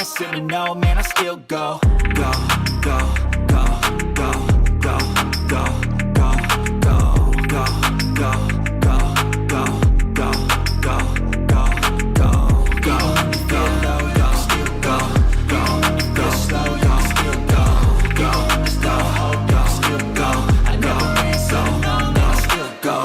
answer to no, man, I still go, go, go, go, go, go, go, go, go, go, go, go, go, go, go, go, go, go, go, low, y'all still go, go, go, slow, y'all still go, go, no hope, y'all still go, I never answer to no, man, I still go.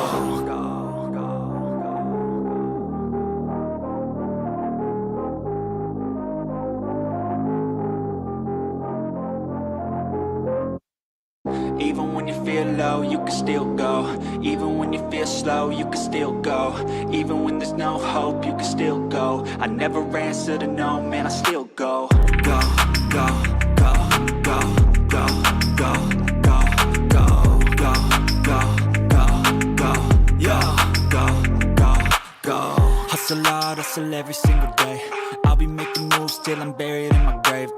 Even when you feel low, you can still go. Even when you feel slow, you can still go. Even when there's no hope, you can still go. I never answer to no, man, I still go. Go, go, go, go, go, go, go, go, go, go, go, go, yeah, go, go, go. Hustle hard, hustle every single day. I'll be making moves till I'm buried in my grave.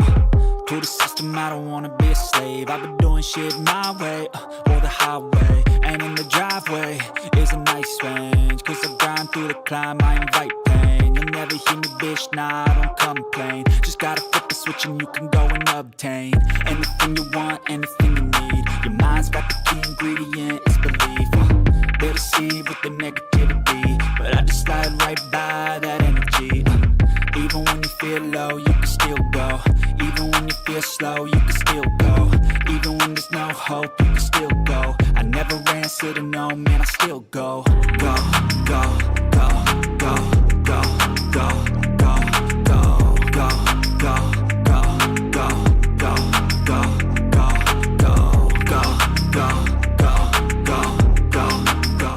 To the system, I don't wanna be a slave. I've been doing shit my way, or the highway. And in the driveway is a nice range. Cause I grind through the climb, I invite pain. You'll never hear me, bitch, nah, I don't complain. Just gotta flip the switch and you can go and obtain anything you want, anything you need. Your mind's got the key ingredient, it's belief. They deceive with the negativity, but I just slide right by that energy. Even when you feel low, you can still go. Even when you feel slow, you can still go. Even when there's no hope, you can still go. I never answer to no, man, I still go. Go, go, go, go, go, go, go, go, go, go, go, go, go, go, go, go, go, go, go, go.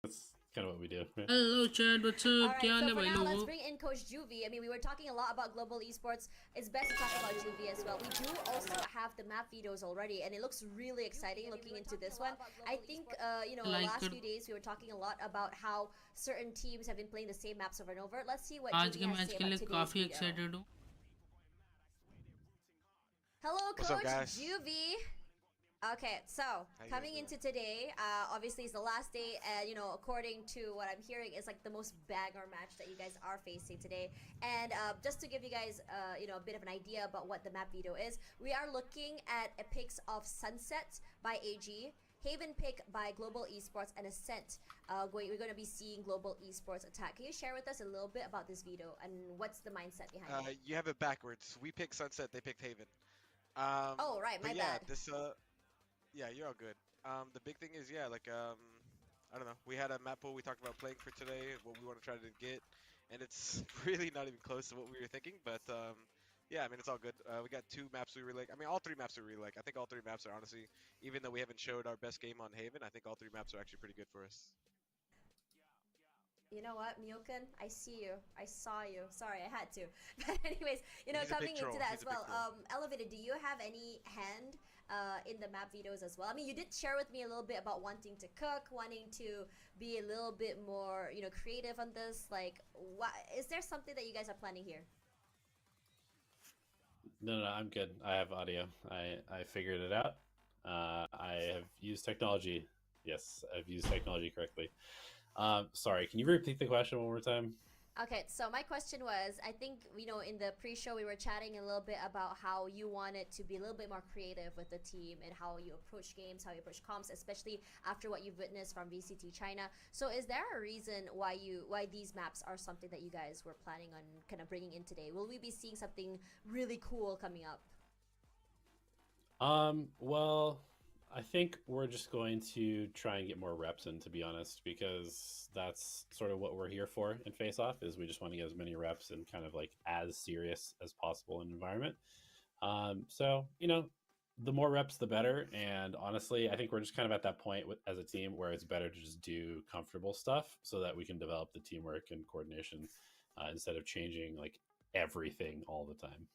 That's kind of what we do. Right? Hello Chad, what's up? Alright, क्या so हाल है for भाई now, let's लोगों? bring in Coach Juvie. I mean, we were talking a lot about global esports. It's best to talk about Juvie as well. We do also have the map videos already, and it looks really exciting looking into this one. I think, the last few days we were talking a lot about how certain teams have been playing the same maps over and over. Let's see what आज Juvie के has to match say के about लिए today's काफी video. excited हूँ. Hello, What's up, Coach guys? Juvie. Okay, so coming into today, obviously it's the last day, and according to what I'm hearing, is like the most banger match that you guys are facing today. And just to give you guys, a bit of an idea about what the map video is, we are looking at a picks of Sunset by AG, Haven pick by Global Esports, and Ascent. We're going to be seeing Global Esports attack. Can you share with us a little bit about this video and what's the mindset behind it? You have it backwards. We picked Sunset, they picked Haven. Oh, right, my yeah, bad. Yeah, you're all good. The big thing is, yeah, like, I don't know. We had a map pool we talked about playing for today, what we want to try to get, and it's really not even close to what we were thinking, but, yeah, I mean, it's all good. We got two maps we really like. I mean, all three maps we really like. I think all three maps are honestly, even though we haven't showed our best game on Haven, I think all three maps are actually pretty good for us. You know what, Myokan? I see you. I saw you. Sorry, I had to. But anyways, He's a coming big troll. into that He's as a big well. troll. Elevated, do you have any hand in the map videos as well? I mean, you did share with me a little bit about wanting to cook, wanting to be a little bit more, creative on this. Like, what is there something that you guys are planning here? No, I'm good. I have audio. I figured it out. I have used technology. Yes, I've used technology correctly. Sorry, can you repeat the question one more time? Okay, so my question was, I think, in the pre-show we were chatting a little bit about how you wanted to be a little bit more creative with the team and how you approach games, how you approach comps, especially after what you've witnessed from VCT China. So is there a reason why these maps are something that you guys were planning on kind of bringing in today? Will we be seeing something really cool coming up? Well, I think we're just going to try and get more reps in, to be honest, because that's sort of what we're here for in Face Off, is we just want to get as many reps and kind of like as serious as possible in environment. So, the more reps, the better. And honestly, I think we're just kind of at that point as a team where it's better to just do comfortable stuff so that we can develop the teamwork and coordination instead of changing like everything all the time.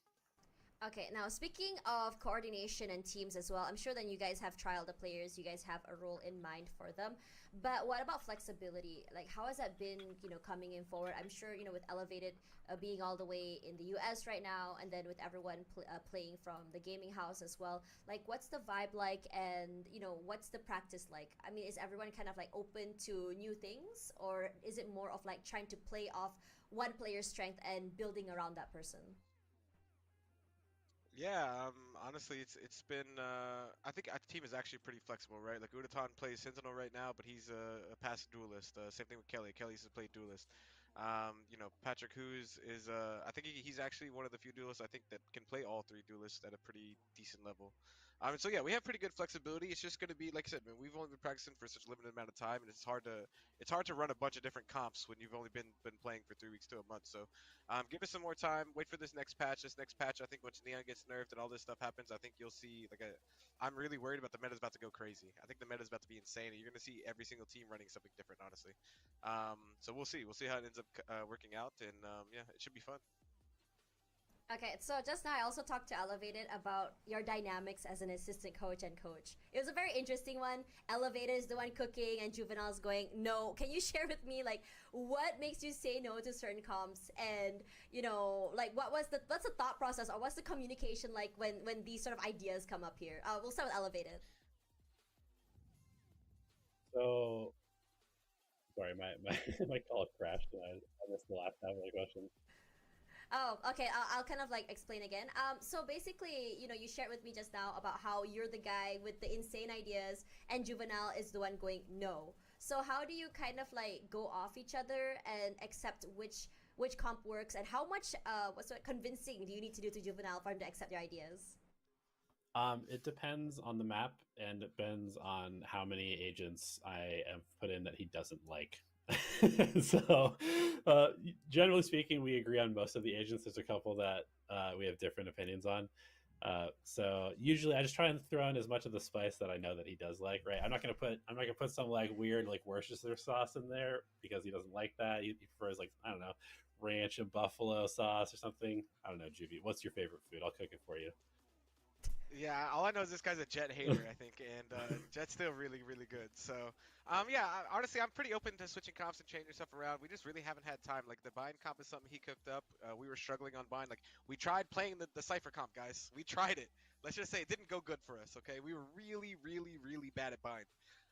Okay, now speaking of coordination and teams as well, I'm sure that you guys have trialed the players, you guys have a role in mind for them. But what about flexibility? Like, how has that been, coming in forward? I'm sure, with Elevated being all the way in the US right now, and then with everyone playing from the gaming house as well. Like, what's the vibe like, and, what's the practice like? I mean, is everyone kind of like open to new things, or is it more of like trying to play off one player's strength and building around that person? Yeah, honestly, it's been. I think our team is actually pretty flexible, right? Like Udatan plays Sentinel right now, but he's a passive duelist. Same thing with Kelly. Kelly's to play duelist. Patrick Hughes is. I think he's actually one of the few duelists I think that can play all three duelists at a pretty decent level. So yeah, we have pretty good flexibility. It's just going to be like I said, man. We've only been practicing for such a limited amount of time, and it's hard to run a bunch of different comps when you've only been playing for 3 weeks to a month. So give us some more time. Wait for this next patch. This next patch, I think, once Neon gets nerfed and all this stuff happens, I think you'll see like a. I'm really worried about the meta's about to go crazy. I think the meta's about to be insane. You're gonna see every single team running something different, honestly. So we'll see. We'll see how it ends up working out, and yeah, it should be fun. Okay, so just now I also talked to Elevated about your dynamics as an assistant coach and coach. It was a very interesting one. Elevated is the one cooking and Juvenile's going, no. Can you share with me like what makes you say no to certain comps and like what's the thought process or what's the communication like when these sort of ideas come up here? We'll start with Elevated. So sorry, my my call crashed and I missed the last half of the question. Oh, okay. I'll kind of like explain again. So basically, you shared with me just now about how you're the guy with the insane ideas, and Juvenile is the one going no. So how do you kind of like go off each other and accept which comp works, and how much what's it convincing do you need to do to Juvenile for him to accept your ideas? It depends on the map and depends on how many agents I have put in that he doesn't like. so, uh, generally speaking, we agree on most of the agents. There's a couple that we have different opinions on. So usually, I just try and throw in as much of the spice that I know that he does like. Right, I'm not gonna put some like weird like Worcestershire sauce in there because he doesn't like that. He prefers like I don't know ranch and buffalo sauce or something. I don't know, Juvie. What's your favorite food? I'll cook it for you. Yeah, all I know is this guy's a Jet hater, I think, and Jet's still really, really good. So, yeah, honestly, I'm pretty open to switching comps and changing stuff around. We just really haven't had time. Like the bind comp is something he cooked up. We were struggling on bind. Like we tried playing the Cypher comp, guys. We tried it. Let's just say it didn't go good for us. Okay, we were really, really, really bad at bind.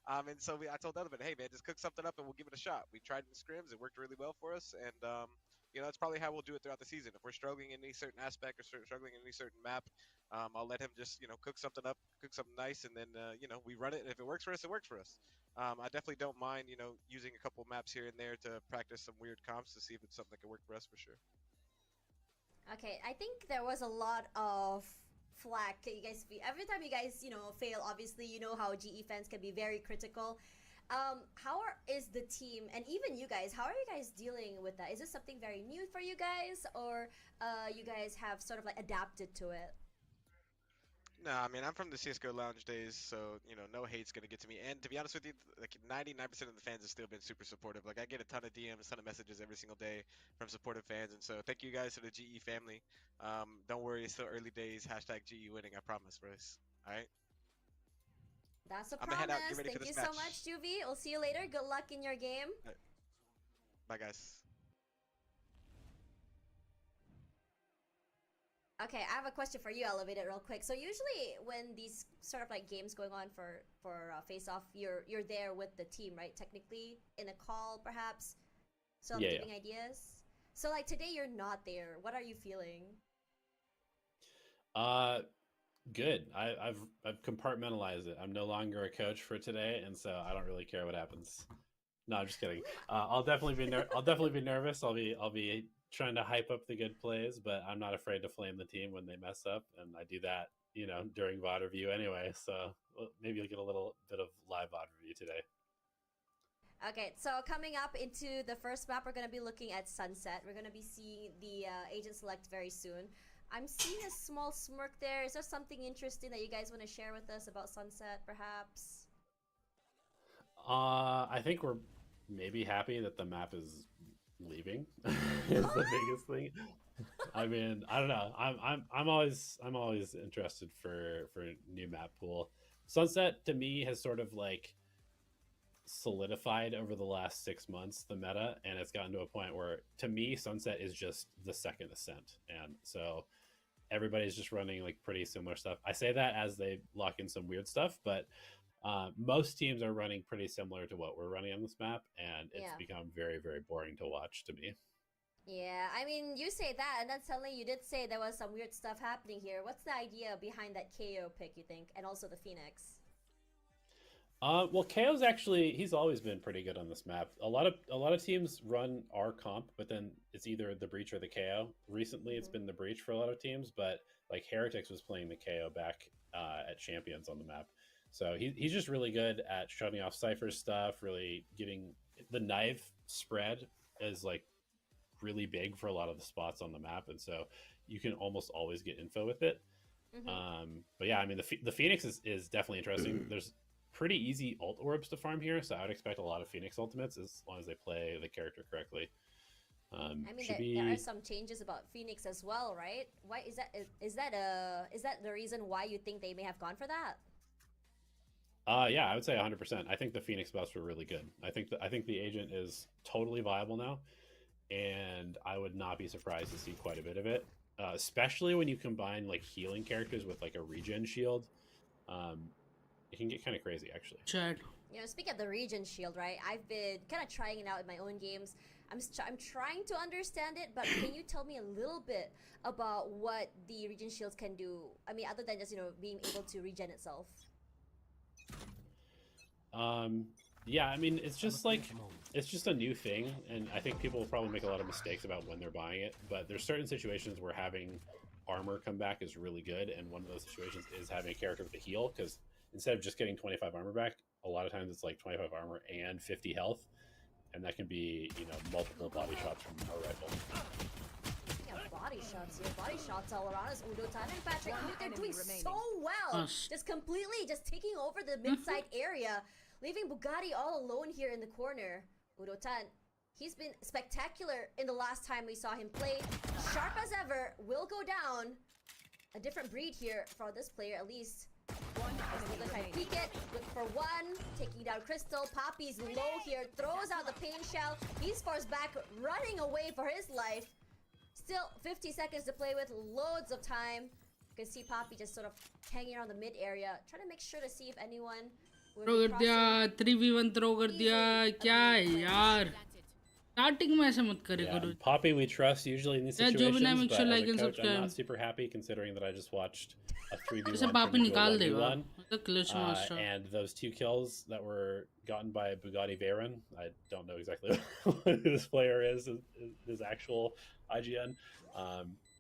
And so I told Donovan, hey man, just cook something up and we'll give it a shot. We tried it in scrims. It worked really well for us, and that's probably how we'll do it throughout the season. If we're struggling in any certain aspect or struggling in any certain map, I'll let him just cook something up, cook something nice, and then we run it. And if it works for us, it works for us. I definitely don't mind using a couple maps here and there to practice some weird comps to see if it's something that can work for us for sure. Okay, I think there was a lot of flack that you guys every time you guys fail. Obviously, you know how GE fans can be very critical. Is the team and even you guys? How are you guys dealing with that? Is this something very new for you guys, or you guys have sort of like adapted to it? No, I mean I'm from the CS:GO lounge days, so no hate's gonna get to me. And to be honest with you, like 99% of the fans have still been super supportive. Like I get a ton of DMs, a ton of messages every single day from supportive fans, and so thank you guys to the GE family. Don't worry, it's still early days. Hashtag GE winning, I promise, Bryce. All right, That's a I'm gonna head out. Get promise. ready for Thank you this so match. much, Juvie. We'll see you later. Good luck in your game. All right, bye, guys. Okay, I have a question for you, Elevated, real quick. So usually when these sort of like games going on for face off, you're there with the team, right? Technically in a call, perhaps. So I'm Yeah, yeah. giving ideas. So like today you're not there. What are you feeling? Uh, Good. I've compartmentalized it. I'm no longer a coach for today, and so I don't really care what happens. No, I'm just kidding. I'll definitely be nervous. I'll be trying to hype up the good plays, but I'm not afraid to flame the team when they mess up, and I do that during VOD review anyway. So well, maybe you'll get a little bit of live VOD review today. Okay, so coming up into the first map, we're going to be looking at Sunset. We're going to be seeing the agent select very soon. I'm seeing a small smirk there. Is there something interesting that you guys want to share with us about Sunset, perhaps? I think we're maybe happy that the map is leaving is the biggest thing. I mean, I don't know. I'm always interested for new map pool. Sunset to me has sort of like solidified over the last 6 months the meta, and it's gotten to a point where to me Sunset is just the second ascent, and so everybody's just running like pretty similar stuff. I say that as they lock in some weird stuff, but most teams are running pretty similar to what we're running on this map, and it's Yeah. become very, very boring to watch to me. Yeah, I mean, you say that, and then suddenly you did say there was some weird stuff happening here. What's the idea behind that KO pick, you think, and also the Phoenix? Well, KO's actually he's always been pretty good on this map. A lot of teams run our comp, but then it's either the breach or the KO. Recently, it's Mm-hmm. been the breach for a lot of teams, but like Heretics was playing the KO back at Champions on the map, so he's just really good at shutting off Cypher's stuff. Really getting the knife spread is like really big for a lot of the spots on the map, and so you can almost always get info with it. Mm-hmm. But yeah, I mean the Phoenix is definitely interesting. There's pretty easy ult orbs to farm here, so I would expect a lot of Phoenix ultimates as long as they play the character correctly. I mean, Should there are be some changes about Phoenix as well, right? Why is that? Is that the reason why you think they may have gone for that? yeah, I would say 100%. I think the Phoenix buffs were really good. I think the agent is totally viable now, and I would not be surprised to see quite a bit of it, especially when you combine like healing characters with like a regen shield. Um, it can get kind of crazy actually. Chat. You know, speaking of the region shield, right? I've been kind of trying it out in my own games. I'm trying to understand it, but can you tell me a little bit about what the region shields can do? I mean, other than just being able to regen itself. Yeah, I mean, it's just like it's just a new thing, and I think people will probably make a lot of mistakes about when they're buying it. But there's certain situations where having armor come back is really good, and one of those situations is having a character with a heal, because instead of just getting 25 armor back, a lot of times it's like 25 armor and 50 health, and that can be multiple body shots from a rifle. Yeah, body shots here. Body shots all around us. Udo Tan and Patrick, they're doing remaining. so well. Us. Just completely just taking over the mid-side area, leaving Bugatti all alone here in the corner. Udo Tan, he's been spectacular in the last time we saw him play. Sharp as ever, will go down. A different breed here for this player, at least. Udo trying to peek it, look for one, taking down Crystal. Poppy's low here, throws out the pain shell. He's forced back, running away for his life. Still 50 seconds to play with, loads of time. You can see Poppy just sort of hanging around the mid area, trying to make sure to see if anyone would throw be कर दिया crossing. 3v1 throw कर दिया क्या है यार starting में ऐसे मत करे Yeah, करो Poppy we trust usually in these Yeah, Joe situations, Dynamics but should as like a and coach, I'm subscribe. not super happy considering that I just watched a 3v1 ऐसे turn पापी into a निकाल देगा 1v1. मतलब clutch master And those 2 kills that were gotten by Bugatti Veyron, I don't know exactly who this player is his actual IGN,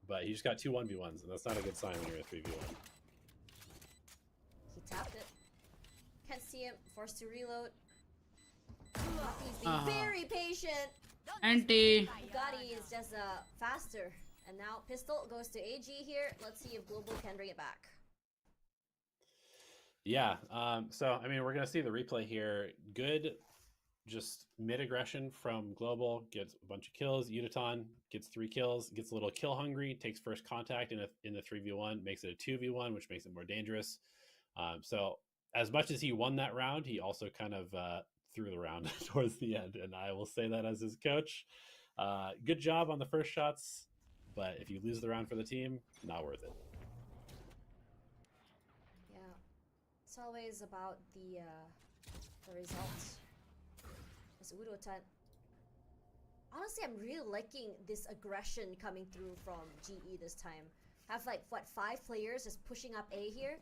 but he just got 2 1v1s, and that's not a good sign when you're a 3v1. He tapped it. Can't see him, forced to reload. He's being very patient. Anti Bugatti is just faster. And now pistol goes to AG here. Let's see if Global can bring it back. Yeah, so I mean, we're gonna see the replay here. Good, just mid aggression from Global, gets a bunch of kills. Udaton gets 3 kills, gets a little kill hungry, takes first contact in the 3v1, makes it a 2v1, which makes it more dangerous. So as much as he won that round, he also kind of threw the round towards the end, and I will say that as his coach. Good job on the first shots, but if you lose the round for the team, not worth it. Yeah. It's always about the results. As Udo-tan. Honestly, I'm really liking this aggression coming through from GE this time. Have like, what, 5 players just pushing up A here?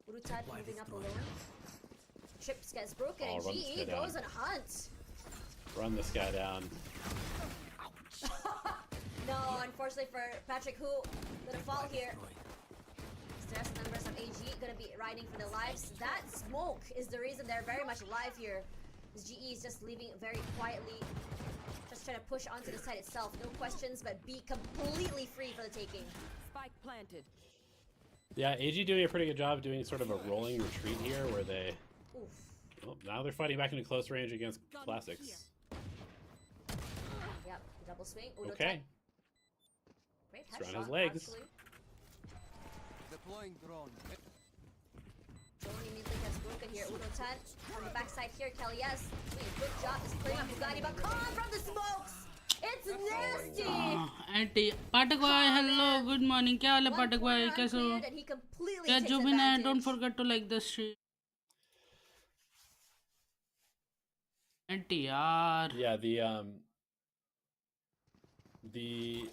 Udo-tan moving up alone. Trips gets broken and run this GE guy down. goes and hunts. Run this guy down. No, unfortunately for Patrick, who gonna fall here. Stress numbers of AG gonna be riding for their lives. That smoke is the reason they're very much alive here. This GE is just leaving very quietly, just trying to push onto the site itself. No questions, but be completely free for the taking. Spike planted. Yeah, AG doing a pretty good job doing sort of a rolling retreat here where they... Oof. Well, now they're fighting back into close range against Classics. Yep, double swing. Udo Okay. Great He's around headshot, his legs. actually. Deploying drone. Drone immediately gets broken here. Udo-tan on the backside here. Kelly, yes, doing a good job just clearing up Bugatti, but come on from the smokes! It's nasty! Anti Pathak भाई hello good morning क्या हाल है पाठक भाई कैसे हो And he completely क्या takes जो भी ना advantage. Don't forget to like the stream एंटी यार Yeah, the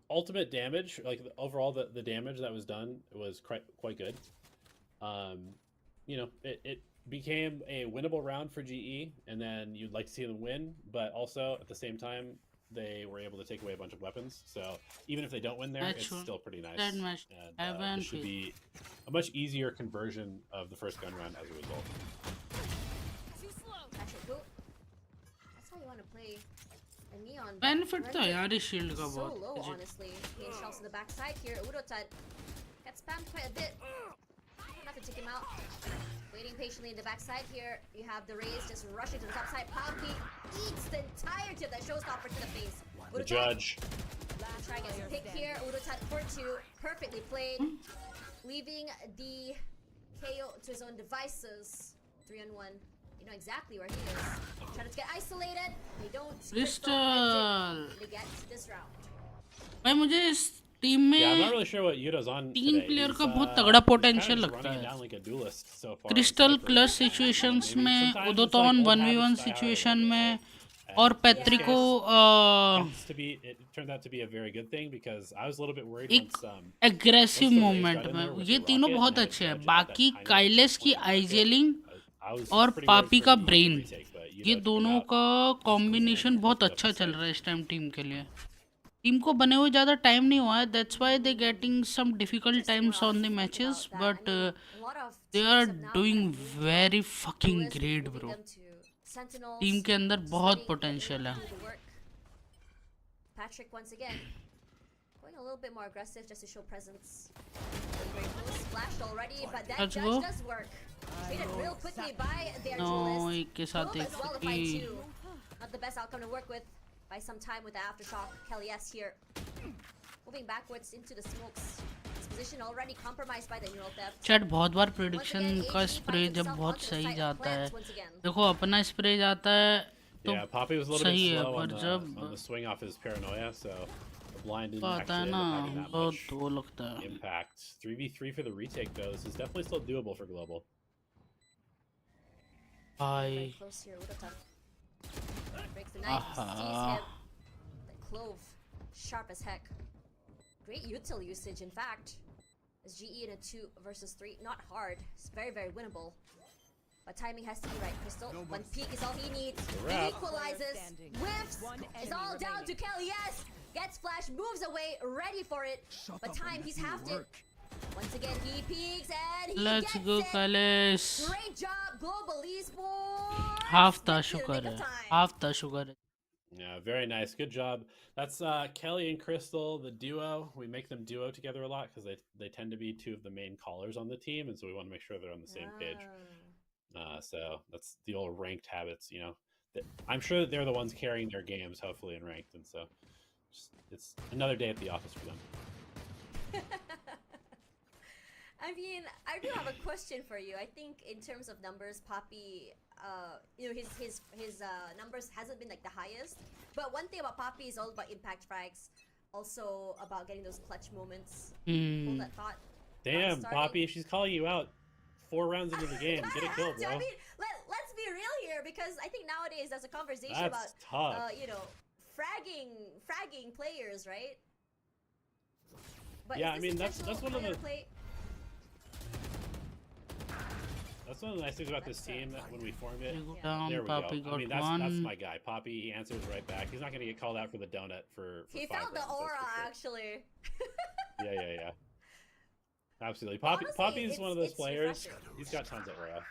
ultimate damage, like overall the damage that was done was quite good. You know, it became a winnable round for GE, and then you'd like to see them win, but also at the same time they were able to take away a bunch of weapons. So even if they don't win there, it's still pretty nice. And this should be a much easier conversion of the first gun round as a result. That's how you want to play a neon. Benefit तो यार इस shield का So बहुत low, honestly. Getting shells in the backside here. Urotan gets spammed quite a bit. Have to take him out. Waiting patiently in the backside here. You have the Rays just rushing to the top side. Poppy eats the entirety of that showstopper to the face. The judge. Try and get some pick here. Urotan for 2. Perfectly played. Leaving the KO to his own devices. 3-on-1. You know exactly where he is. Trying to get isolated. They don't. Crystal. They get this round. भाई मुझे इस team में Yeah, I'm not really sure what Yudo's on तीन today. Player का बहुत He's तगड़ा kind of potential just लगता running it है. down like a duelist so far. Crystal Cypher. Clutch situations Maybe में sometimes it's उदोतॉन like old 1v1 habits die hard situation a little में bit. और And पैट्रिको it turned out to be a very good thing because I was a little bit worried एक once aggressive once the Rays moment got in में there with ये the तीनों rocket बहुत and अच्छे हैं. Judge at that बाकी tiny काइलेस की point आइजेलिंग I was और pretty worried पापी for का GE to brain, retake, but Yudo ये took it दोनों out. का कॉम्बिनेशन बहुत अच्छा चल रहा है इस टाइम टीम के लिए. टीम को बने हुए ज़्यादा टाइम नहीं हुआ है. That's why they getting some difficult times on the matches, but they are doing very fucking great bro. Team के अंदर बहुत पोटेंशियल है. Patrick once again going a little bit more aggressive just to show presence. Very close, splashed already, but that Let's judge go. does work. Traded real quickly by their no duelist. एक के साथ Glove एक as well to fight की two. Not the best outcome to work with by some time with the aftershock. Kelly S here. Moving backwards into the smokes. His position already compromised by the neural theft. Chat बहुत बार prediction का spray जब बहुत सही जाता है. देखो अपना spray जाता है तो Yeah, Poppy was a little bit सही है, slow पर जब on the swing off his paranoia, so the blind didn't आता है actually ना end up having that बहुत much वो लगता है. impact. 3v3 for the retake though. This is definitely still doable for Global. भाई Very close here, Urotan. Breaks the knife, sees him. The clove, sharp as heck. Great util usage, in fact. As GE in a 2 versus 3, not hard. It's very, very winnable. But timing has to be right, Crystal. One peek is all he needs. He wrap. equalizes, whiffs. It's all down to Kelly. Yes, gets flash, moves away, ready for it. But time, he's halved it. Once again, he peeks and he let's gets go it. कलेश. Great job, Global Esports. Half था Gets it in the शुक्र nick है, of time. Half था शुक्र है. Yeah, very nice. Good job. That's Kelly and Crystal, the duo. We make them duo together a lot because they tend to be two of the main callers on the team, and so we want to make sure they're on the same page. So that's the old ranked habits, you know. I'm sure that they're the ones carrying their games, hopefully, in ranked, and so it's another day at the office for them. I mean, I do have a question for you. I think in terms of numbers, Poppy, you know, his numbers hasn't been like the highest. But one thing about Poppy is all about impact frags, also about getting those clutch moments. Hold that thought. Damn, starting. Poppy, she's calling you out 4 rounds into the game. Get a kill, bro. I mean, let's be real here, because I think nowadays there's a conversation That's about tough. you know, fragging players, right? But Yeah, is I this mean, that's intentional one of player the- play? That's one of the nice things about this team that when we formed it. Go Yeah. down, There we Papi go. I got mean, that's one. my guy. Poppy, he answers right back. He's not going to get called out for the donut for He 5 felt the rounds, aura, that's for sure. actually. Yeah. Absolutely. Poppy, Honestly, Poppy's one of those it's players. refreshing. He's got tons of aura.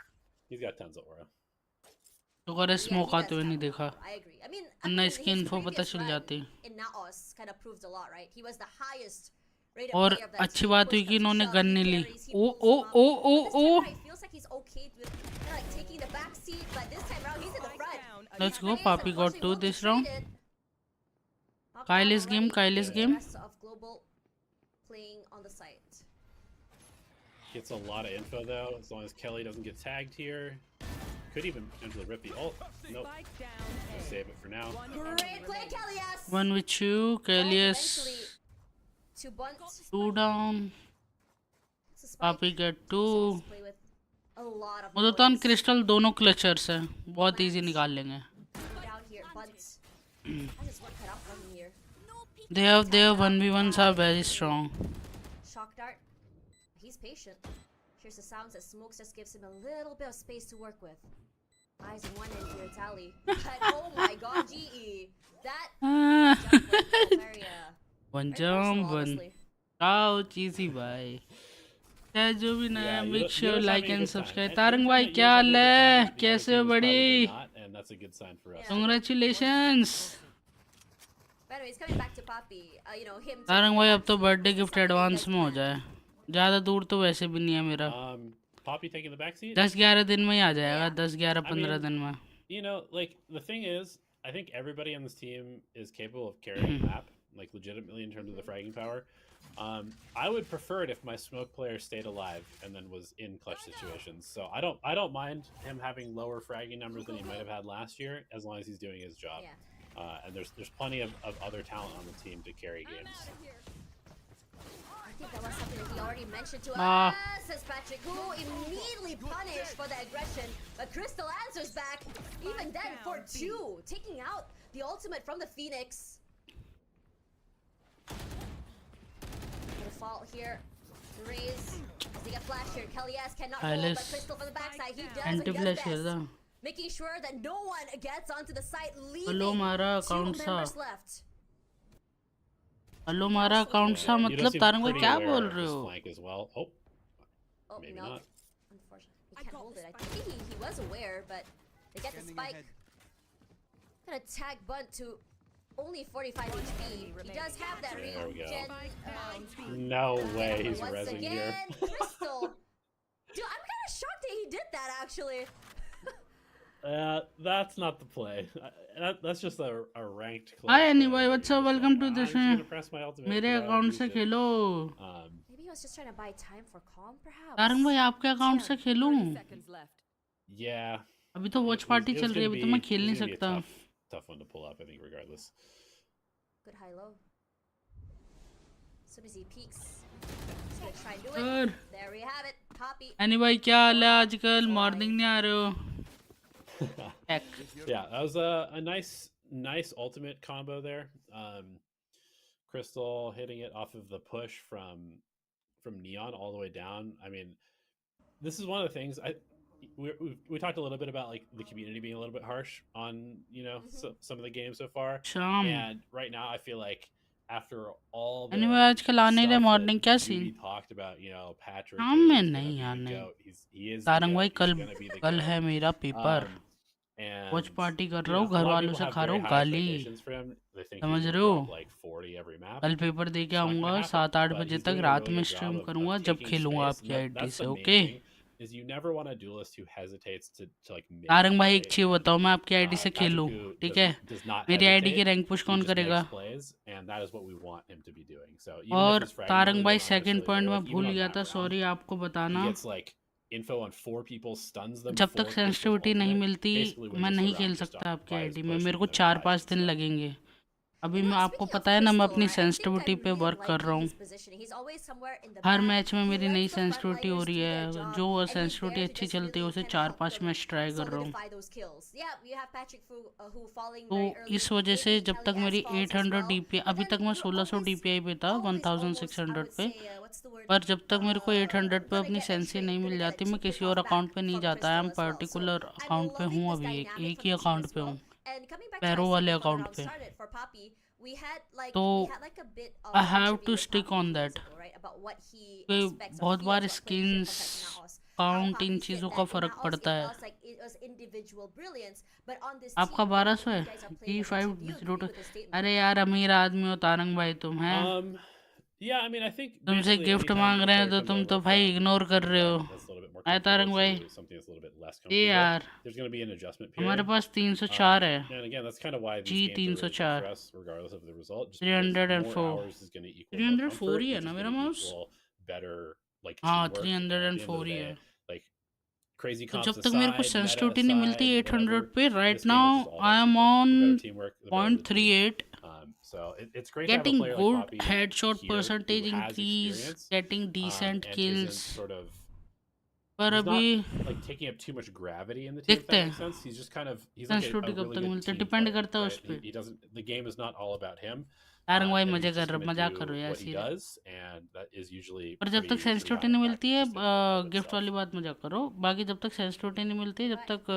शुक्र है Yeah, smoke he आते does हुए नहीं have देखा. aura. I agree. I mean, वरना इसकी his info पता previous चल run जाती. in Naos kind of proved a lot, right? He was the highest rated और player of that अच्छी team, बात हुई pushed कि them to इन्होंने shove, गन he नहीं ली. carries, he ओ pulls ओ them up. ओ But ओ this time ओ. around, it feels like he's okay with kind of like taking the back seat, but this time around he's in the front. Let's go. Rays Papi got unfortunately 2 won't be this round. traded. Knocked Kyle down is game, already. Kyle is The game. rest of Global playing on the site. Gets a lot of info though, as long as Kelly doesn't get tagged here. Could even potentially rip the ult. Nope. We'll save it for now. Great play, Kellyas! One with you, Kalias. To bunt. 2 down. It's a spike. Papi get So 2. let's play with a lot of उदोतान noise. Crystal दोनों clutchers हैं, बहुत easy निकाल लेंगे. Down here, bunt. Has his work cut out for him here. their 1v1s are very strong. Shock dart. He's patient. Here's the sounds that smokes just gives him a little bit of space to work with. Eyes on one end here, Tally. But oh my god, GE. That jump was very, One very jump, personal, one honestly. couch, easy bhai. चाहे जो भी नया Yeah, make sure Yudo's like having a and good time. subscribe. And Tarang भाई anytime that क्या Yudo's hall having a है? good time, the other कैसे team हो is probably बड़ी? not, and that's a good sign for us. Yeah. Congratulations. But anyways, coming back to Poppy, you know, him Tarang taking भाई it अब back तो to birthday this is gift something that you advance guys में हो planned. जाए. ज़्यादा दूर तो वैसे भी नहीं है मेरा. Poppy taking the backseat. 10-11 दिन में ही आ जाएगा. Yeah. 10-11-15 mean, दिन में. You know, like the thing is, I think everybody on this team is capable of carrying a map, like legitimately in terms of the fragging power. I would prefer it if my smoke player stayed alive and then was in clutch situations. So I don't mind him having lower fragging numbers than he might have had last year, as long as he's doing his job. Yeah. And there's plenty of other talent on the team to carry games. I think that was something that he already mentioned to Ah. us, says Patrick, who immediately punished for the aggression. But Crystal answers back, even then, for 2, taking out the ultimate from the Phoenix. Gonna fall here. Raise. As they get flash here. Kelly's cannot hold, but Alice. Crystal from the backside, he does Anti and flash does कर best. दा. Making sure that no one gets onto the site, Hello, leaving मारा 2 account सा. members left. Hello मारा account सा Yudo मतलब seems Tarang भाई pretty क्या aware बोल of रहे his हो? flank as well. Oh, Oh, maybe no. not. Unfortunately. He can't hold it. I think he was aware, but they get the Scanning spike. ahead. Gonna tag Bunt to only 45 HP. He does have that There we go. regen. No way he's Once rezzing again, here. Crystal. Dude, I'm kind of shocked that he did that, actually. That's not the play. That's just a ranked class. Hi anyway, what's up? Welcome to the I'm just show. gonna press my ultimate मेरे 'cause I account don't से use it. Khelo. Maybe he was just trying to buy time for calm, perhaps. Tarang भाई आपके account से खेलूं? 30 seconds left. Yeah. अभी तो watch party चल रही है, अभी तो मैं खेल नहीं सकता. Tough one to pull up, I think, regardless. Good high-low. As soon as he peeks, he's gonna try and do Good. it. There we have it. Poppy. Anyway, क्या हाल है आजकल? मॉर्निंग नहीं आ रहे हो? Heck. Yeah, that was a nice ultimate combo there. Crystal hitting it off of the push from Neon all the way down. I mean, this is one of the things we talked a little bit about, like the community being a little bit harsh on some of the games so far. शाम. And right now, I feel like after all the Anyway, आजकल आने रहे morning क्या we seen? talked about, Patrick. शाम is में gonna नहीं be the आने. GOAT. He is the Tarang GOAT. भाई He's कल gonna be the कल GOAT. है मेरा पेपर. And वॉच पार्टी कर रहा you हूँ, know, a घर lot of वालों people से have खा रहा very हूँ high गाली. expectations for him. They think he's समझ gonna रहे हो? drop like 40 every map. कल पेपर दे के It's not आऊँगा gonna happen, 7-8 but बजे he's तक doing a रात really में good job स्ट्रीम of करूँगा जब taking खेलूँगा space, आपकी and आईडी that's से. the okay main thing, is you never want a duelist who hesitates to like make Tarang भाई एक play, चीज and, बताओ, मैं आपकी आईडी से Patrick, खेलूँ, who ठीक है? does not मेरी आईडी की hesitate, रैंक पुश he कौन just करेगा? makes plays, and that is what we want him to be doing. So even if और his fragging तारंग numbers भाई aren't second necessarily point there, मैं like भूल even on गया that था, round, sorry आपको he बताना. gets like info on 4 people, stuns them. जब 4 तक सेंसिटिविटी नहीं मिलती मैं नहीं खेल सकता आपकी आईडी में. मेरे को 4-5 दिन लगेंगे. अभी मैं आपको पता है ना, मैं अपनी सेंसिटिविटी पे वर्क कर रहा हूँ. हर मैच में मेरी नई सेंसिटिविटी हो रही है. जो सेंसिटिविटी अच्छी चलती है उसे 4-5 मैच ट्राई कर रहा हूँ. तो इस वजह से जब तक मेरी 800 DPI, अभी तक मैं 1600 DPI पे था, 1600 पे, पर जब तक मेरे को 800 पे अपनी सेंसी नहीं मिल जाती मैं किसी और अकाउंट पे नहीं जाता. आई एम पर्टिकुलर अकाउंट पे हूँ अभी, एक ही अकाउंट पे हूँ, पैरो वाले अकाउंट पे. तो I have to stick on that. बहुत बार स्किन्स काउंट इन चीज़ों का फ़र्क पड़ता है. आपका 1200 है E502. अरे यार अमीर आदमी हो तारंग भाई तुम हैं. Yeah, I mean, I think तुमसे गिफ्ट मांग रहे हैं तो तुम तो भाई इग्नोर कर रहे हो. आए तारंग भाई. ये यार हमारे पास 304 है. G 304. 304. 304 ही है ना मेरा माउस. हाँ 304 ही है. तो जब तक मेरे को सेंसिटिविटी नहीं मिलती 800 पे, right now I am on 0.38. Getting good headshot percentage increase, getting decent kills. पर अभी देखते हैं सेंसिटिविटी कब तक मिलती है, डिपेंड करता है उस पे. The game is not all about him. Tarang भाई and मजे he's just कर gonna मजाक do कर रहे हो यार what he serious. does, and that is usually पर जब तक pretty सेंसिटिविटी high नहीं impact मिलती है just in and of gift वाली itself. बात मजाक करो, बाकी जब तक सेंसिटिविटी नहीं मिलती जब तक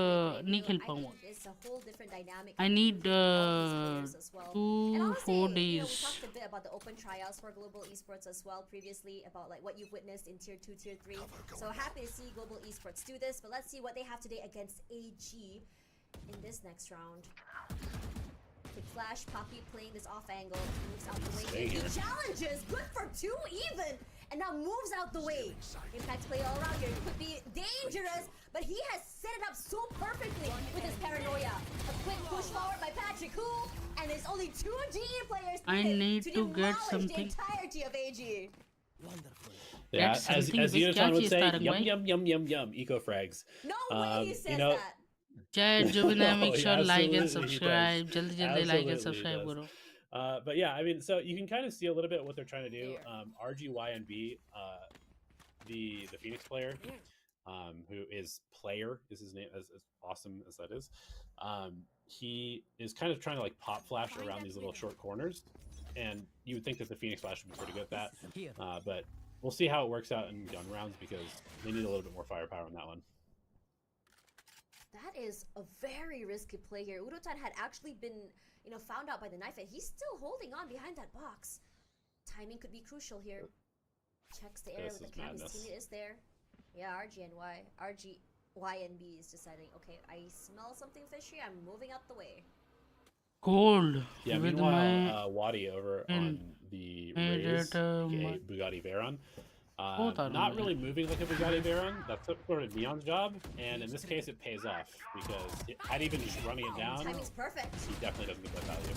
नहीं खेल I पाऊंगा। think it's a whole different dynamic I coming need between all of these players as well. And 2-4 honestly, days. we talked a bit about the open tryouts for global esports as well previously, about like what you've witnessed in tier 2, tier 3. So happy to see global esports do this, but let's see what they have today against AG in this next round. Quick flash, Poppy playing this off angle, moves out the way. He challenges, good for 2 even, and now moves out the way. Impact play all around here, could be dangerous, but he has set it up so perfectly with his paranoia. A quick push forward by Patrick Hu, and there's only 2 GE players I need to to get demolish something. the entirety of AG. Yeah, Get something as big, Unitron क्या would cheese say, Tarang yum भाई? yum yum yum yum, eco frags. No way he says You know, that. Chat Jubina, no, make he sure like and absolutely he subscribe. does. जल्दी जल्दी like and Absolutely he subscribe does. करो। But yeah, I mean, so you can kind of see a little bit what they're trying to do. There. RGYNB, the Phoenix player, who is Player is his name, as awesome as that is. He is kind of trying to like pop flash around these little short corners, and you would think that the Phoenix flash would be pretty good at that. But we'll see how it works out in gun rounds because they need a little bit more firepower on that one. That is a very risky play here. Urotan had actually been, found out by the knife, and he's still holding on behind that box. Timing could be crucial here. Checks the area This with is the cam. His madness. teammate is there. Yeah, RGYNB is deciding, okay, I smell something fishy. I'm moving out the way. Cold. Yeah, with meanwhile, Wadi over on the made Rays, it, aka Bugatti Veyron, not really moving like a Bugatti Veyron. That's sort of Neon's job, and in this case, it pays off because had he been just running it down, Timing's perfect. he definitely doesn't get that value.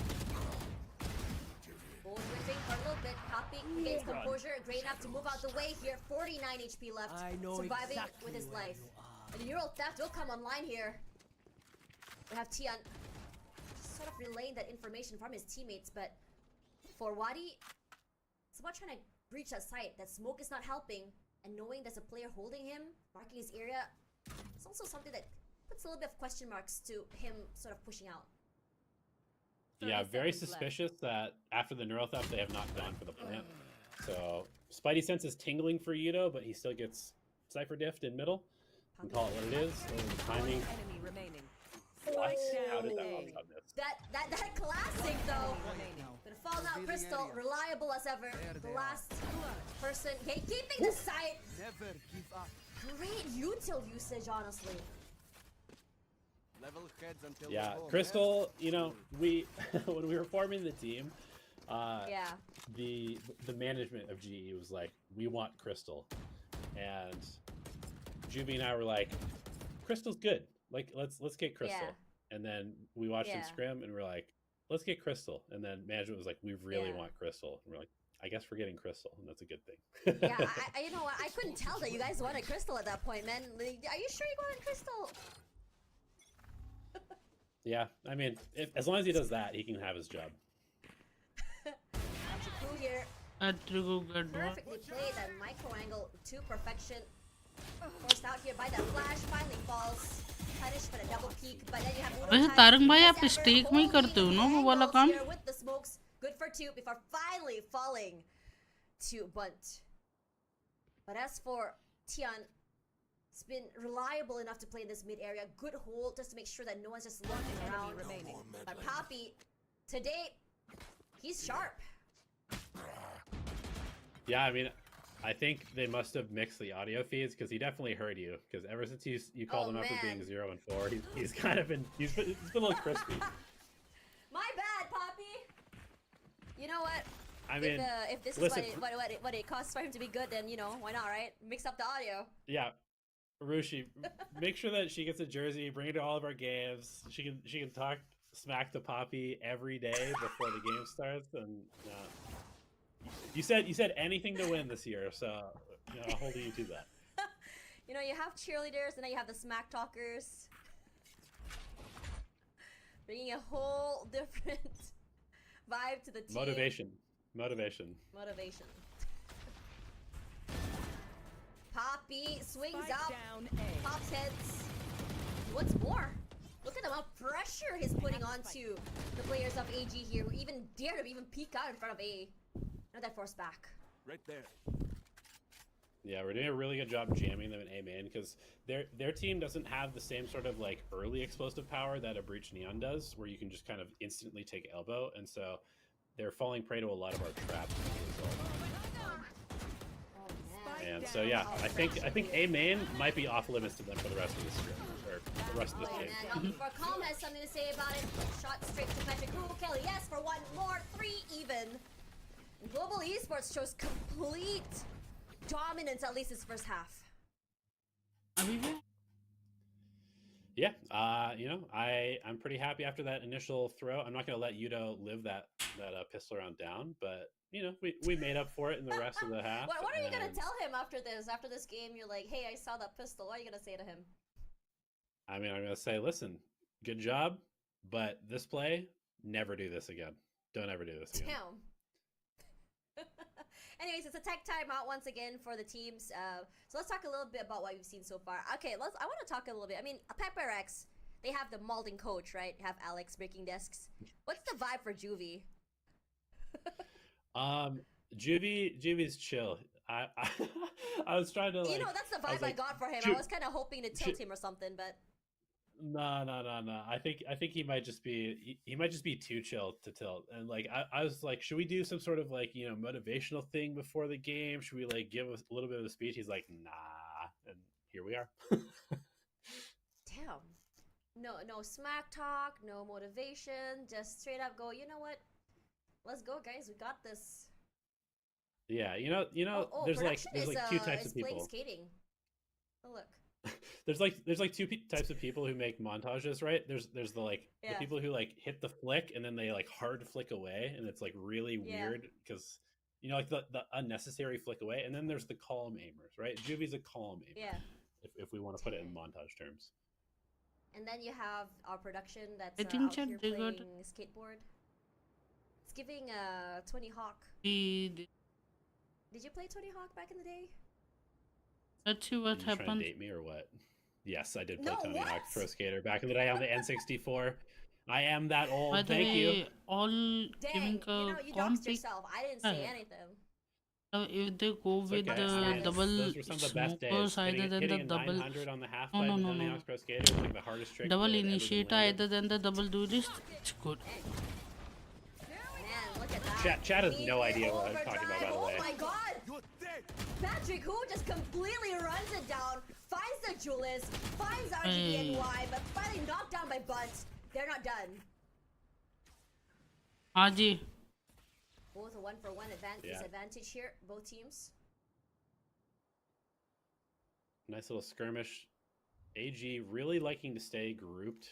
Bull whipping for a little bit. Poppy gains composure. Great enough to move out the way here. 49 HP left. I know Surviving exactly with his where life. you are. And Neural Theft will come online here. We have Tian sort of relaying that information from his teammates, but for Wadi, it's about trying to breach that site. That smoke is not helping, and knowing there's a player holding him, marking his area, it's also something that puts a little bit of question marks to him sort of pushing out. Yeah, 30 very seconds left. suspicious that after the neural theft, they have not gone for the plant. So Spidey sense is tingling for Yudo, but he still gets Cypher diffed in middle. We call it what it is. And the timing. Enemy remaining. What? How did Oh. that one miss? That classic though. Remaining. But Fallout Revealing Crystal, area. reliable as ever. There The they last person keeping the site. Never give up. Great util usage, honestly. Level heads until Yeah, we go. Crystal. You know, we when we were forming the team, Yeah. the management of GE was like, we want Crystal, and Juby and I were like, Crystal's good. Like, let's get Crystal. Yeah. And then we watched him Yeah. scrim, and we're like, let's get Crystal. And then management was like, we really Yeah. want Crystal. And we're like, I guess we're getting Crystal, and that's a good thing. Yeah, I you know what? I couldn't tell that you guys wanted Crystal at that point, man. Like, are you sure you wanted Crystal? Yeah, I mean, as long as he does that, he can have his job. Cool here. Atrigo good one. Perfectly played that micro angle to perfection. Forced out here by that flash. Finally falls. Punished for the double peek, but then you have वैसे तारंग भाई आप stake में ही करते हो ना वो वाला काम? here with the smokes. Good for 2 before finally falling to Bunt. But as for Tian, it's been reliable enough to play in this mid area. Good hold just to make sure that no one's just lurking around. remaining. But Poppy, today, he's sharp. Yeah, I mean, I think they must have mixed the audio feeds because he definitely heard you. Because ever since you called Oh, him out for being man. 0 and 4, he's kind of been he's been a little crispy. My bad, Poppy. You know what? I mean, If this listen, is what it costs for him to be good, then why not, right? Mix up the audio. yeah, Rushi, make sure that she gets a jersey. Bring it to all of our games. She can talk smack to Poppy every day before the game starts. And you said anything to win this year, so I'll hold you to that. You have cheerleaders, and then you have the smack talkers, bringing a whole different vibe to the team. Motivation. Motivation. Poppy swings Spike out, down A. pops heads. What's more? Look at the amount amount of pressure he's putting onto the players of AG here, who even dare to even peek out in front of A. Now that force back. Right there. Yeah, we're doing a really good job jamming them in A main because their team doesn't have the same sort of like early explosive power that a Breach Neon does, where you can just kind of instantly take elbow, and so they're falling prey to a lot of our traps as a result. Oh, man. And so yeah, I think A main might be off limits to them for the rest of this stream, or the rest of this Oh, game. man. Before Calm has something to say about it, shot straight to Patrick Who. Kelly, yes, for one more, 3 even. Global Esports shows complete dominance, at least this first half. अभी भी Yeah, you know, I'm pretty happy after that initial throw. I'm not going to let Yudo live that pistol round down, but you know, we made up for it in the rest of the half. What are you gonna and tell him after this? After this game, you're like, hey, I saw that pistol. What are you gonna say to him? I mean, I'm going to say, listen, good job, but this play, never do this again. Don't ever do this again. Damn. Anyways, it's a tech timeout once again for the teams. So let's talk a little bit about what we've seen so far. Okay, I want to talk a little bit. I mean, Pepper X, they have the molding coach, right? Have Alex breaking desks. What's the vibe for Juvie? Juvy's chill. I was trying to, like, You know, that's the vibe I got for him. I was kind of hoping to tilt him or something, but No. I think he might just be too chill to tilt. And like I was like, should we do some sort of like, you know, motivational thing before the game? Should we like give a little bit of a speech? He's like, nah, and here we are. damn. No smack talk, no motivation, just straight up go, you know what? Let's go, guys. We got this. Yeah, you know, there's like two types of playing people. skating. Oh, look. There's like two types of people who make montages, right? There's the like the Yeah. people who like hit the flick and then they like hard flick away, and it's like really Yeah. weird because, you know, like the unnecessary flick away. And then there's the calm aimers, right? Juvy's a calm aimer. Yeah. If we want to put it in montage terms. And then you have our production that's I think out Chad, here they playing got- skateboard. It's giving Tony Hawk. the- Did you play Tony Hawk back in the day? let's see Are what you trying to happens. date me or what? Yes, I did play No, Tony Hawk what? Pro Skater back in the day on the N64. I am that old. By the Thank you. way, all Dang, giving you know, you comp doxed yourself. I didn't say anything. if they go It's with okay. the Status. double Those were some of the best days. smokers either than Hitting the a double 900 on the half No, pipe no, with no, Tony no. Hawk's Pro Skater was like the hardest trick. double that I'd ever initiator landed. either than the double duelist, it's good. Man, look at that. Chat has no Immediate idea what I'm talking about, by the overdrive. way. Oh my god! You're dead. Patrick Who just completely runs it down, finds the Julius, finds RGBNY, but finally knocked down by Bunt. They're not done. Aji, Both a 1-for-1 Yeah. disadvantage here, both teams. Nice little skirmish. AG really liking to stay grouped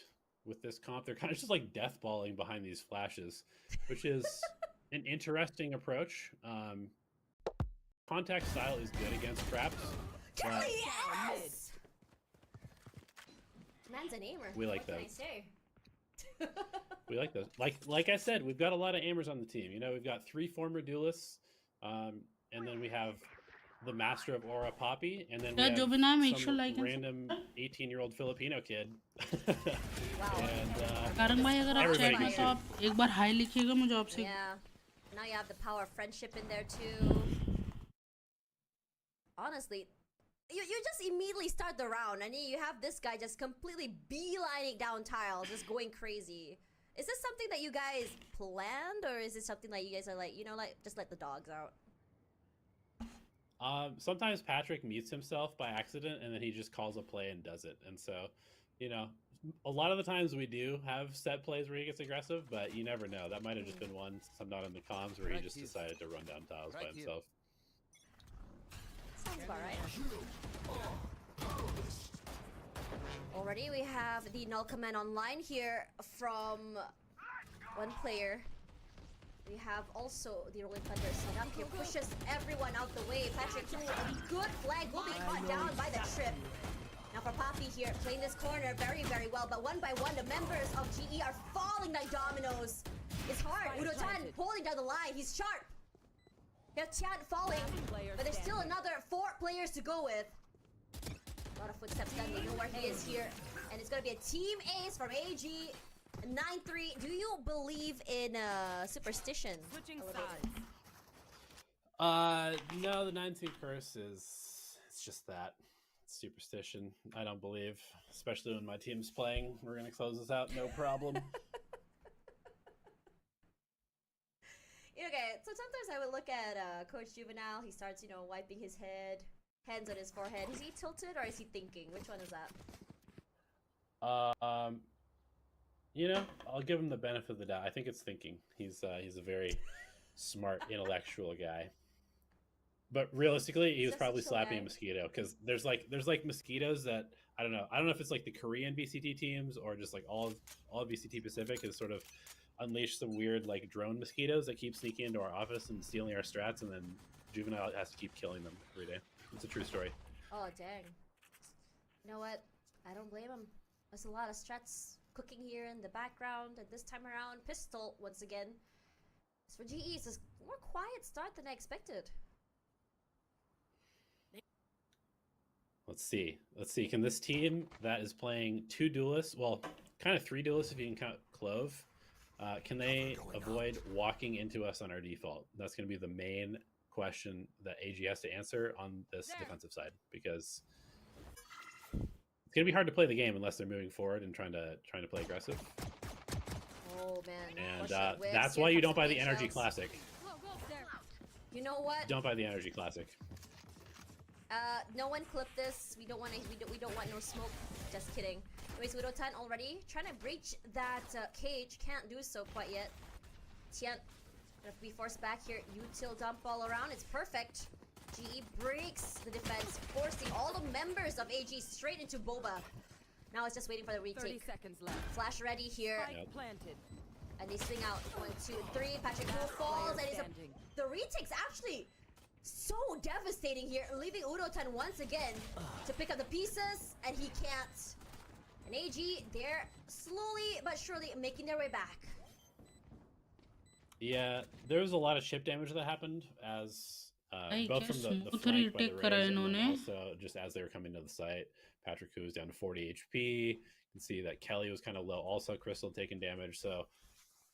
with this comp. They're kind of just like death balling behind these flashes, which is an interesting approach. Contact style is good against traps, but Kelly, yes! Man's an aimer. We like what can I those. say? we like those. Like I said, we've got a lot of aimers on the team. You know, we've got 3 former duelists, and then we have the master of Aura Poppy, and then we Yeah, have Jobina, make sure some like and random 18-year-old Filipino kid. Wow. And कारंग भाई अगर आप Everybody chat में can तो आप एक बार high लिखिएगा मुझे आपसे Yeah. Now you have the power of friendship in there too. Honestly, you just immediately start the round and you have this guy just completely beelining down tiles, just going crazy. Is this something that you guys planned, or is it something that you guys are like, you know, like just let the dogs out? sometimes Patrick mutes himself by accident, and then he just calls a play and does it. And so, you know, a lot of the times we do have set plays where he gets aggressive, but you never know. That might have just been one, since I'm not in the comms, where he just decided to run down tiles by himself. Sounds about right. Already we have the null command online here from one player. We have also the Rolling Thunder set up here, pushes everyone out the way. Patrick Hu, a good flag will be caught down by the trip. Now for Poppy here, playing this corner very, very well, but one by one, the members of GE are falling like dominoes. It's hard. Udo-chan holding down the line. He's sharp. You have Chan falling, but there's still another 4 players to go with. A lot of footsteps done. They know where he is here. and it's gonna be a team ace from AG. 9-3. Do you believe in superstition? Switching a little bit? sides. No, the 9-2 curse it's just that. It's superstition. I don't believe, especially when my team's playing. We're gonna close this out, no problem. Okay, so sometimes I would look at Coach Juvenile. He starts, wiping his head, hands on his forehead. Is he tilted or is he thinking? Which one is that? I'll give him the benefit of the doubt. I think it's thinking. He's a very smart, intellectual guy. But realistically, he was Just a probably chill slapping guy. a mosquito because there's like mosquitoes that I don't know. I don't know if it's like the Korean BCT teams or just like all of BCT Pacific has sort of unleashed some weird like drone mosquitoes that keep sneaking into our office and stealing our strats, and then Juvenile has to keep killing them every day. It's a true story. Oh, dang. You know what? I don't blame him. There's a lot of strats cooking here in the background, and this time around, pistol once again. As for GE, it's a more quiet start than I expected. Let's see. Can this team that is playing 2 duelists, well, kind of 3 duelists if you can count Clove, can they avoid walking into us on our default? That's going to be the main question that AG has to answer on this defensive side, because it's going to be hard to play the game unless they're moving forward and trying to play aggressive. Oh, man. And Pushing whips, that's here why you comes don't the buy the big Energy shells. Classic. You know what? Don't buy the Energy Classic. No one clip this. We don't want no smoke. Just kidding. Anyways, Widow10 already trying to breach that cage. Can't do so quite yet. Tian gonna be forced back here. Util dump all around. It's perfect. GE breaks the defense, forcing all the members of AG straight into Boba. Now it's just waiting for the 30 retake. seconds left. Flash ready here, Spike Yep. planted. and they swing out. 1, 2, 3. Patrick Poole Last falls, player and standing. the retake's actually so devastating here, leaving Udo10 once again to pick up the pieces, and he can't. And AG, they're slowly but surely making their way back. Yeah, there was a lot of chip damage that happened as I both guess from the smooth flank by the retake करा Rays and then इन्होंने. also just as they were coming to the site. Patrick Hu was down to 40 HP. You can see that Kelly was kind of low. Also, Crystal taking damage. So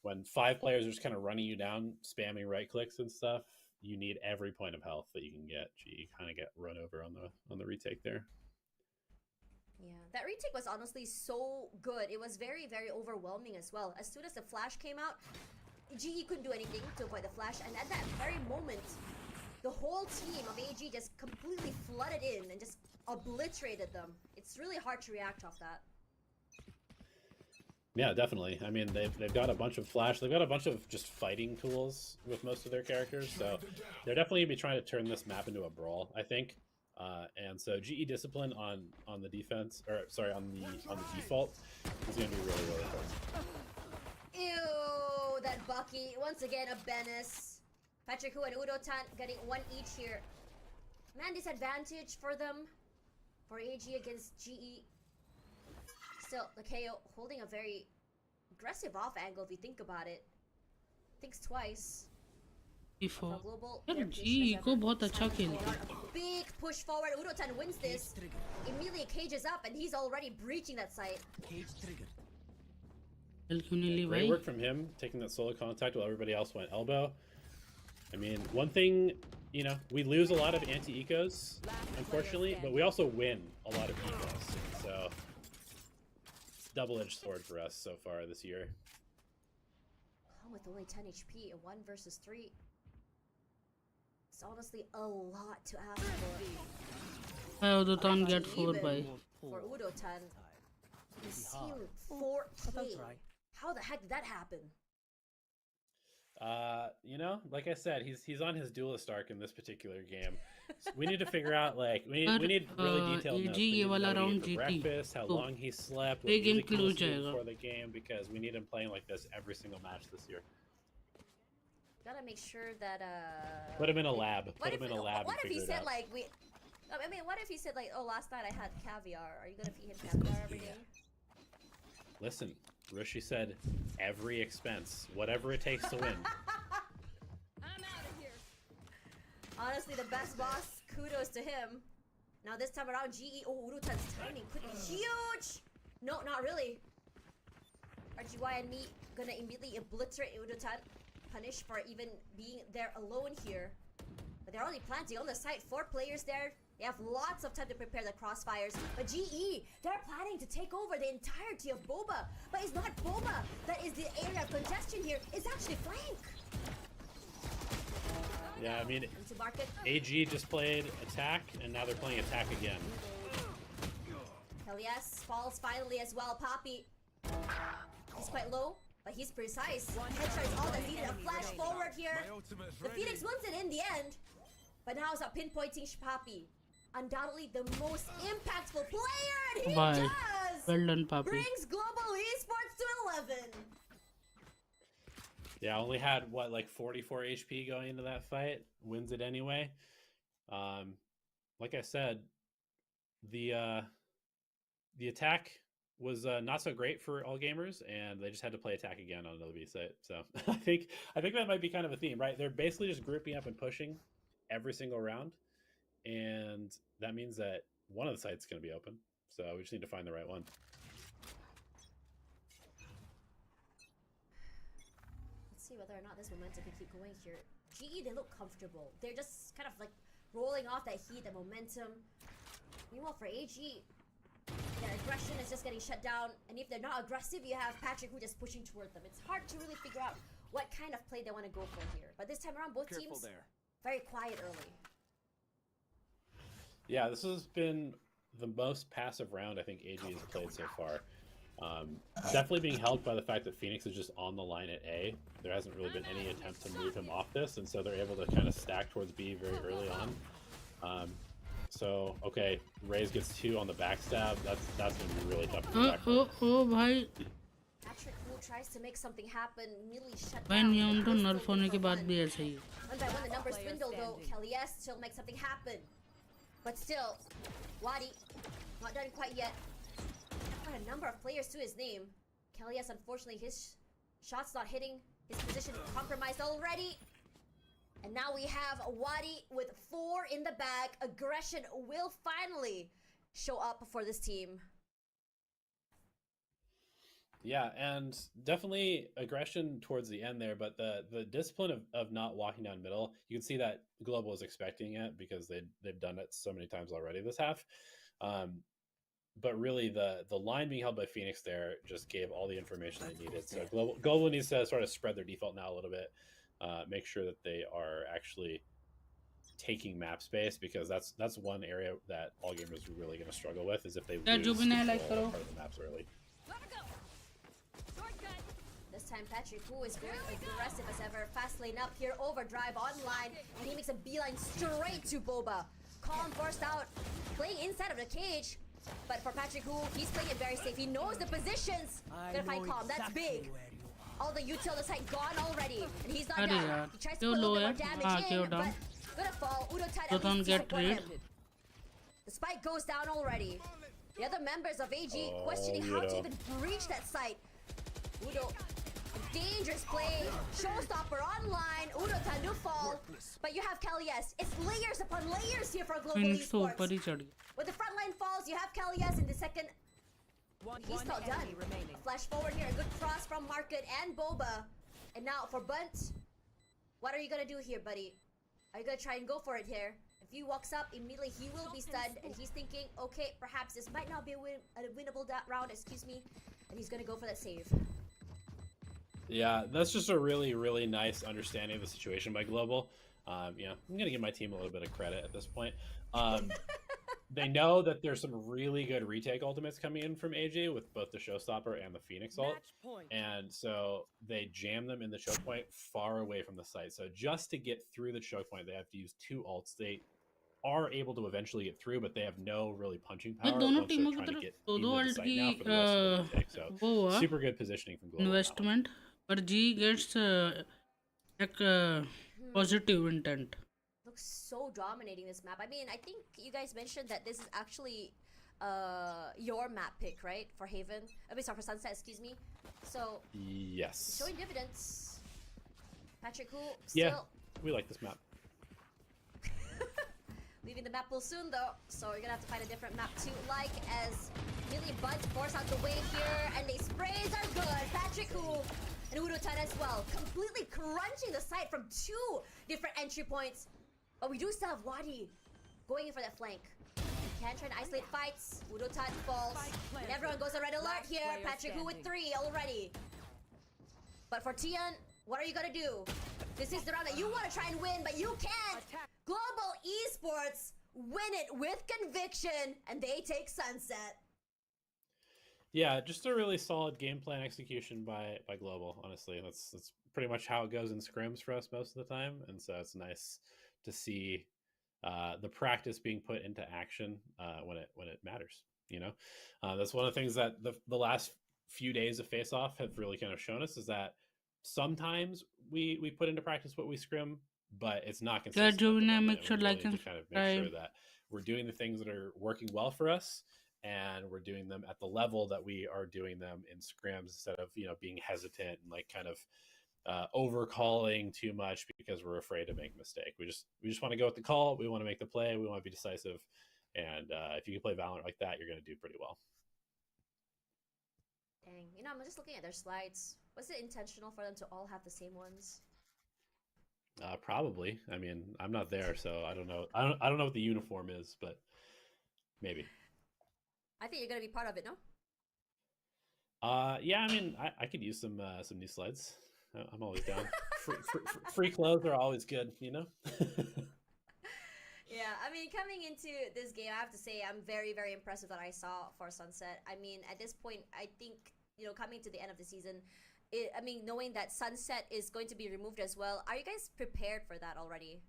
when 5 players are just kind of running you down, spamming right clicks and stuff, you need every point of health that you can get. You kind of get run over on the retake there. Yeah, that retake was honestly so good. It was very, very overwhelming as well. As soon as the flash came out, GE couldn't do anything to avoid the flash, and at that very moment, the whole team of AG just completely flooded in and just obliterated them. It's really hard to react off that. Yeah, definitely. I mean, they've got a bunch of flash. They've got a bunch of just fighting tools with most of their characters. So they're definitely gonna be trying to turn this map into a brawl, I think. And so GE discipline on the defense, or sorry, on the default is gonna be really, really important. Ew, that Bucky. Once again, a Benes. Patrick Hu and Udo-tan getting 1 each here. Man, disadvantage for them. For AG against GE. Still, the KO holding a very aggressive off angle if you think about it. Thinks twice. Before. For global, यार their ji position as को ever. बहुत अच्छा खेलते हैं. A big push forward. Udo-tan wins this. Immediately cages up and he's already breaching that site. खेल क्यों नहीं ली Great भाई? work from him, taking that solo contact while everybody else went elbow. I mean, one thing, we lose a lot of anti-ecos, unfortunately, but we also win a lot of ecos. So it's a double-edged sword for us so far this year. With only 10 HP, a 1 versus 3. It's honestly a lot to ask for. Udo-tan get 4 Even by. for Udo-tan. He's seen 4K. How the heck did that happen? Like I said, he's on his duelist arc in this particular game. So we need to figure out we need really detailed notes. We ये need to वाला know what he round ate for जीती. breakfast, how तो long he slept, what ये game music he close listened to जाएगा. before the game, because we need him playing like this every single match this year. Gotta make sure that Put him in a lab. What Put if, him in a lab what and if he figure it said out. what if he said oh, last night I had caviar? Are you gonna feed him caviar every day? Listen, Rishi said every expense, whatever it takes to win. I'm out of here. Honestly, the best boss. Kudos to him. Now this time around, GE. Oh, Urutan's timing could be huge. No, not really. RGY and me gonna immediately obliterate Udotan, punish for even being there alone here. But they're already planting on the site. 4 players there. They have lots of time to prepare the crossfires. But GE, they're planning to take over the entirety of Boba. But it's not Boba that is the area of congestion here. It's actually flank. Yeah, I mean, Into market. AG just played attack, and now they're playing attack again. Hell yes, falls finally as well. Poppy. He's quite low, but he's precise. Headshot is all that's needed. A flash forward here. The Phoenix wins it in the end. But now it's about pinpointing Poppy. Undoubtedly the most impactful player, and he Bye. does! Well done, Papi. Brings global esports to 11. Yeah, only had what, like 44 HP going into that fight. Wins it anyway. Like I said, the attack was not so great for all gamers, and they just had to play attack again on another B site. So I think that might be kind of a theme, right? They're basically just grouping up and pushing every single round, and that means that one of the sites is going to be open. So we just need to find the right one. Let's see whether or not this momentum can keep going here. GE, they look comfortable. They're just kind of like rolling off that heat, the momentum. Meanwhile, for AG, their aggression is just getting shut down. And if they're not aggressive, you have Patrick who just pushing toward them. It's hard to really figure out what kind of play they want to go for here. But this time around, both teams very quiet early. Yeah, this has been the most passive round I think AG has played so far. Definitely being helped by the fact that Phoenix is just on the line at A. There hasn't really been any attempt to move him off this, and so they're able to kind of stack towards B very early on. So, okay, Raze gets 2 on the backstab. That's going to be really tough to come back from. भाई Patrick who tries to make something happen, immediately shut भाई down. नियम तो नर्फ होने के बाद भी ऐसा ही है. One by one, the numbers dwindle though. Kelly S still make something happen. But still, Wadi, not done quite yet. Quite a number of players to his name. Kelly S, unfortunately, his shot's not hitting. His position compromised already. And now we have Wadi with 4 in the bag. Aggression will finally show up for this team. Yeah, and definitely aggression towards the end there, but the discipline of not walking down middle, you can see that Global is expecting it because they've done it so many times already this half. But really, the line being held by Phoenix there just gave all the information they needed. So Global needs to sort of spread their default now a little bit, make sure that they are actually taking map space, because that's one area that all gamers are really going to struggle with, is if they lose control of part of the maps early. This time Patrick who is going aggressive as ever. Fast lane up here, overdrive online, and he makes a beeline straight to Boba. Calm forced out, playing inside of the cage. But for Patrick who, he's playing it very safe. He knows the positions. Gonna find Calm, that's big. All the util on the side gone already, and he's not down. He tries to put a little bit more damage in, but gonna fall. Udo Tan get him. The spike goes down already. The other members of AG questioning how to even breach that site. Udo, a dangerous play. Showstopper online. Udo Tan fall. But you have Kelly S. It's layers upon layers here for Global Esports. With the front line falls, you have Kelly S in the second. He's not done. A flash forward here, a good cross from Market and Boba. And now for Bunt, what are you gonna do here, buddy? Are you gonna try and go for it here? If he walks up, immediately he will be stunned, and he's thinking, okay, perhaps this might not be a winnable round, excuse me. And he's gonna go for that save. Yeah, that's just a really, really nice understanding of the situation by Global. Yeah, I'm gonna give my team a little bit of credit at this point. They know that there's some really good retake ultimates coming in from AJ with both the Showstopper and the Phoenix ult, and so they jam them in the choke point far away from the site. So just to get through the choke point, they have to use 2 ults. They are able to eventually get through, but they have no really punching power once they're trying to get into the site now for the rest of the retake. So super good positioning from Global. Investment, but G gets positive intent. Looks so dominating this map. I mean, I think you guys mentioned that this is actually your map pick, right? For Haven. I mean, sorry, for Sunset, excuse me. So yes, showing dividends. Patrick who still we like this map. leaving the map pool soon though, so you're gonna have to find a different map to like, as Melee buds force out the way here, and they sprays are good. Patrick who and Urutan as well, completely crunching the site from 2 different entry points. But we do still have Wadi going in for that flank. Can try to isolate fights. Urutan falls, and everyone goes on red alert here. Patrick who with 3 already. But for Tian, what are you gonna do? This is the round that you want to try and win, but you can't. Global Esports win it with conviction, and they take Sunset. Yeah, just a really solid game plan execution by Global. Honestly, that's pretty much how it goes in scrims for us most of the time, and so it's nice to see the practice being put into action when it matters. You know, that's one of the things that the last few days of Face Off have really kind of shown us is that sometimes we put into practice what we scrim, but it's not consistent. Make sure like and to kind of make sure that we're doing the things that are working well for us, and we're doing them at the level that we are doing them in scrims instead of being hesitant and like kind of overcalling too much because we're afraid to make a mistake. We just want to go with the call. We want to make the play. We want to be decisive, and if you can play Valorant like that, you're going to do pretty well. Dang, I'm just looking at their slides. Was it intentional for them to all have the same ones? Probably. I mean, I'm not there, so I don't know. I don't know what the uniform is, but maybe. I think you're gonna be part of it, no? Yeah. I mean, I could use some new slides. I'm always down. Free clothes are always good, Yeah, I mean, coming into this game, I have to say I'm very, very impressed with what I saw for Sunset. I mean, at this point, I think, coming to the end of the season, knowing that Sunset is going to be removed as well, are you guys prepared for that already?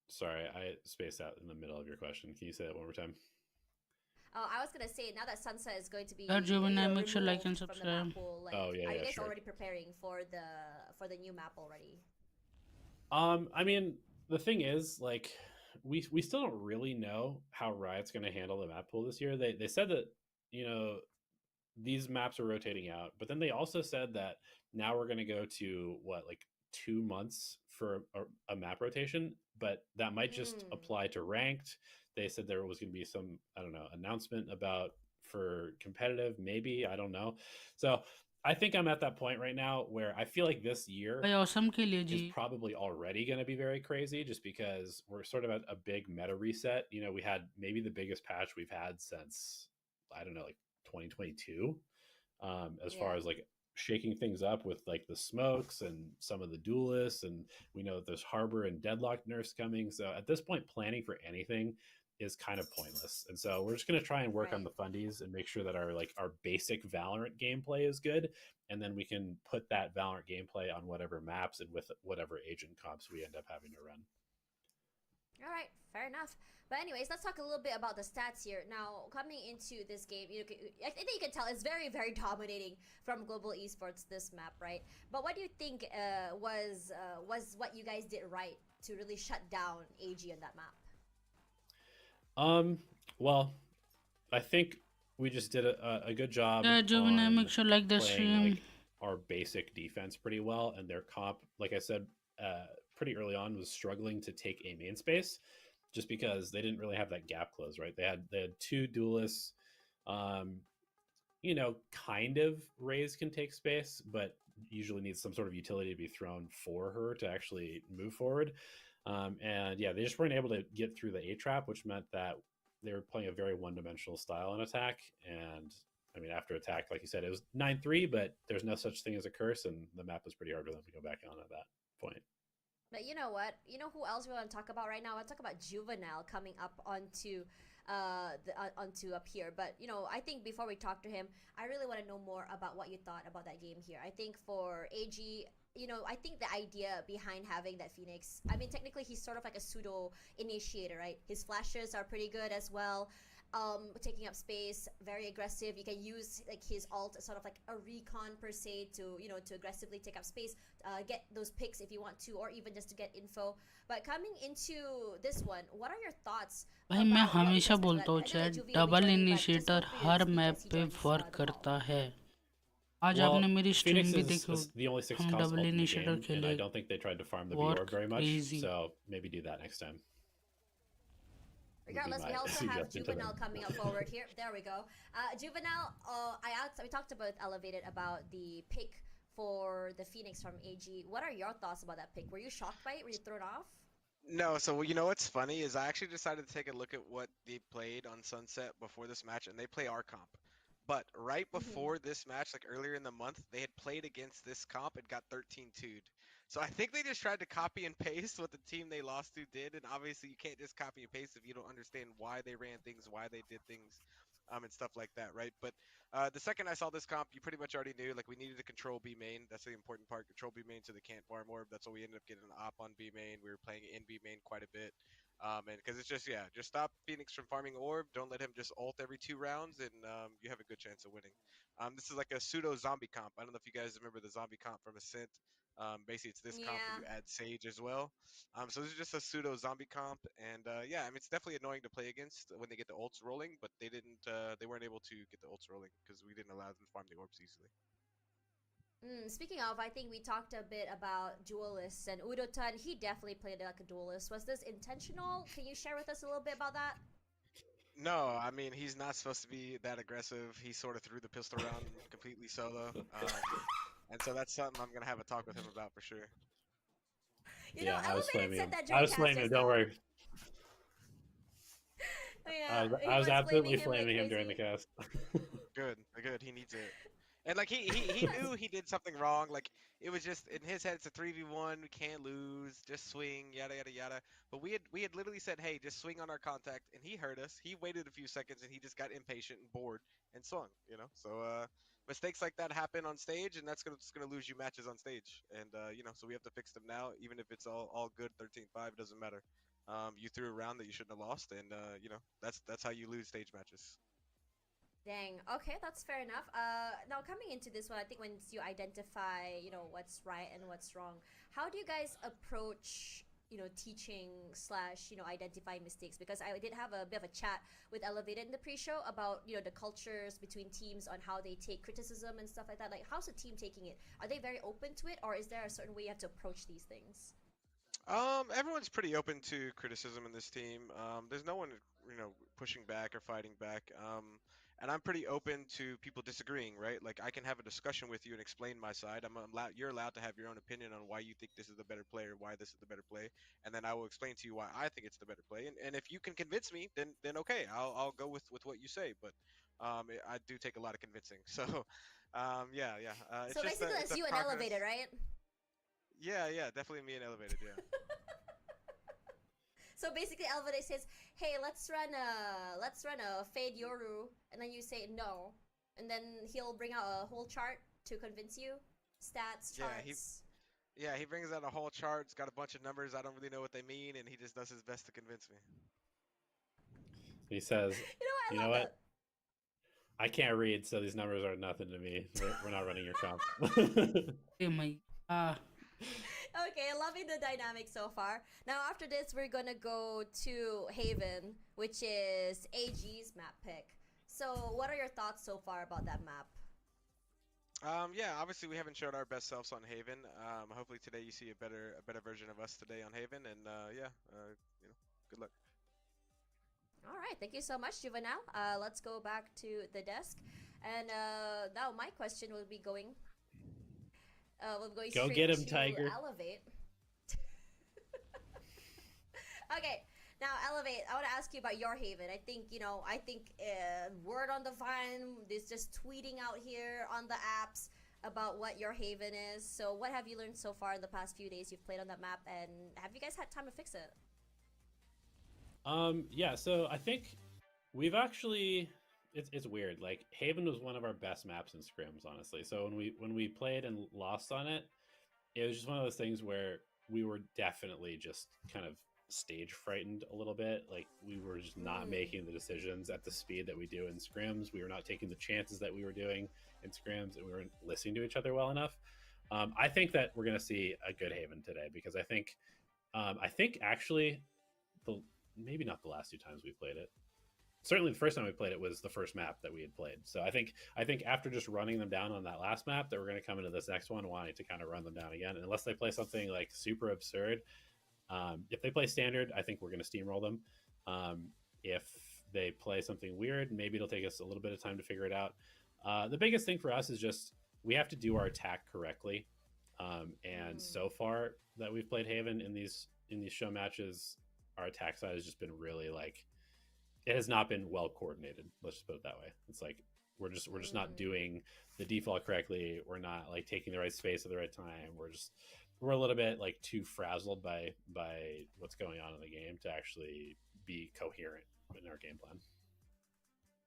Sorry, I spaced out in the middle of your question. Can you say that one more time? Oh, I was gonna say, now that Sunset is going to be make sure like and removed from the subscribe. map pool, like, Oh, yeah, are you yeah, guys sure. already preparing for the new map already? I mean, the thing is, like, we still don't really know how Riot's going to handle the map pool this year. They said that these maps are rotating out, but then they also said that now we're going to go to like 2 months for a map rotation, but that might just apply to ranked. They said there was going to be some, I don't know, announcement about for competitive, maybe, I don't know. So I think I'm at that point right now where I feel like this year awesome के लिए is ji probably already going to be very crazy just because we're sort of at a big meta reset. We had maybe the biggest patch we've had since, I don't know, like 2022, as far as like shaking things up with like the smokes and some of the duelists, and we know that there's Harbor and Deadlock Nurse coming. So at this point, planning for anything is kind of pointless. And so we're just going to try and work on the fundies and make sure that our basic Valorant gameplay is good. And then we can put that Valorant gameplay on whatever maps and with whatever agent comps we end up having to run. All right, fair enough. But anyways, let's talk a little bit about the stats here. Now, coming into this game, I think you can tell it's very, very dominating from Global Esports, this map, right? But what do you think was what you guys did right to really shut down AG on that map? Well, I think we just did a good job make sure like the stream. Our basic defense pretty well, and their comp, like I said, pretty early on was struggling to take a main space just because they didn't really have that gap close, right? They had 2 duelists. Kind of Raze can take space, but usually needs some sort of utility to be thrown for her to actually move forward. And yeah, they just weren't able to get through the A trap, which meant that they were playing a very one-dimensional style in attack. And I mean, after attack, like you said, it was 9-3, but there's no such thing as a curse, and the map was pretty hard for them to go back on at that point. But you know what? You know who else we want to talk about right now? I want to talk about Juvenile coming up onto up here. But I think before we talk to him, I really want to know more about what you thought about that game here. I think for AG, I think the idea behind having that Phoenix, I mean, technically he's sort of like a pseudo initiator, right? His flashes are pretty good as well. Taking up space, very aggressive. You can use like his ult as sort of like a recon per se to to aggressively take up space, get those picks if you want to, or even just to get info. But coming into this one, what are your thoughts? भाई मैं हमेशा बोलता हूँ chat double initiator हर map पे work करता है. आज आपने मेरी स्ट्रीम भी देखी, हम डबल इनिशिएटर खेले. I don't think they tried to farm the B orb very much, so maybe do that next time. Regardless, we my also have suggestion to them. Juvenile coming up forward here. There we go. Juvenile, we talked about Elevated about the pick for the Phoenix from AG. What are your thoughts about that pick? Were you shocked by it? Were you thrown off? No, so you know what's funny is I actually decided to take a look at what they played on Sunset before this match, and they play our comp. But right Mm-hmm. before this match, like earlier in the month, they had played against this comp and got 13-2'd. So I think they just tried to copy and paste what the team they lost to did, and obviously you can't just copy and paste if you don't understand why they ran things, why they did things, and stuff like that, right? But the second I saw this comp, you pretty much already knew like we needed to control B main. That's the important part. Control B main so they can't farm orb. That's why we ended up getting an op on B main. We were playing in B main quite a bit. And because it's just just stop Phoenix from farming orb. Don't let him just ult every 2 rounds, and you have a good chance of winning. This is like a pseudo zombie comp. I don't know if you guys remember the zombie comp from Ascent. Basically, it's this comp, but Yeah. you add Sage as well. So this is just a pseudo zombie comp, and yeah, I mean it's definitely annoying to play against when they get the ults rolling, but they weren't able to get the ults rolling because we didn't allow them to farm the orbs easily. Speaking of, I think we talked a bit about duelists and Udotan. He definitely played like a duelist. Was this intentional? Can you share with us a little bit about that? No, I mean he's not supposed to be that aggressive. He sort of threw the pistol around completely solo, and so that's something I'm gonna have a talk with him about for sure. You know, Yeah, I was Elevated flaming said him. that I during was cast flaming him. just Don't now. worry. Yeah, I he was was absolutely flaming him like flaming him during the crazy. cast. Good, good. He needs it. And like he knew he did something wrong. Like it was just in his head. It's a 3v1. We can't lose. Just swing. Yada yada yada. But we had literally said, hey, just swing on our contact. And he heard us. He waited a few seconds and he just got impatient and bored and swung. You know. So mistakes like that happen on stage, and that's gonna lose you matches on stage. And you know, so we have to fix them now. Even if it's all good, 13-5, it doesn't matter. You threw a round that you shouldn't have lost, and you know that's how you lose stage matches. Dang. Okay, that's fair enough. Now coming into this one, I think once you identify, what's right and what's wrong, how do you guys approach, teaching slash, identifying mistakes? Because I did have a bit of a chat with Elevated in the pre-show about, the cultures between teams on how they take criticism and stuff like that. Like, how's the team taking it? Are they very open to it, or is there a certain way you have to approach these things? Everyone's pretty open to criticism in this team. There's no one, pushing back or fighting back. And I'm pretty open to people disagreeing, right? Like I can have a discussion with you and explain my side. You're allowed to have your own opinion on why you think this is the better play or why this is the better play, and then I will explain to you why I think it's the better play. And if you can convince me, then okay, I'll go with what you say. But I do take a lot of convincing. So yeah. It's So just basically, it's that's a you and progress. Elevated, right? Yeah, definitely me and Elevated. Yeah. So basically, Elvide says, "Hey, let's run a fade Yoru," and then you say no, and then he'll bring out a whole chart to convince you, stats, Yeah, he charts. Yeah, he brings out a whole chart. It's got a bunch of numbers. I don't really know what they mean, and he just does his best to convince me. He says, You know what? "You I know love what? that. I can't read, so these numbers are nothing to me. We're not running your comp." Hey, my. Okay, loving the dynamic so far. Now after this, we're gonna go to Haven, which is AG's map pick. So, what are your thoughts so far about that map? Yeah, obviously we haven't showed our best selves on Haven. Hopefully today you see a better version of us today on Haven, and yeah, good luck. All right, thank you so much, Juvenile. Let's go back to the desk, and now my question will be going. We'll go Go straight get him, to Tiger. Elevate. Okay, now Elevate. I want to ask you about your Haven. I think word on the vine is just tweeting out here on the apps about what your Haven is. So, what have you learned so far in the past few days you've played on that map, and have you guys had time to fix it? Yeah, so I think we've actually it's weird. Like Haven was one of our best maps in scrims, honestly. So when we played and lost on it, it was just one of those things where we were definitely just kind of stage frightened a little bit. Like we were just not Mm. making the decisions at the speed that we do in scrims. We were not taking the chances that we were doing in scrims, and we weren't listening to each other well enough. I think that we're going to see a good Haven today because I think actually the maybe not the last 2 times we played it. Certainly, the first time we played it was the first map that we had played. So I think after just running them down on that last map, that we're going to come into this next one wanting to kind of run them down again, unless they play something like super absurd. If they play standard, I think we're going to steamroll them. Um, If they play something weird, maybe it'll take us a little bit of time to figure it out. The biggest thing for us is just we have to do our attack correctly. And so far that we've played Haven in these show matches, our attack side has just been really like, it has not been well coordinated. Let's just put it that way. It's like we're just not doing the default correctly. We're not like taking the right space at the right time. We're a little bit like too frazzled by what's going on in the game to actually be coherent in our game plan.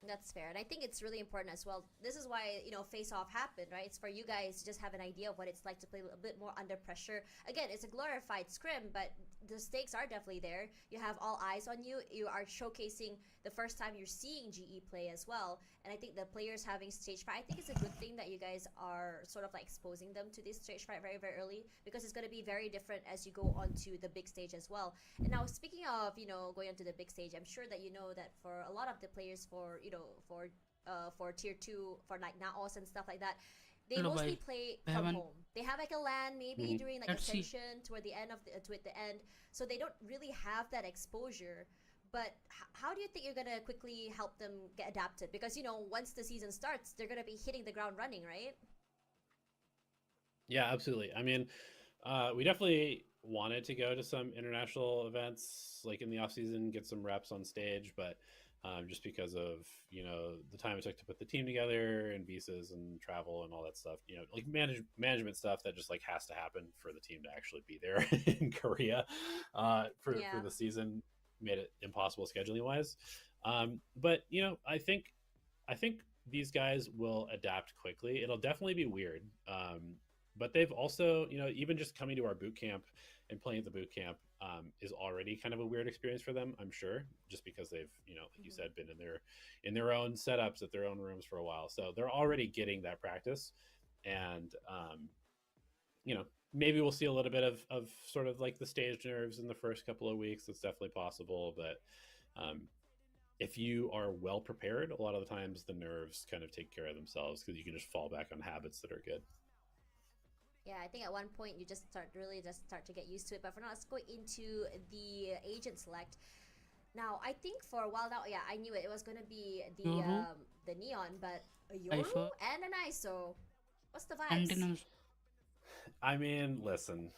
That's fair, and I think it's really important as well. This is why, you know, face-off happened, right? It's for you guys to just have an idea of what it's like to play a bit more under pressure. Again, it's a glorified scrim, but the stakes are definitely there. You have all eyes on you. You are showcasing the first time you're seeing GE play as well. And I think the players having stage fright, I think it's a good thing that you guys are sort of like exposing them to this stage fright very, very early, because it's going to be very different as you go onto the big stage as well. And now, speaking of, you know, going onto the big stage, I'm sure that you know that for a lot of the players for, you know, for tier 2, for like Naos and stuff like that, they mostly play from home. They have like a LAN maybe during like Ascension toward the end of the end, so they don't really have that exposure. But how do you think you're gonna quickly help them get adapted? Because, you know, once the season starts, they're gonna be hitting the ground running, right? Yeah, absolutely. I mean, we definitely wanted to go to some international events like in the off season, get some reps on stage, but just because of, you know, the time it took to put the team together and visas and travel and all that stuff, you know, like management stuff that just like has to happen for the team to actually be there in Korea for the season, made it impossible scheduling wise. But, you know, I think these guys will adapt quickly. It'll definitely be weird. But they've also, you know, even just coming to our boot camp and playing at the boot camp is already kind of a weird experience for them, I'm sure, just because they've, you know, like you said, been in their own setups at their own rooms for a while. So they're already getting that practice. And, you know, maybe we'll see a little bit of sort of like the stage nerves in the first couple of weeks. It's definitely possible. But if you are well prepared, a lot of the times the nerves kind of take care of themselves because you can just fall back on habits that are good. Yeah, I think at one point you just start to get used to it. But for now, let's go into the agent select. Now, I think for a while now, yeah, I knew it. It was gonna be the Neon, but a Yoru and an ISO. What's the vibes? I mean, listen,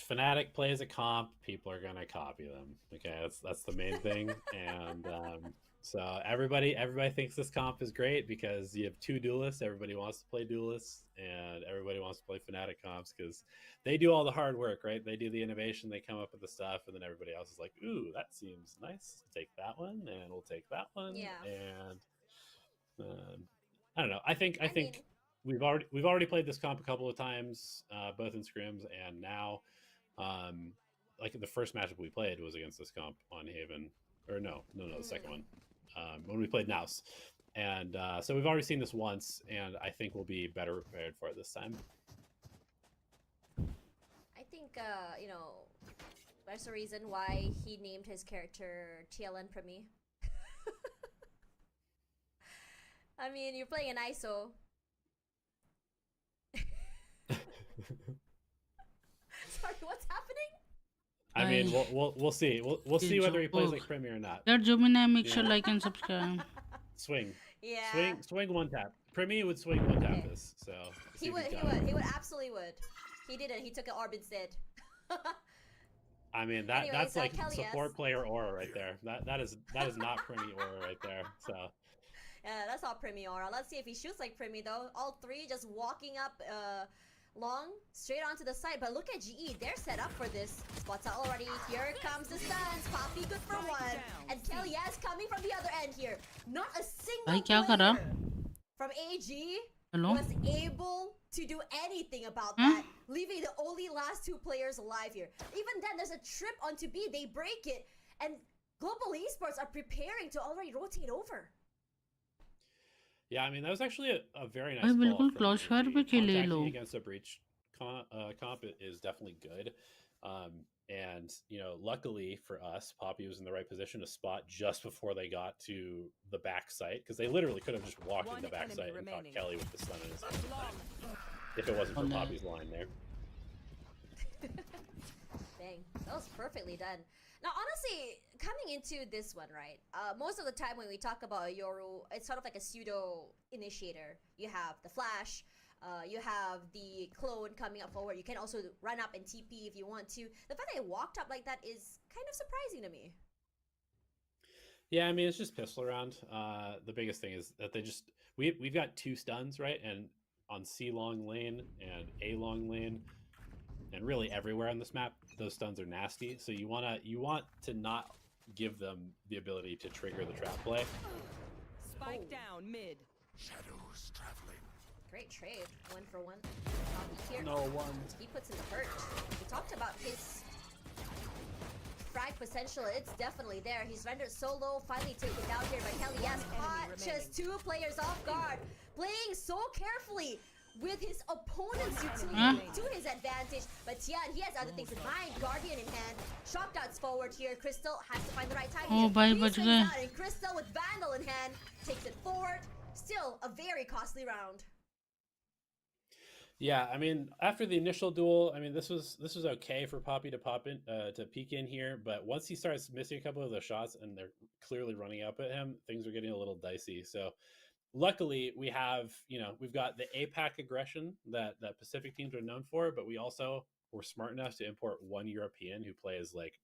Fnatic plays a comp, people are gonna copy them. Okay, that's the main thing, and so everybody thinks this comp is great because you have two duelists. Everybody wants to play duelists, and everybody wants to play Fnatic comps because they do all the hard work, right? They do the innovation, they come up with the stuff, and then everybody else is like, "Ooh, that seems nice. Take that one, and we'll take that one." Yeah. And I don't know. I think we've already played this comp a couple of times, both in scrims and now. Like the first matchup we played was against this comp on Haven, or no, the second one. When we played Naus. And so we've already seen this once, and I think we'll be better prepared for it this time. I think, you know, there's a reason why he named his character TLN Premi. I mean, you're playing an ISO. Sorry, what's happening? I mean, we'll see. We'll see whether he plays like Premier or not. That Gemini, make sure like and subscribe. Swing. Yeah. Swing one tap. Premier would swing one tap this. So he would absolutely would. He didn't. He took an orb instead. I mean that's like support player aura right there. That is not Premier aura right there. So. Yeah, that's all Premi aura. Let's see if he shoots like Premi though. All three just walking up long, straight onto the side. But look at GE, they're set up for this. Spots out already. Here comes the stuns. Poppy good for one. And Kelly's coming from the other end here. Not a single player from AG was able to do anything about that, leaving the only last two players alive here. Even then, there's a trip onto B. They break it. And Global Esports are preparing to already rotate over. Yeah, I mean, that was actually a very nice call. Contacting against a breach comp is definitely good. And, you know, luckily for us, Poppy was in the right position to spot just before they got to the back site, because they literally could have just walked in the back site and caught Kelly with the stun in his hand if it wasn't for Poppy's line there. Dang, that was perfectly done. Now, honestly, coming into this one, right? Most of the time when we talk about a Yoru, it's sort of like a pseudo initiator. You have the flash, you have the clone coming up forward. You can also run up and TP if you want to. The fact that it walked up like that is kind of surprising to me. Yeah, I mean it's just pistol around. The biggest thing is that we've got 2 stuns, right? And on C long lane and A long lane, and really everywhere on this map, those stuns are nasty. So you want to not give them the ability to trigger the trap play. Spike down mid. Shadows traveling. Great trade, 1 for 1. Here. No one. He puts in the hurt. We talked about his frag potential. It's definitely there. He's rendered so low, finally taken down here by Kelly. Yes, caught just 2 players off guard, playing so carefully with his opponent's utility to his advantage. But Tian, he has other things in mind. Guardian in hand. Shock darts forward here. Crystal has to find the right time. Oh, bhai, bach gaye. And Crystal with Vandal in hand takes it forward. Still a very costly round. Yeah, I mean, after the initial duel, I mean, this was okay for Poppy to to peek in here, but once he starts missing a couple of those shots and they're clearly running up at him, things are getting a little dicey. So, luckily, we have, we've got the APAC aggression that Pacific teams are known for, but we also were smart enough to import one European who plays like,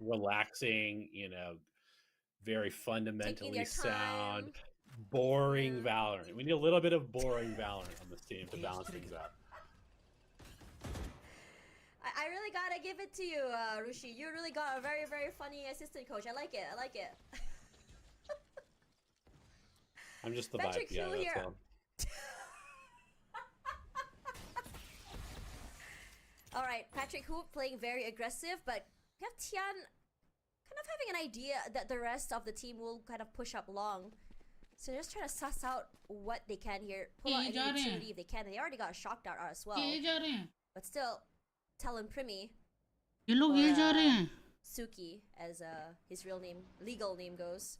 relaxing, very fundamentally sound, boring Valorant. We need a little bit of boring Valorant on this team to balance things out. I really gotta give it to you, Rushi. You really got a very, very funny assistant coach. I like it. I like it. I'm just the Patrick vibe guy. Hill here. That's all. All right, Patrick Hu playing very aggressive, but we have Tian kind of having an idea that the rest of the team will kind of push up long. So they're just trying to suss out what they can here. Pull out any utility if they can. And they already got a shock dart out as well. But still, Talon Primi. ये लोग ये जा रहे हैं. Suki, as his legal name goes.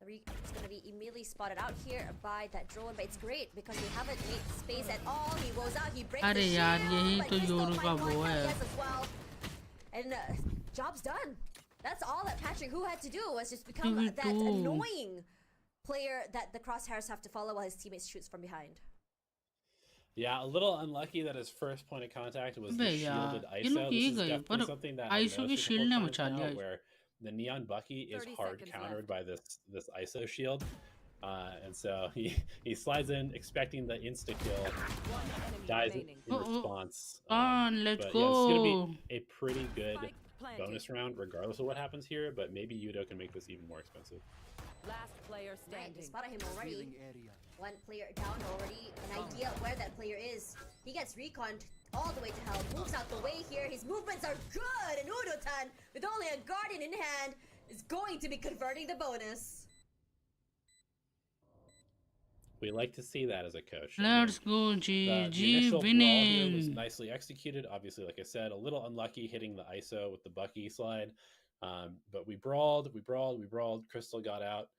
It's going to be immediately spotted out here by that drone, but it's great because they haven't made space at all. He goes out, he breaks the shield, यही but तो Crystal Yoru का finds वो one है. as well. And job's done. That's all that Patrick Hu had to do was just become that annoying player that the crosshairs have to follow while his teammates shoots from behind. Yeah, a little unlucky that his first point of contact was the shielded ये ISO. लोग This ये is गए definitely पर something that ISO की shield ने मचा लिया. where the Neon Bucky is 30 hard seconds countered left. by this ISO shield. And so he slides in expecting the insta kill, dies in response. Let's but go. yeah, it's going to be a pretty good bonus round regardless of what happens here, but maybe Yudo can make this even more expensive. Last player Right, standing. they spotted him already. One player down already. An idea of where that player is. He gets reconned all the way to hell. Moves out the way here. His movements are good. And Udotan, with only a Guardian in hand, is going to be converting the bonus. We like to see that as a coach. Let's go, The GG initial brawl here was winning. nicely executed. Obviously, like I said, a little unlucky hitting the ISO with the Bucky slide. But we brawled. Crystal got out.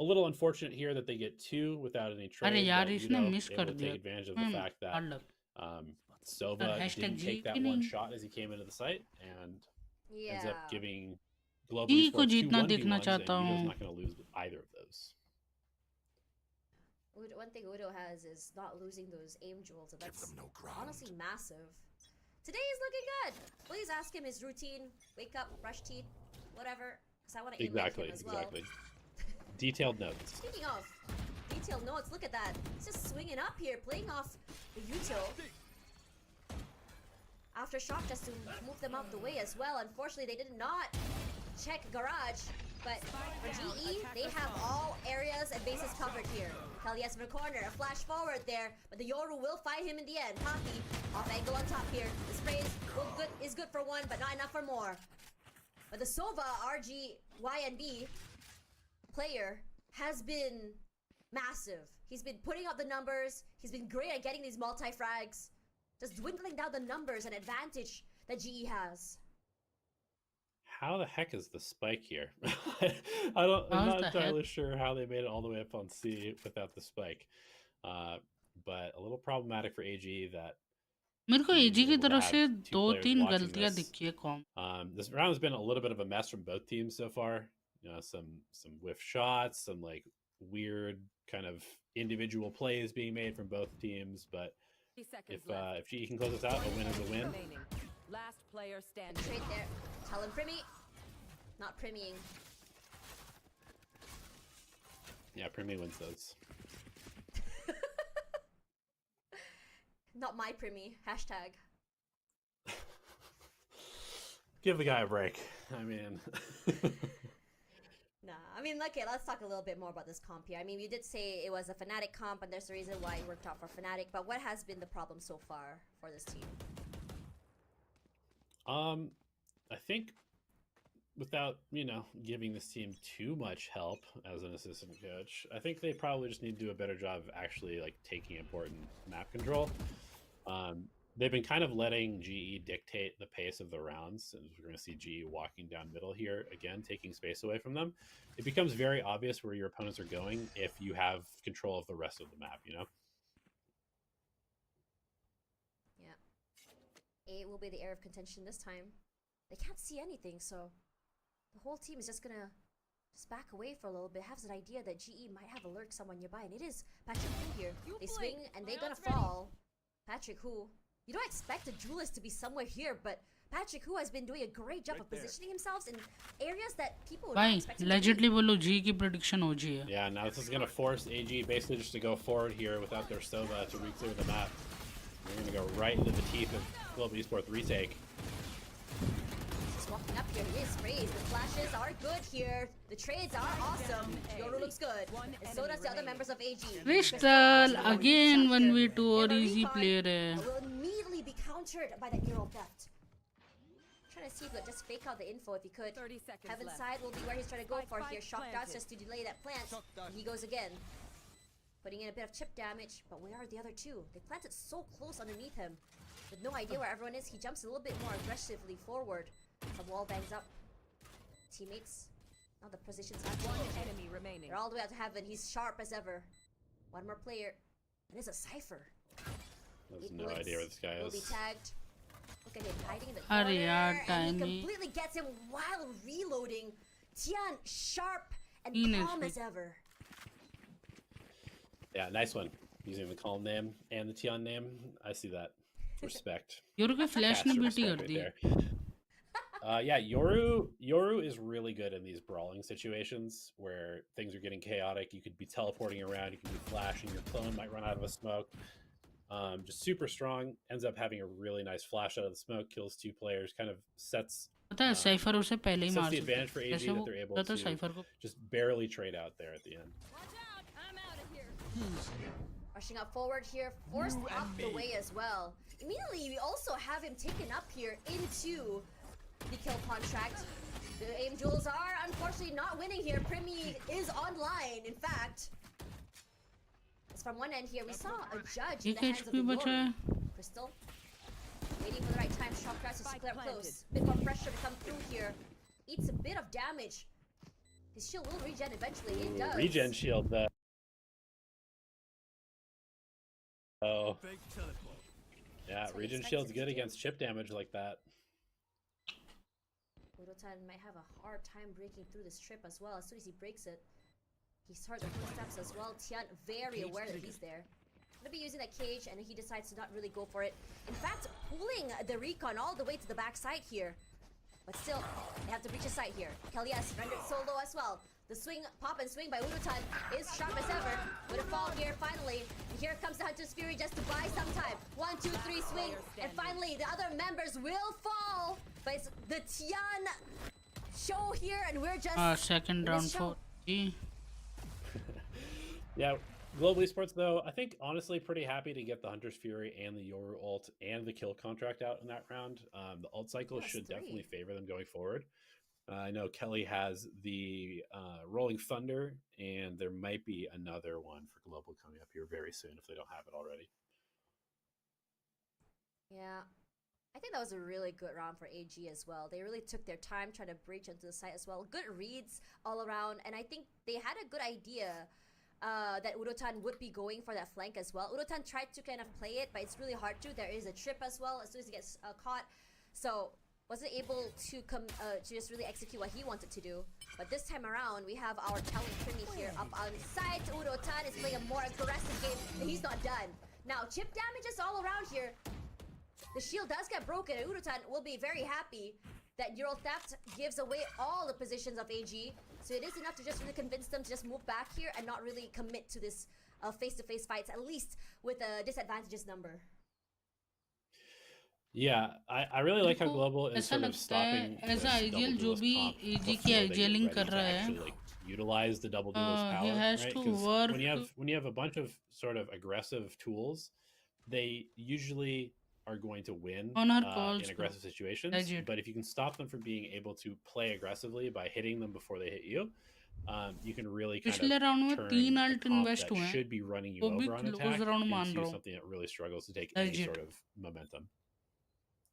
A little unfortunate here that they get 2 without any trade. अरे यार but इसने Yudo miss able कर to take दिया. advantage of the fact that Sova hashtag didn't take that G one नहीं. shot as he came into the site and ends Yeah. up giving Global G को Esports 2 जीतना 1v1s, देखना and चाहता Yudo's हूँ. not going to lose with either of those. One thing Udo has is not losing those aim jewels, and Give that's them no ground. honestly massive. Today is looking good. Please ask him his routine. Wake up, brush teeth, whatever. Because I want to emulate him as well. Exactly. Detailed notes. Speaking of detailed notes, look at that. He's just swinging up here, playing off the util. After shock just to move them out the way as well. Unfortunately, they did not check garage. But for GE, they have all areas and bases covered here. Kalias in the corner, a flash forward there, but the Yoru will fight him in the end. Poppy, off angle on top here. The sprays is good for 1, but not enough for more. But the Sova RG YNB player has been massive. He's been putting up the numbers. He's been great at getting these multi-frags. Just dwindling down the numbers and advantage that GE has. How the heck is the spike here? I'm not entirely sure how they made it all the way up on C without the spike. But a little problematic for AG that मेरे को to AG be की able to तरफ have से two दो players तीन watching गलतियां this. दिखी है com. This round has been a little bit of a mess from both teams so far. You know, some whiff shots, some like weird kind of individual plays being made from both teams. But 30 seconds left. if GE can close this out, a win is a win. Remaining. Last player standing. Trade there. Tell him Primmy. Not Primmying. Yeah, Premier wins those. Not my Primmy. Hashtag. Give the guy a break. I mean, Nah, I mean, okay, let's talk a little bit more about this comp here. I mean, you did say it was a Fnatic comp, and there's a reason why it worked out for Fnatic, but what has been the problem so far for this team? I think without, you know, giving this team too much help as an assistant coach, I think they probably just need to do a better job of actually like taking important map control. They've been kind of letting GE dictate the pace of the rounds, and we're going to see GE walking down middle here again, taking space away from them. It becomes very obvious where your opponents are going if you have control of the rest of the map, you know? Yeah. A will be the air of contention this time. They can't see anything, so the whole team is just gonna just back away for a little bit, has an idea that GE might have a lurk someone nearby, and it is Patrick Hu here. They swing, and they're gonna fall. Patrick Hu. You don't expect a duelist to be somewhere here, but Patrick Hu has been doing a great job of positioning himself in areas that people would not भाई expect him to allegedly बोलो जी की prediction OG है. Yeah, now this is going to force AG basically just to go forward here without their Sova to re-clear the map. They're going to go right into the teeth of Global Esports retake. He's walking up here. He is sprays. The flashes are good here. The trades are awesome. Yoru looks good. And so does the other members of AG. Crystal again 1v2 और easy player है. Will immediately be countered by that neural theft. Trying to see if he'll just fake out the info if he could. 30 seconds Heaven left. side will be where he's trying to go for here. Shock planted. dots just to delay that plant. And he goes again. Putting in a bit of chip damage. But where are the other two? They planted so close underneath him. With no idea where everyone is, he jumps a little bit more aggressively forward. The wall bangs up. Teammates. Now the position's up. One enemy remaining. They're all the way out to heaven. He's sharp as ever. One more player. And it's a Cypher. There's no idea where this guy Will be is. tagged. Look at him hiding in the अरे corner. यार, And he timing. completely gets him while reloading. Tian sharp and He knows calm me. as ever. Yeah, nice one. Using the calm name and the Tian name. I see that. Respect. Yoru के flash ने Catch the beaty respect कर right the. there. Yeah, Yoru is really good in these brawling situations where things are getting chaotic. You could be teleporting around, you could be flashing, your clone might run out of a smoke. Just super strong. Ends up having a really nice flash out of the smoke, kills two players, kind of sets पता है cipher उसे पहले ही sets मार the सकता advantage for है. AG जैसे that वो they're able पता to साइफर को just barely trade out there at the end. Watch out! I'm out of here. Rushing up forward here, forced up the way as well. Immediately, we also have him taken up here into the kill contract. The aim duels are unfortunately not winning here. Primmy is online, in fact. It's from one end here. We saw a judge in एक the hands of HP the बचा है. Yoru. Crystal. Waiting for the right time. Shock Crash is Spike clear up planted. close. Bit more pressure to come through here. Eats a bit of damage. His shield will regen eventually. It does. Regen shield though. Oh, Fake teleport. yeah, what he regen expects shield's him to good do. against chip damage like that. Udotan might have a hard time breaking through this trip as well. As soon as he breaks it, he starts the footsteps as well. Tian very aware that he's there. Gonna be using that cage, and he decides to not really go for it. In fact, pulling the recon all the way to the backside here. But still, they have to breach a site here. Kelly's rendered solo as well. The swing, pop and swing by Udotan is sharp as ever. With a fall here, finally. And here comes the Hunter's Fury just to buy some time. 1, 2, 3, swing. And finally, the other members will fall. But it's the Tian show here, and we're just second in round this for show. Ji. Yeah, Global Esports though, I think honestly pretty happy to get the Hunter's Fury and the Yoru ult and the kill contract out in that round. The ult cycle Plus should 3. definitely favor them going forward. I know Kelly has the Rolling Thunder, and there might be another one for Global coming up here very soon if they don't have it already. Yeah. I think that was a really good round for AG as well. They really took their time trying to breach into the site as well. Good reads all around, and I think they had a good idea that Urotan would be going for that flank as well. Urotan tried to kind of play it, but it's really hard to. There is a trip as well as soon as he gets caught. So wasn't able to just really execute what he wanted to do. But this time around, we have our talent Trini here up on site. Urotan is playing a more aggressive game, and he's not done. Now, chip damages all around here. The shield does get broken, and Urotan will be very happy that Neural Theft gives away all the positions of AG. So it is enough to just really convince them to just move back here and not really commit to this face-to-face fights, at least with a disadvantageous number. Yeah, I really like how Global is ऐसा sort of लगता है stopping this ऐसा double ideal जो duelist भी comp AG की before they get आइडियलिंग ready कर to रहा है actually like utilize the double duelist he power, has right? to Because work when you have a bunch of sort of aggressive tools, they usually are going to win on our calls in aggressive situations. legit. But if you can stop them from being able to play aggressively by hitting them before they hit you, you can really kind पिछले of round में turn 3 a ult comp invest that हुए हैं should be running you वो भी over on close attack round मान into रहा हूँ something that really struggles to take any legit. sort of momentum.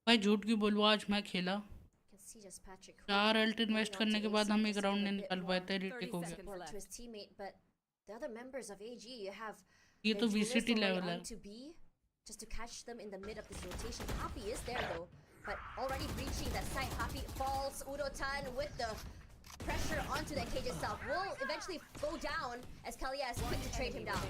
भाई झूठ की बोलूँ आज मैं खेला You can see just Patrick 4 ult invest moving on करने to के बाद AC, हम एक just राउंड giving नहीं a bit निकाल more पाए थे 30 रिटेक हो गया seconds. support to his teammate, but the other members of AG, you have ये their तो duelist VCT already लेवल है on to B, just to catch them in the mid of this rotation. Happy is there though, but already breaching that site. Happy falls. Urotan with the pressure onto that cage itself will eventually go down as Kalia is quick to trade him down.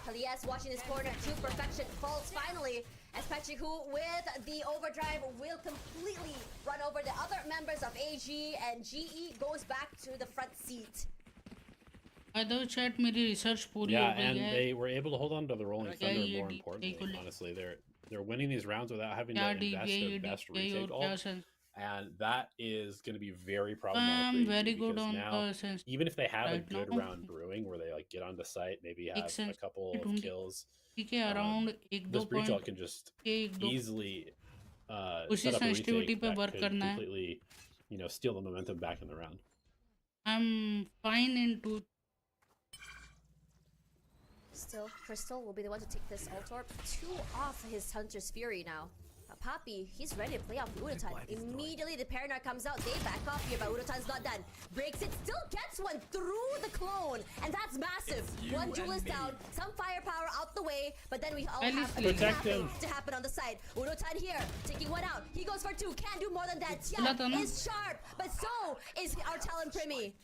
Kalias watching his corner to perfection, falls finally as Patrick, who with the overdrive will completely run over the other members of AG, and GE goes back to the front seat. Other chat मेरी research पूरी Yeah, हो गई and है they were able to hold on to the rolling Yeah, thunder. ये More DPI को importantly, ले- honestly, they're winning these rounds without having क्या to invest DPI their ये best DPI retake और क्या ult, sense and that is going to be very I problematic am for very AG good because on now, the sense even if they have a right good now. round brewing where they like get onto site, maybe एक have a sense couple of ढूंढी kills, ठीक है around एक दो this breach ult point can just के एक दो easily उसी set up a sensitivity retake पे that वर्क could करना है completely, steal the momentum back in the round. I am fine in two Still, Crystal will be the one to take this ult orb. 2 off his Hunter's Fury now. Poppy, he's ready to play out Urotan. Immediately the Paranoid comes out. They back off here, but Urotan's not done. Breaks it, still gets one through the clone, and that's massive. One duelist down, some firepower out the way, but then we all At have least a big protect happening him. to happen on the side. Urotan here, taking one out. He goes for 2, can't do more than that. Chila था Tian ना? is sharp, but so is our Talon Primi.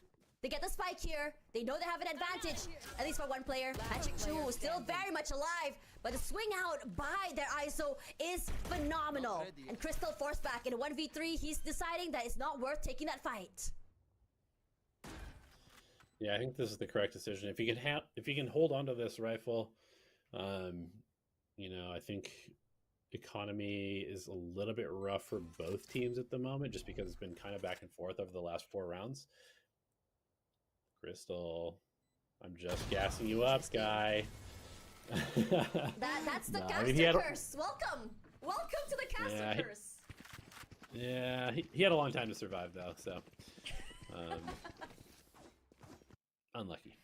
They get the spike here. They know they have an advantage, at least for one player. Patrick Chu still very much alive, but the swing out by their ISO is phenomenal. And Crystal forced back in a 1v3. He's deciding that it's not worth taking that fight. Yeah, I think this is the correct decision. If you can hold on to this rifle, I think economy is a little bit rough for both teams at the moment, just because it's been kind of back and forth over the last 4 rounds. Crystal, I'm just gassing you up, guy. That's the No, I caster mean, he had a- curse. Welcome to the caster Yeah, curse. Yeah, he had a long time to survive though, so unlucky.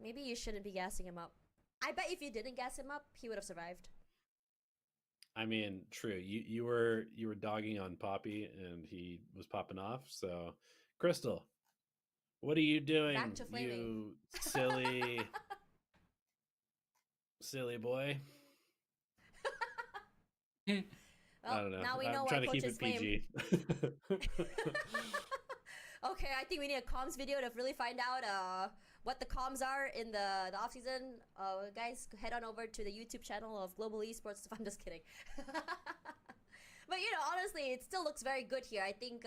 Maybe you shouldn't be gassing him up. I bet if you didn't gas him up, he would have survived. I mean, true. You were dogging on Poppy, and he was popping off. So, Crystal, what are you doing? Back to flaming. You silly boy. Well, I don't know. now we I'm know why trying to keep coaches it PG. Okay, I think we need a comms video to really find out what the comms are in the off season. Guys, head on over to the YouTube channel of Global Esports. I'm just kidding. But honestly, it still looks very good here. I think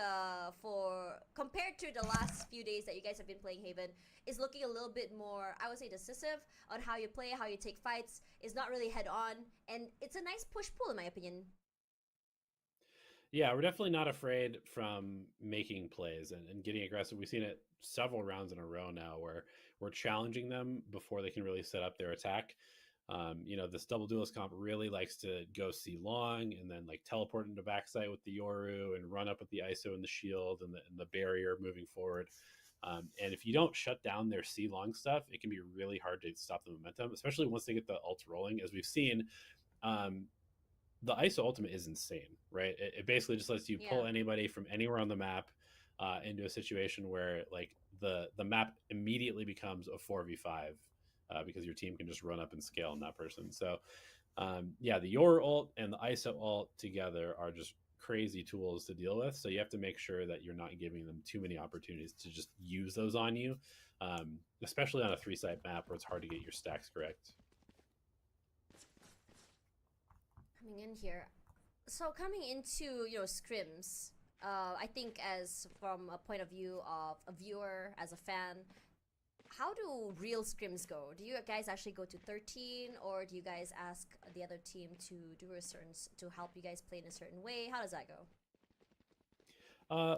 for compared to the last few days that you guys have been playing Haven, is looking a little bit more, I would say, decisive on how you play, how you take fights. It's not really head on, and it's a nice push pull in my opinion. Yeah, we're definitely not afraid from making plays and getting aggressive. We've seen it several rounds in a row now where we're challenging them before they can really set up their attack. This double duelist comp really likes to go C long and then like teleport into backside with the Yoru and run up with the ISO and the shield and the barrier moving forward. And if you don't shut down their C long stuff, it can be really hard to stop the momentum, especially once they get the ults rolling. As we've seen, the ISO ultimate is insane, right? It basically just lets you pull anybody from anywhere on the map into a situation where like the map immediately becomes a 4v5 because your team can just run up and scale on that person. So yeah, the Yor ult and the ISO ult together are just crazy tools to deal with. So you have to make sure that you're not giving them too many opportunities to just use those on you, especially on a 3-site map where it's hard to get your stacks correct. Coming in here, so coming into scrims, I think as from a point of view of a viewer, as a fan, how do real scrims go? Do you guys actually go to 13, or do you guys ask the other team to do to help you guys play in a certain way? How does that go?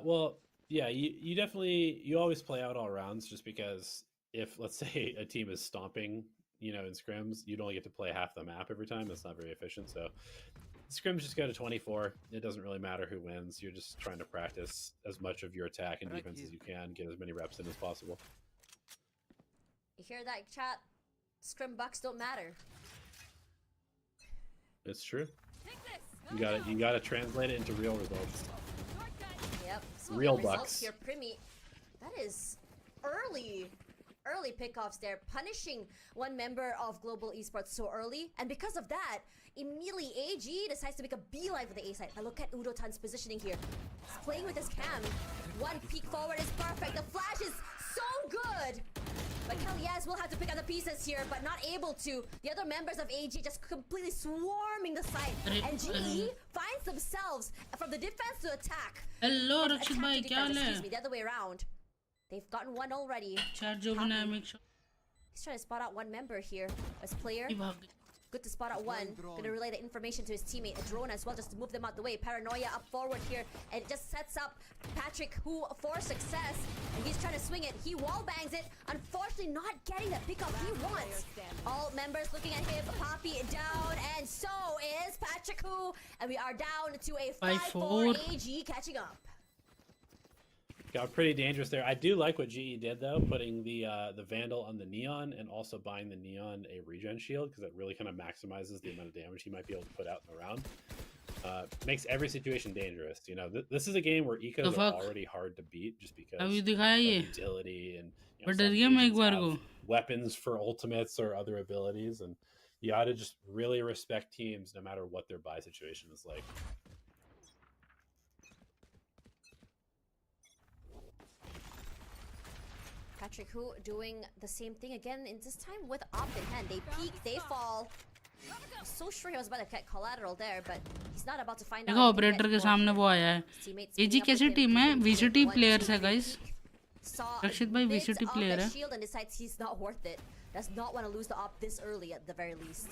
Well, yeah, you definitely, you always play out all rounds, just because if, let's say, a team is stomping, in scrims, you'd only get to play half the map every time. That's not very efficient. So scrims just go to 24. It doesn't really matter who wins. You're just trying to practice as much of your attack and defense as you can, get as many reps in as possible. You hear that, chat? Scrim bucks don't matter. It's true. You gotta translate it into real results. Yep. Real results bucks. Here, Primi. That is early pickoffs there, punishing one member of Global Esports so early, and because of that, immediately AG decides to make a beeline for the A side. But look at Udotan's positioning here. He's playing with his cam. One peek forward is perfect. The flash is so good. But Kelyaz will have to pick up the pieces here, but not able to. The other members of AG just completely swarming the site. And GE finds themselves from the defense to attack. Hello, Rakshit bhai, kya haal hai? Excuse me, the other way around. They've gotten one already. Chat jo banaya, make sure. He's trying to spot out one member here as player. Ye bhag gayi. Good to spot out one. Gonna relay the information to his teammate. A drone as well, just to move them out the way. Paranoia up forward here. And it just sets up Patrick, who for success. And he's trying to swing it. He wall bangs it. Unfortunately, not getting the pickup he wants. All members looking at him. Poppy down. And so is Patrick, who. And we are down to a 5-4 AG catching up. Got pretty dangerous there. I do like what GE did though, putting the Vandal on the Neon and also buying the Neon a regen shield, because it really kind of maximizes the amount of damage he might be able to put out in the round. Makes every situation dangerous. This is a game where ecos are already hard to beat just because of utility and some weapons for ultimates or other abilities, and you ought to just really respect teams no matter what their buy situation is like. Patrick, who doing the same thing again, in this time with op in hand. They peek, they fall. I'm so sure he was about to get collateral there, but he's not about to find out. देखो operator के सामने वो आया है. एजी कैसी team है? VCT players है guys. रक्षित भाई VCT प्लेयर है. Shield and decides he's not worth it. Does not want to lose the op this early at the very least.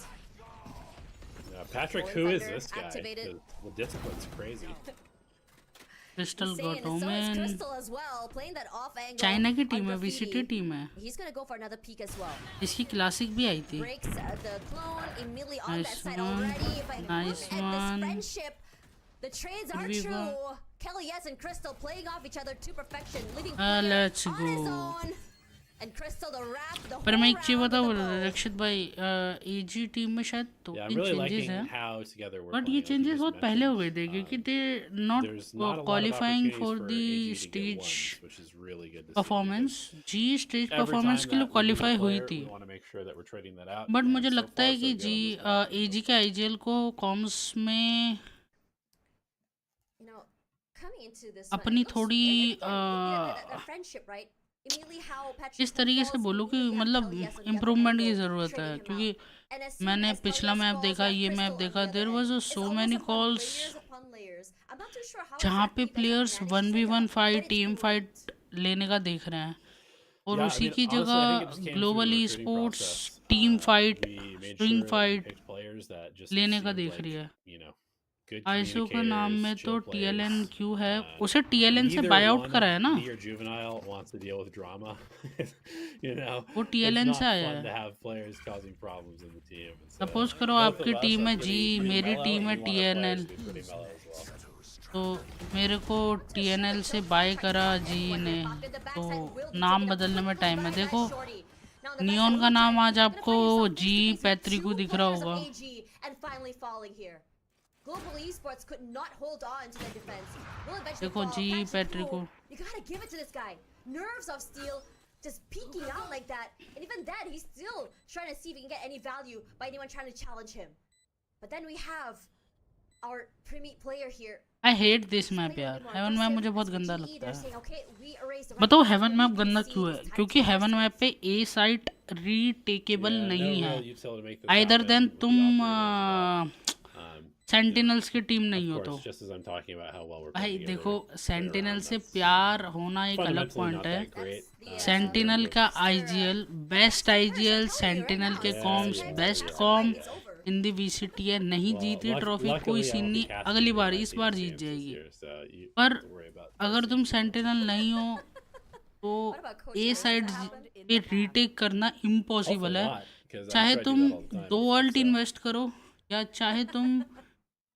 Patrick, who is this guy? The discipline's crazy. Crystal got Omen. Crystal as well, playing that off angle. China की team है, VCT team है. He's gonna go for another peek as well. इसकी classic भी आई थी. Breaks the clone immediately on that side already. If I look at this friendship, the trades are true. Kelyaz and Crystal playing off each other to perfection, leaving let's on go. his own. And Crystal the wrap the पर मैं एक चीज whole बताऊँ round with the bow. रक्षित भाई, AG team में शायद तो इन चेंजेस हैं, बट ये चेंजेस बहुत पहले हो गए थे क्योंकि they not qualifying for the stage performance. जी स्टेज परफॉर्मेंस के लिए क्वालिफाई हुई थी, बट मुझे लगता है कि जी AG के IGL को कॉम्स में अपनी थोड़ी इस तरीके से बोलूँ कि मतलब इम्प्रूवमेंट की ज़रूरत है, क्योंकि मैंने पिछला मैप देखा, ये मैप देखा, there was so many calls जहाँ पे players 1v1 fight, team fight लेने का देख रहे हैं, और उसी की जगह global sports team fight, string fight लेने का देख रही है. आईसो का नाम में तो TLNQ है, उसे TLN से बाय आउट करा है ना, वो TLN से आया है. सपोज करो आपकी टीम है जी, मेरी टीम है TNL, तो मेरे को TNL से बाय करा जी ने, तो नाम बदलने में टाइम है. देखो नियॉन का नाम आज आपको जी पैत्रिको दिख रहा होगा. Global Esports could not hold on to their defense. Will eventually देखो fall. जी Patrick, पैट्रिको, who, You gotta give it to this guy. Nerves of steel, just peeking out like that. And even then, he's still trying to see if he can get any value by anyone trying to challenge him. But then we have our premier player here. I hate this map यार. Haven map मुझे बहुत गंदा लगता है. बताओ haven map गंदा क्यों है? क्योंकि हेवन मैप पे ए साइट रीटेकेबल नहीं है. आइदर देन तुम सेंटिनल्स की टीम नहीं हो तो. भाई देखो, सेंटिनल से प्यार होना एक अलग पॉइंट है. सेंटिनल का आईजीएल बेस्ट आईजीएल, सेंटिनल के कॉम्स बेस्ट कॉम इन दी वीसीटी है. नहीं जीती ट्रॉफी कोई सीन नहीं, अगली बार इस बार जीत जाएगी. पर अगर तुम सेंटिनल नहीं हो तो ए साइड पे रीटेक करना इम्पॉसिबल है. चाहे तुम 2 अल्ट इन्वेस्ट करो या चाहे तुम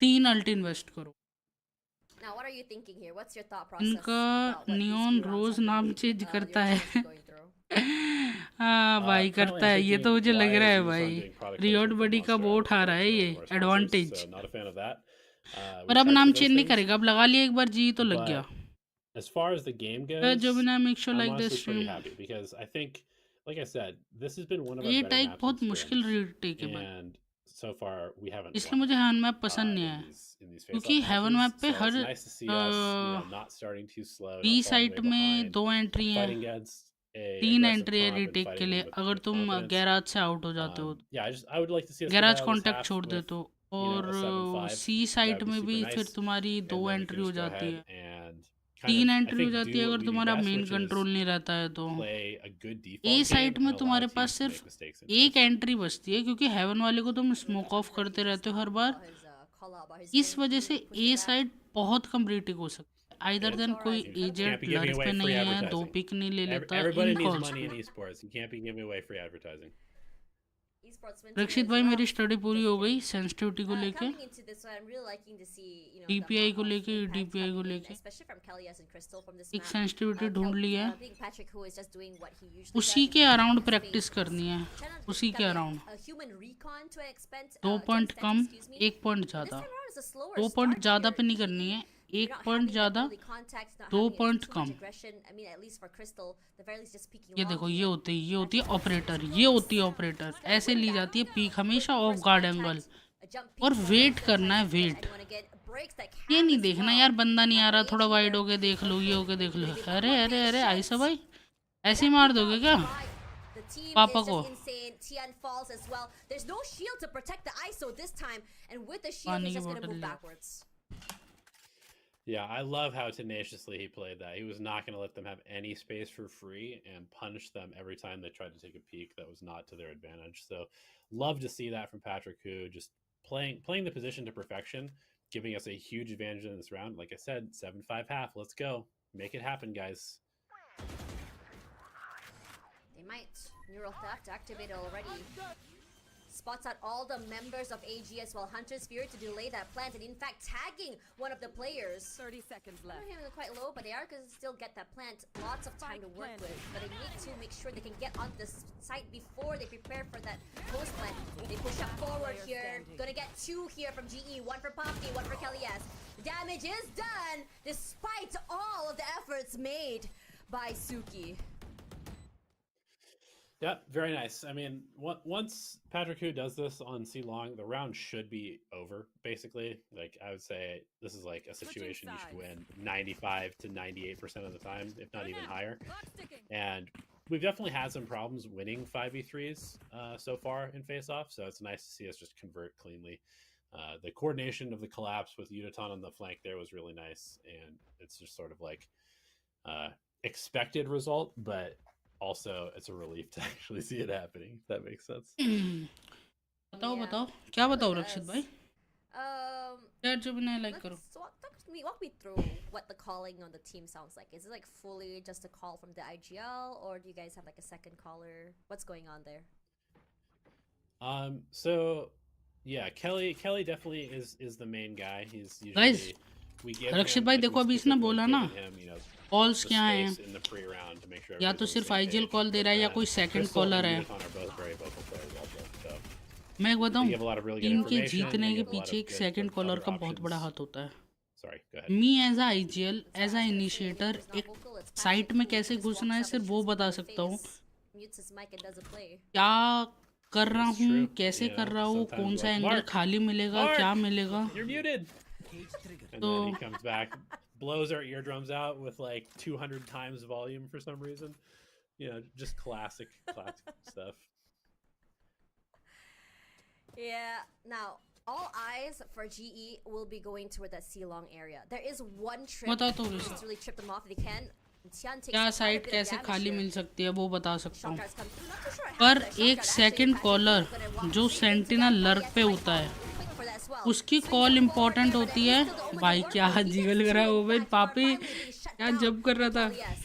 3 अल्ट इन्वेस्ट करो. इनका नियॉन रोज नाम चेंज करता है. हाँ भाई करता है, ये तो मुझे लग रहा है भाई. रियोट बडी का वो उठा रहा है ये एडवांटेज. पर अब नाम चेंज नहीं करेगा, अब लगा लिया एक बार जी तो लग गया. As far as the game goes, जो भी ना make sure I'm like honestly this pretty stream. happy because I think, like I said, this has been one of our ये better टाइप maps बहुत in मुश्किल scrims, retake है भाई. and so far we haven't इसलिए won, मुझे haven map पसंद नहीं in आया. these क्योंकि face-off हेवन मैप matches, पे so her it's nice to see us, not starting too slow, not be falling site way में behind, 2 एंट्री हैं, fighting against a 3 aggressive entry है comp and retake के fighting लिए. them with अगर तुम confidence. Garage से out हो जाते हो, Yeah, I would like to see us come garage out of this contact half छोड़ दे with, तो. you know, और a 7-5. C That site would be में super भी nice, फिर तुम्हारी and 2 then we can entry हो just go जाती ahead है. and kind 3 of, I entry हो think, जाती do है what अगर we do तुम्हारा best, main which is control नहीं रहता है तो. play a good A default site game में and allow तुम्हारे teams पास to make सिर्फ mistakes in एक एंट्री बचती है, क्योंकि हेवन वाले को तुम स्मोक ऑफ करते रहते हो हर बार. इस वजह से ए साइड बहुत कम रीटेक हो सकती है. आइदर देन कोई Can't agent be giving लर्फ away पे free नहीं है, 2 advertising. पिक नहीं ले लेता. Everybody in needs calls money in पे esports. You can't be giving away free advertising. रक्षित भाई मेरी स्टडी पूरी हो गई सेंसिटिविटी को लेके, डीपीआई को लेके, डीपीआई को लेके. एक सेंसिटिविटी ढूंढ ली है, उसी के अराउंड प्रैक्टिस करनी है. उसी के अराउंड 2 पॉइंट कम 1 पॉइंट ज़्यादा. 2 पॉइंट ज़्यादा पे नहीं करनी है, 1 पॉइंट ज़्यादा 2 पॉइंट कम. ये देखो, ये होती है ऑपरेटर. ये होती है ऑपरेटर. ऐसे ली जाती है पीक हमेशा ऑफ गार्ड एंगल. और वेट करना है, वेट. ये नहीं देखना यार बंदा नहीं आ रहा, थोड़ा वाइड हो के देख लो, ये हो के देख लो. अरे अरे अरे आइसा भाई ऐसे ही मार दोगे क्या पापा को? पानी की बोतल ले. Yeah, I love how tenaciously he played that. He was not going to let them have any space for free and punish them every time they tried to take a peek that was not to their advantage. So, love to see that from Patrick, who just playing the position to perfection, giving us a huge advantage in this round. Like I said, 7-5 half. Let's go. Make it happen, guys. They might. Neural theft activated already. Spots out all the members of AG as well. Hunter's Fury to delay that plant and in fact tagging one of the players. 30 seconds left. They're quite low, but they are going to still get that plant. Lots of time to work with, but they need to make sure they can get on this site before they prepare for that post plant. They push up forward here. Gonna get 2 here from GE. 1 for Poppy, 1 for Kellyas. Damage is done despite all of the efforts made by Suki. Yeah, very nice. I mean, once Patrick Hu does this on C Long, the round should be over, basically. Like, I would say this is like a situation you should win 95 to 98% of the time, if not even higher. And we've definitely had some problems winning 5v3s so far in face-off, so it's nice to see us just convert cleanly. The coordination of the collapse with Udaton on the flank there was really nice, and it's just sort of like expected result, but also it's a relief to actually see it happening, if that makes sense. बताओ क्या बताओ रक्षित भाई? यार जो भी नहीं like करो. Walk me through what the calling on the team sounds like. Is it like fully just a call from the IGL, or do you guys have like a second caller? What's going on there? So yeah, Kelly definitely is the main guy. He's usually Guys, we give Rakshit him, भाई like, देखो we अभी इसने specifically बोला given ना him, you know, calls the क्या हैं, space in the pre-round to make sure या तो everybody's on the सिर्फ same आईजीएल page. कॉल दे रहा है या कोई सेकंड Crystal कॉलर and है. Udaton are both very vocal players also, so मैं एक बताऊं, they give a lot of really good team के information, जीतने they के give a lot पीछे of एक good second sort of caller other का बहुत बड़ा options. हाथ होता है. Sorry, go ahead. Me as a IGL as a initiator एक साइट में कैसे घुसना है सिर्फ वो बता सकता हूँ। Mutes his mic and doesn't play. क्या कर रहा It's हूँ, true. कैसे You कर know, रहा हूँ, sometimes कौन you're सा like, एंगल "Mark, खाली मिलेगा, Mark, क्या मिलेगा। you're muted." And So then he comes back, blows our eardrums out with like 200 times volume for some reason. You know, just classic stuff. Yeah. Now, all eyes for GE will be going toward that C-long area. There is one trip बता तो just रही to really trip them off if they can. Tian takes क्या quite a site bit of कैसे damage खाली here. मिल सकती है वो बता सकता Shock हूँ। darts come through. Not too sure how पर the shock एक dart second actually caller passes through, but it जो walks straight into sentinel that lurk body. पे Yes, होता है Michael, looking for that as well. उसकी Swings call it forward important there, but होती he's है। still the only भाई lurker. क्या He gets jiggle कर रहा है two वो भाई back, पापी, finally being shut क्या down. जब कर रहा था। Yes.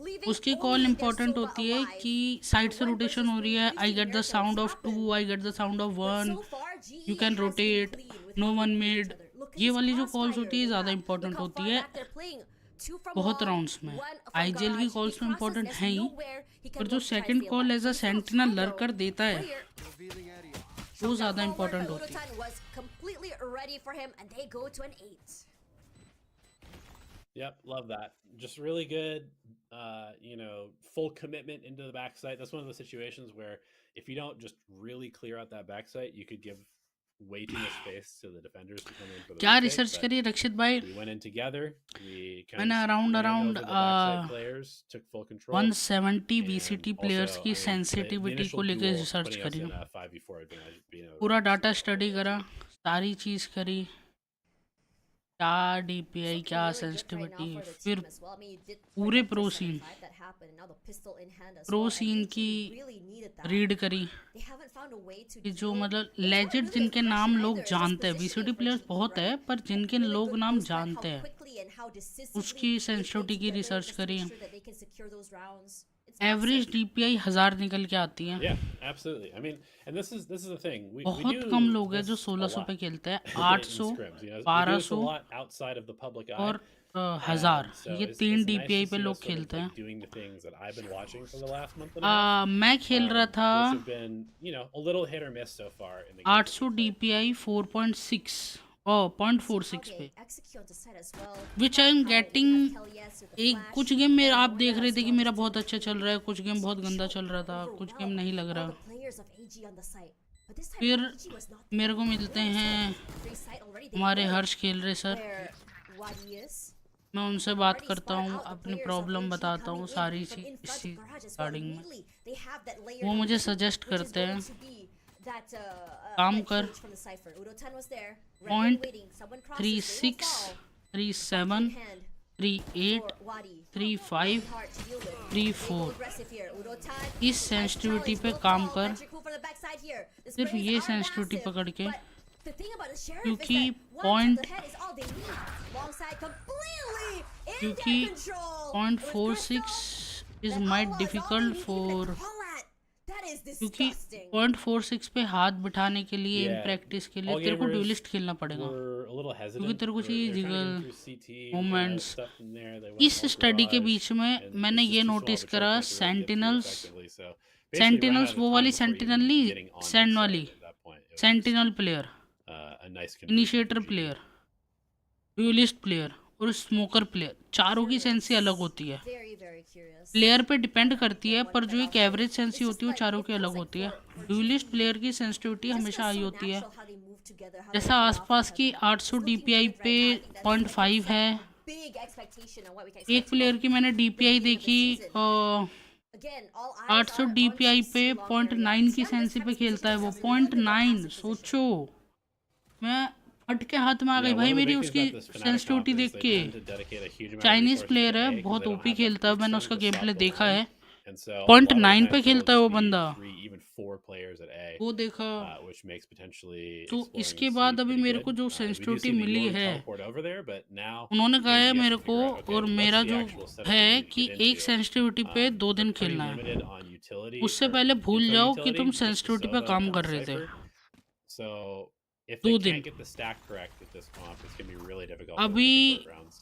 Leaving उसकी only call their important Sova होती है alive. कि साइड And से one रोटेशन versus हो रही three, है, we've आई seen गेट द miracles साउंड ऑफ happen. 2, I get the sound of But 1, so far, GE you can has been rotate, clean with no how they one move each made. other. Look at ये this वाली जो calls crossfire होती है they ज़्यादा have. Important Look how होती far है back they're playing. Two from बहुत long, rounds में। one from आईजीएल की garage. कॉल्स He में crosses, इंपॉर्टेंट there's है ही, nowhere he can पर जो look to try and second stay call alive. As a But still, sentinel Chando, lurker देता है player, वो shot ज़्यादा forward, इंपॉर्टेंट but होती है। Urutan was completely ready for him, and they go to an 8. Yep, love that. Just really good, you know, full commitment into the backside. That's one of the situations where if you don't just really clear out that backside, you could give way too much space to the defenders to come in for the क्या retake, research but करी रक्षित भाई। we went in together. We kind मैंने of around ran around over the backside players, took full control. 170 And BCT also, players की I mean, the sensitivity को initial लेके duel research putting us करी, in a 5v4 advantage, being able to पूरा do data super study well करा, too. सारी चीज़ करी, क्या DPI Looking क्या really good right now sensitivity, for the फिर team as well. I mean, you did पूरे forget pro the scene 75 that happened, and now the pistol in hand as pro well, and scene AG की really needed that. Read करी They haven't found a way to कि जो deal. मतलब It's not legend really जिनके aggression नाम लोग either, it's just जानते हैं, positioning BCT for players GE, बहुत है right? पर जिनके Really लोग good नाम post back, जानते how हैं quickly and how decisively उसकी they play सेंसिटिविटी की together रिसर्च just to करी। make sure that they can secure those rounds. It's average massive. DPI 1000 निकल के आती है। Yeah, absolutely. I mean, and this is the thing. We बहुत do कम लोग हैं जो this a 1600 lot पे खेलते हैं, in 800, scrims. You know, we do this a 1200 lot outside of the public eye. और 1000, And so ये it's 3 nice to डीपीआई पे see लोग us sort of खेलते like हैं। doing the things that I've been watching for the last month and a half. मैं खेल रहा था Which have been, you know, a little hit or miss so far in the games that 800 we've played. DPI 4.6 और 0.46 How पे, they execute the side as well. Which I am How they getting. have Hell Yes with the एक flash, कुछ game में and आप more देख now रहे as थे कि well, मेरा just बहुत to अच्छा चल रहा है, कुछ गेम बहुत गंदा चल रहा था, कुछ गेम नहीं लग all रहा। the players of AG on the site. But this time, फिर AG was not मेरे को मिलते हैं free site already. They हमारे know हर्ष खेल रहे सर, where Wadi is. मैं उनसे बात करता हूँ, अपनी प्रॉब्लम बताता हूँ सारी from चीज in front इसी of garage as well. Starting में। Immediately, they have that layered वो मुझे defense, सजेस्ट which is करते going हैं to be that, काम that कर cage from the cipher. Udotan was there, ready Point and waiting. Someone crosses, they will 36 fall. 37 In hand 38 for Wadi. 35 Hard to deal with. 34 aggressive here. Udotan, इस sensitivity पे काम कर, सिर्फ ये sensitivity पकड़ के, क्योंकि point- क्योंकि क्योंकि 0.46 इज माई डिफिकल्ट फॉर, क्योंकि 0.46 पे हाथ बिठाने के लिए इन Yeah, प्रैक्टिस के all लिए तेरे को gamers ड्यूलिस्ट खेलना पड़ेगा। We're a little hesitant. क्योंकि तेरे को चाहिए They're trying to jiggle, get through CT, moments। stuff in there. They want इस more स्टडी के barrage, बीच में and मैंने it's ये just too notice small of a करा chunk to really get through sentinels, effectively. So basically, ran sentinels out of वो time वाली before sentinel even नहीं, getting on sand the वाली site at that point. It was sentinel player, just, a nice conversion initiator for GG. Player, dualist player और smoker player, चारों की sensi अलग होती है। प्लेयर पे डिपेंड करती है, पर जो एक एवरेज सेंसी होती है वो चारों की अलग होती है। ड्यूलिस्ट प्लेयर की सेंसिटिविटी हमेशा हाई होती है, जैसा आसपास की 800 डीपीआई पे 0.5 है। एक प्लेयर की मैंने डीपीआई देखी 800 डीपीआई पे 0.9 की सेंसी पे खेलता है वो, 0.9। सोचो मैं फट के हाथ में आ गई Yeah, भाई one of the मेरी big उसकी things about this Fnatic sensitivity comp देख is they के। tend to dedicate a huge amount of Chinese resources player to है, A 'cause बहुत they don't OP have that खेलता है, big मैंने stun उसका to game stop play the देखा line. है। And so a lot of 0.9 times पे there will खेलता है just वो be बंदा, 3, even 4 players at A, वो देखा। which makes potentially तो exploring इसके C बाद अभी pretty मेरे good. को जो We do sensitivity see the मिली Yori है, teleport over there, but now उन्होंने कहा है AG has मेरे to को, figure out, okay, और what's मेरा the जो actual setup that है we need to कि get एक into. सेंसिटिविटी पे 2 दिन They're pretty खेलना है। limited on utility उससे or पहले भूल info जाओ कि utility, तुम just the सेंसिटिविटी पे Sova काम and कर the रहे थे। Cypher. So if 2 they दिन can't get the stack correct with this comp, it's gonna be really difficult for them to अभी convert rounds.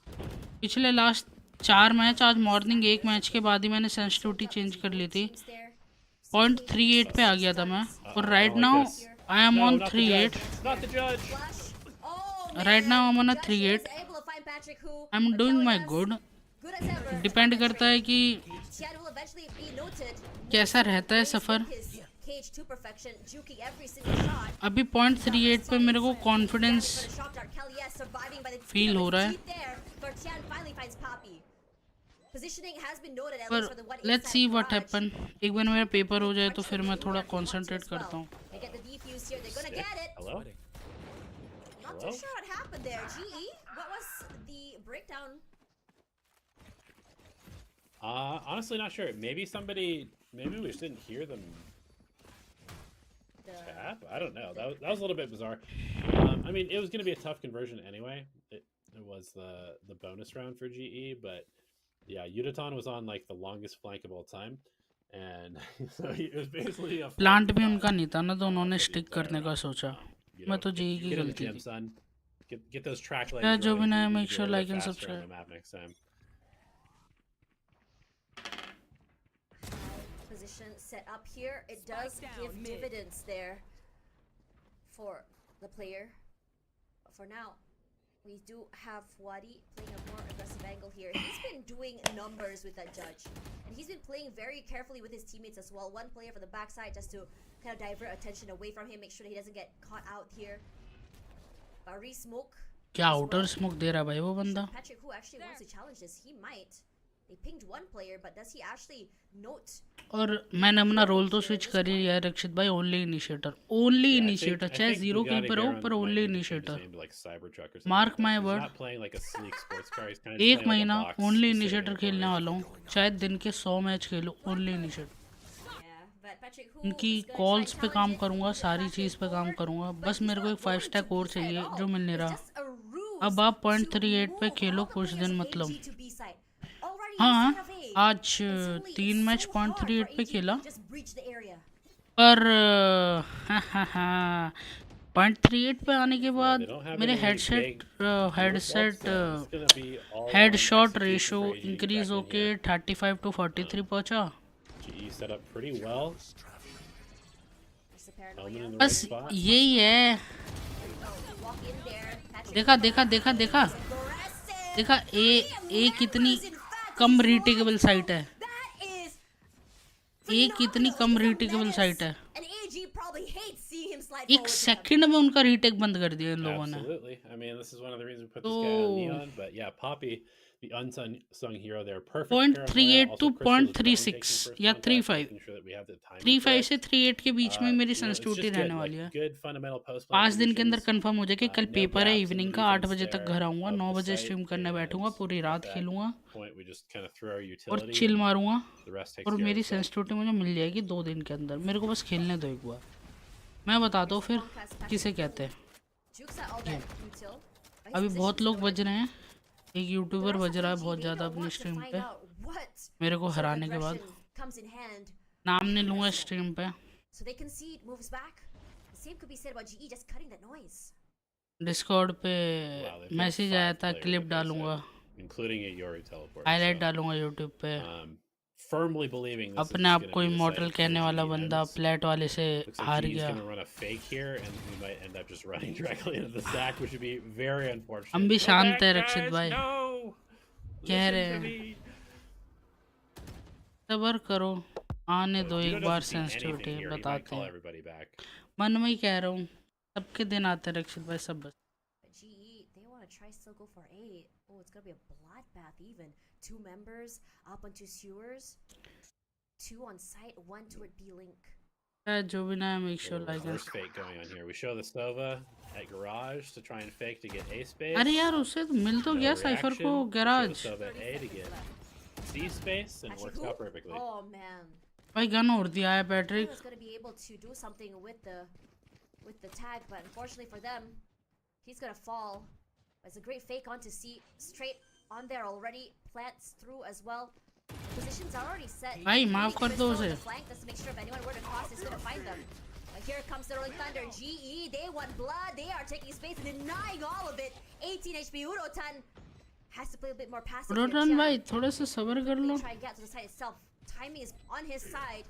पिछले लास्ट 4 मैच, आज मॉर्निंग एक मैच के बाद ही मैंने सेंसिटिविटी चेंज कर ली थी। 0.38 पे आ गया था मैं, और I right don't like now this. I am No, on not the 38। judge. Not the judge. Right now I'm on a 3-8. I'm doing my good. as ever. Depend करता है कि Tian will eventually be noted. कैसा रहता है सफ़र. His cage to perfection, juking every single shot. अभी 0.38 पे मेरे को confidence For the shock dart, Kelly S surviving by the feel हो रहा है. teeth there, but Tian finally finds Poppy. Positioning has been noted at पर least for the one let's see what happen. एक बार मेरा paper हो जाए तो फिर मैं थोड़ा कंसंट्रेट करता हूँ. They get the defuse here. They're gonna get it. Hello? Not too sure what happened there. GE, what was the breakdown? Honestly, not sure. Maybe we just didn't hear them tap. I don't know. That was a little bit bizarre. I mean, it was going to be a tough conversion anyway. It was the bonus round for GE, but yeah, Yudaton was on like the longest flank of all time, and so it was basically a plant भी उनका नहीं था ना, तो उन्होंने stick करने का सोचा. मैं तो जेई की get in the गलती gym, थी. son. Get those track legs. Yeah, running. जो भी ना, You make can sure go a like little and faster on subscribe. the map next time. Position set up here. It does Spike give down mid. dividends there for the player. But for now, we do have Wadi playing a more aggressive angle here. He's been doing numbers with that judge. And he's been playing very carefully with his teammates as well. One player for the backside just to kind of divert attention away from him, make sure that he doesn't get caught out here. Bari smoke. क्या outer smoke दे रहा है भाई वो बंदा. Patrick, who actually wants to challenge this, he might. They pinged one player, but does he actually note? और मैंने अपना role तो स्विच कर ही लिया है रक्षित भाई. Only initiator, only Yeah, initiator, चाहे I think 0 we kill gotta पे get रहो around पर the only mic and change initiator. his name to, like, Cybertruck or something Mark like that. my 'Cause he's word. not playing like a sleek sports car. He's kind of एक playing like a महीना box. Only He's sitting initiator in a खेलने corner. वाला हूँ. चाहे दिन के 100 match Khelo, only initiator. Yeah, but Patrick, who उनकी is gonna try calls and पे challenge काम it? करूँगा, He's सारी backing चीज़ पे काम forward, करूँगा. but बस he's मेरे को not एक 5 going स्टैक to और B side चाहिए at all. जो मिल नहीं It's रहा. just a ruse अब आप to 0.38 पे move खेलो all the कुछ players दिन of मतलब. AG to B side. Already हाँ, inside of A. आज And suddenly 3 it's match so hard for 0.38 पे AG खेला. to just breach the area. पर 0.38 पे आने के बाद They don't have मेरे any headset big results, so it's gonna be all head on shot execution ratio for AG increase back in होके here. 35 to 43 पहुंचा. GE set up pretty well. There's the paranoia. Omen in the right बस spot. यही है. Walk in there. Patrick देखा देखा देखा देखा aggressive. देखा ए कितनी कम रीटेकेबल साइट है. That is ए कितनी कम phenomenal. He's a रीटेकेबल menace. Site है. And AG probably hates seeing him slide एक forward with them. सेकंड में उनका रीटेक बंद कर दिया इन लोगों ने. Absolutely. I mean, this is one of the reasons we put this guy on So- Neon. But yeah, Poppy, the unsung hero there. Perfect. 0.38 paranoia. Also, to Crystal's drone 0.36 taking first या contact, 35. making sure that we have the timing 35 correct. से 38 के बीच में मेरी It's sensitivity just रहने good, वाली like, है. good fundamental post 5 दिन के अंदर positions. कंफर्म हो जाए कि कल No पेपर है gaps in इवनिंग the का 8 defense बजे तक there घर आऊँगा. of 9 the बजे site, स्ट्रीम करने and बैठूंगा, पूरी at रात that खेलूंगा point, we just kind of throw our और utility चिल and मारूंगा. the rest takes और care of मेरी itself. सेंसिटिविटी मुझे मिल जाएगी 2 दिन के अंदर. मेरे को बस खेलने दो एक बार. मैं बताता हूँ फिर किसे कहते हैं. Jukes are all that util. But his अभी बहुत position's लोग good. बज रहे हैं. एक यूट्यूबर The बज rest रहा है of बहुत AG, ज़्यादा they अपनी want to स्ट्रीम find पे. out what मेरे को sort of हराने के बाद. aggression comes in hand. नाम नहीं लूँगा स्ट्रीम पे. So they concede, moves back. The same could be said about GE just cutting that noise. Discord पे Wow, they've got मैसेज 5 आया था, players क्लिप at base डालूंगा, side, including a Yori teleport. Highlight so, डालूंगा YouTube पे. firmly believing this अपने is आप gonna को be the immortal site कहने where वाला GE बंदा ends. प्लेट वाले से Looks like हार GE is गया. going to run a fake here, and we might end up just running directly into the stack, which would be very unfortunate. हम भी Go शांत back, है guys, रक्षित भाई. no! कह Listen रहे to हैं. me. सबर करो, आने दो Dude एक बार doesn't see anything sensitivity here. He might बताते call हैं. everybody back. मन में ही कह रहा हूँ, सबके दिन आते हैं रक्षित भाई सब. बस But GE, they want to try still go for A. Oh, it's going to be a bloodbath even. 2 members up onto sewers. 2 on site, 1 toward B-Link. जो भी ना, make sure like. Reverse fake going on here. We show the Sova at garage to try and fake to get A space. अरे यार उससे तो मिल तो No गया cipher reaction. को We show the garage. Sova at A to get C space and Actually, works who? out perfectly. Oh man. भाई gun उड़ दिया है I Patrick. was going to be able to do something with the tag, but unfortunately for them, he's going to fall. It's a great fake onto C, straight on there already. Plants through as well. Positions are already set. भाई माफ कर दो Crystal on उसे. the flank just to make sure if anyone were to cross, it's going to find them. But here comes the Rolling Thunder. GE, they want blood. They are taking space and denying all of it. 18 HP. Urotan has to play a bit more passive. here. Rotten Tian भाई थोड़ा सा सबर कर लो. try and get to the side itself. Timing is on his side.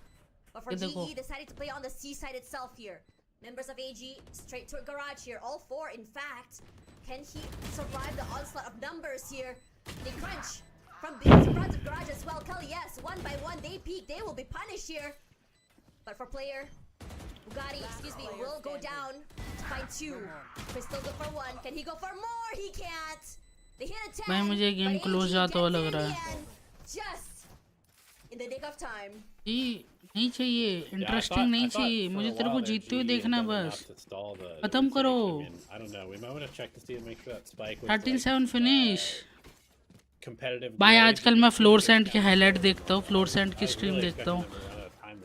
But for ये देखो. GE, decided to play on the C side itself here. Members of AG straight to a garage here. All 4, in fact. Can he survive the onslaught of numbers here? They crunch from B to tons of garage as well. Kelly, yes, one by one they peek. They will be punished here. But for player, Bugatti, excuse me, will go down to find two. Crystal go for one. Can he go for more? He can't. They hit a 10. भाई मुझे game but close AG जाता हुआ gets लग it in रहा the है. end, just in the nick of time. जी नहीं चाहिए, interesting नहीं चाहिए, मुझे तेरे को जीतते हुए देखना है बस. खत्म करो. 13-7 फिनिश. भाई आजकल मैं फ्लोरसेंट की हाईलाइट देखता हूँ, फ्लोरसेंट की स्ट्रीम देखता हूँ.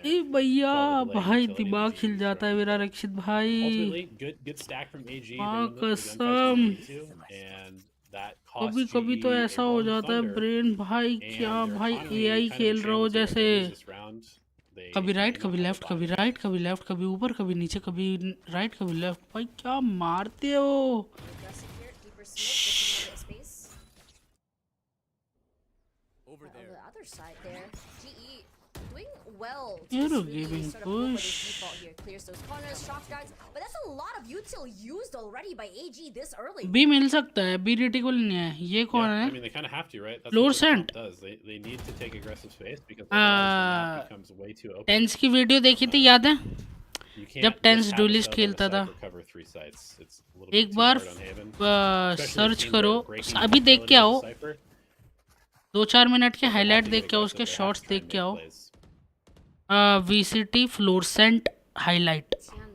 ए भैया भाई दिमाग हिल जाता है मेरा रक्षित भाई. कसम कभी कभी तो ऐसा हो जाता है ब्रेन भाई, क्या भाई एआई खेल रहा हो जैसे. कभी राइट कभी लेफ्ट, कभी राइट कभी लेफ्ट, कभी ऊपर कभी नीचे, कभी राइट कभी लेफ्ट. भाई क्या मारते हो. Aggressive here, keeper smoke, gets a little bit of space. Over On there. the other side there, GE doing well to You're just really giving sort of go for this push. default here. Clears those corners, shock darts, but that's a lot of util used already by AG this early. बी मिल सकता है, B reticle नहीं है. ये कौन I है? mean, they kind of have to, right? That's Floor what this comp sent. does. They need to take aggressive space because otherwise the map becomes way too open. Tense की video देखी थी, याद है You can't जब just tense have a duelist sub and a खेलता था. cypher cover three sites. It's a little bit एक too bar hard on Haven. Especially search teams करो, that are breaking अभी the देख के ability आओ, of the cypher. 2-4 minute के They have highlight to देख get के आओ, aggressive. उसके They have shorts to try देख and के make आओ. plays. VCT fluorescent highlight Tian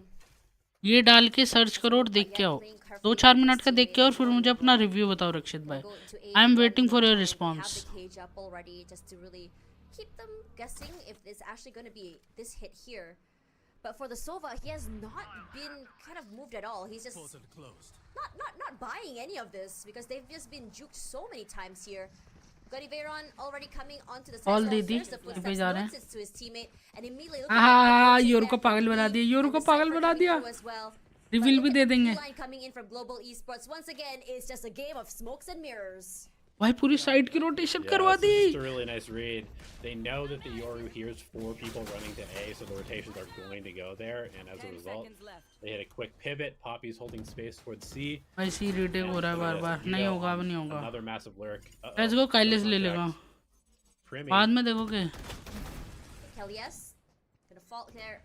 ये डाल के सर्च करो और देख के आओ. 2-4 मिनट का देख के और फिर मुझे अपना रिव्यू बताओ रक्षित भाई. will go into A. I am one waiting for more your time. They response. have the cage up already just to really keep them guessing if it's actually going to be this hit here. But for the Sova, he has not been kind of moved at all. He's just Portal closed. not buying any of this because they've just been juked so many times here. Got Veron already coming onto the side. All so दीदी, here's the पे footsteps, जा रहे हैं. notices to his teammate, and immediately हाँ, Yoru को पागल बना दिया, योरू को पागल बना दिया. रिवील भी दे देंगे. Line coming in from Global Esports once again is just a game of smokes and mirrors. भाई पूरी साइड की रोटेशन Yeah, करवा this the. is just a really nice read. They know that the Yoru hears 4 people running to A, so the rotations are going to go there, and as a 10 result, seconds left. they hit a quick pivot. Poppy's holding space towards C. भाई सी retake हो रहा है बार बार. नहीं होगा, अब नहीं होगा. Another massive lurk. Let's go, काइलिस ले लेगा. Primmy. बाद में देखोगे. Hell yes. Gonna fall there.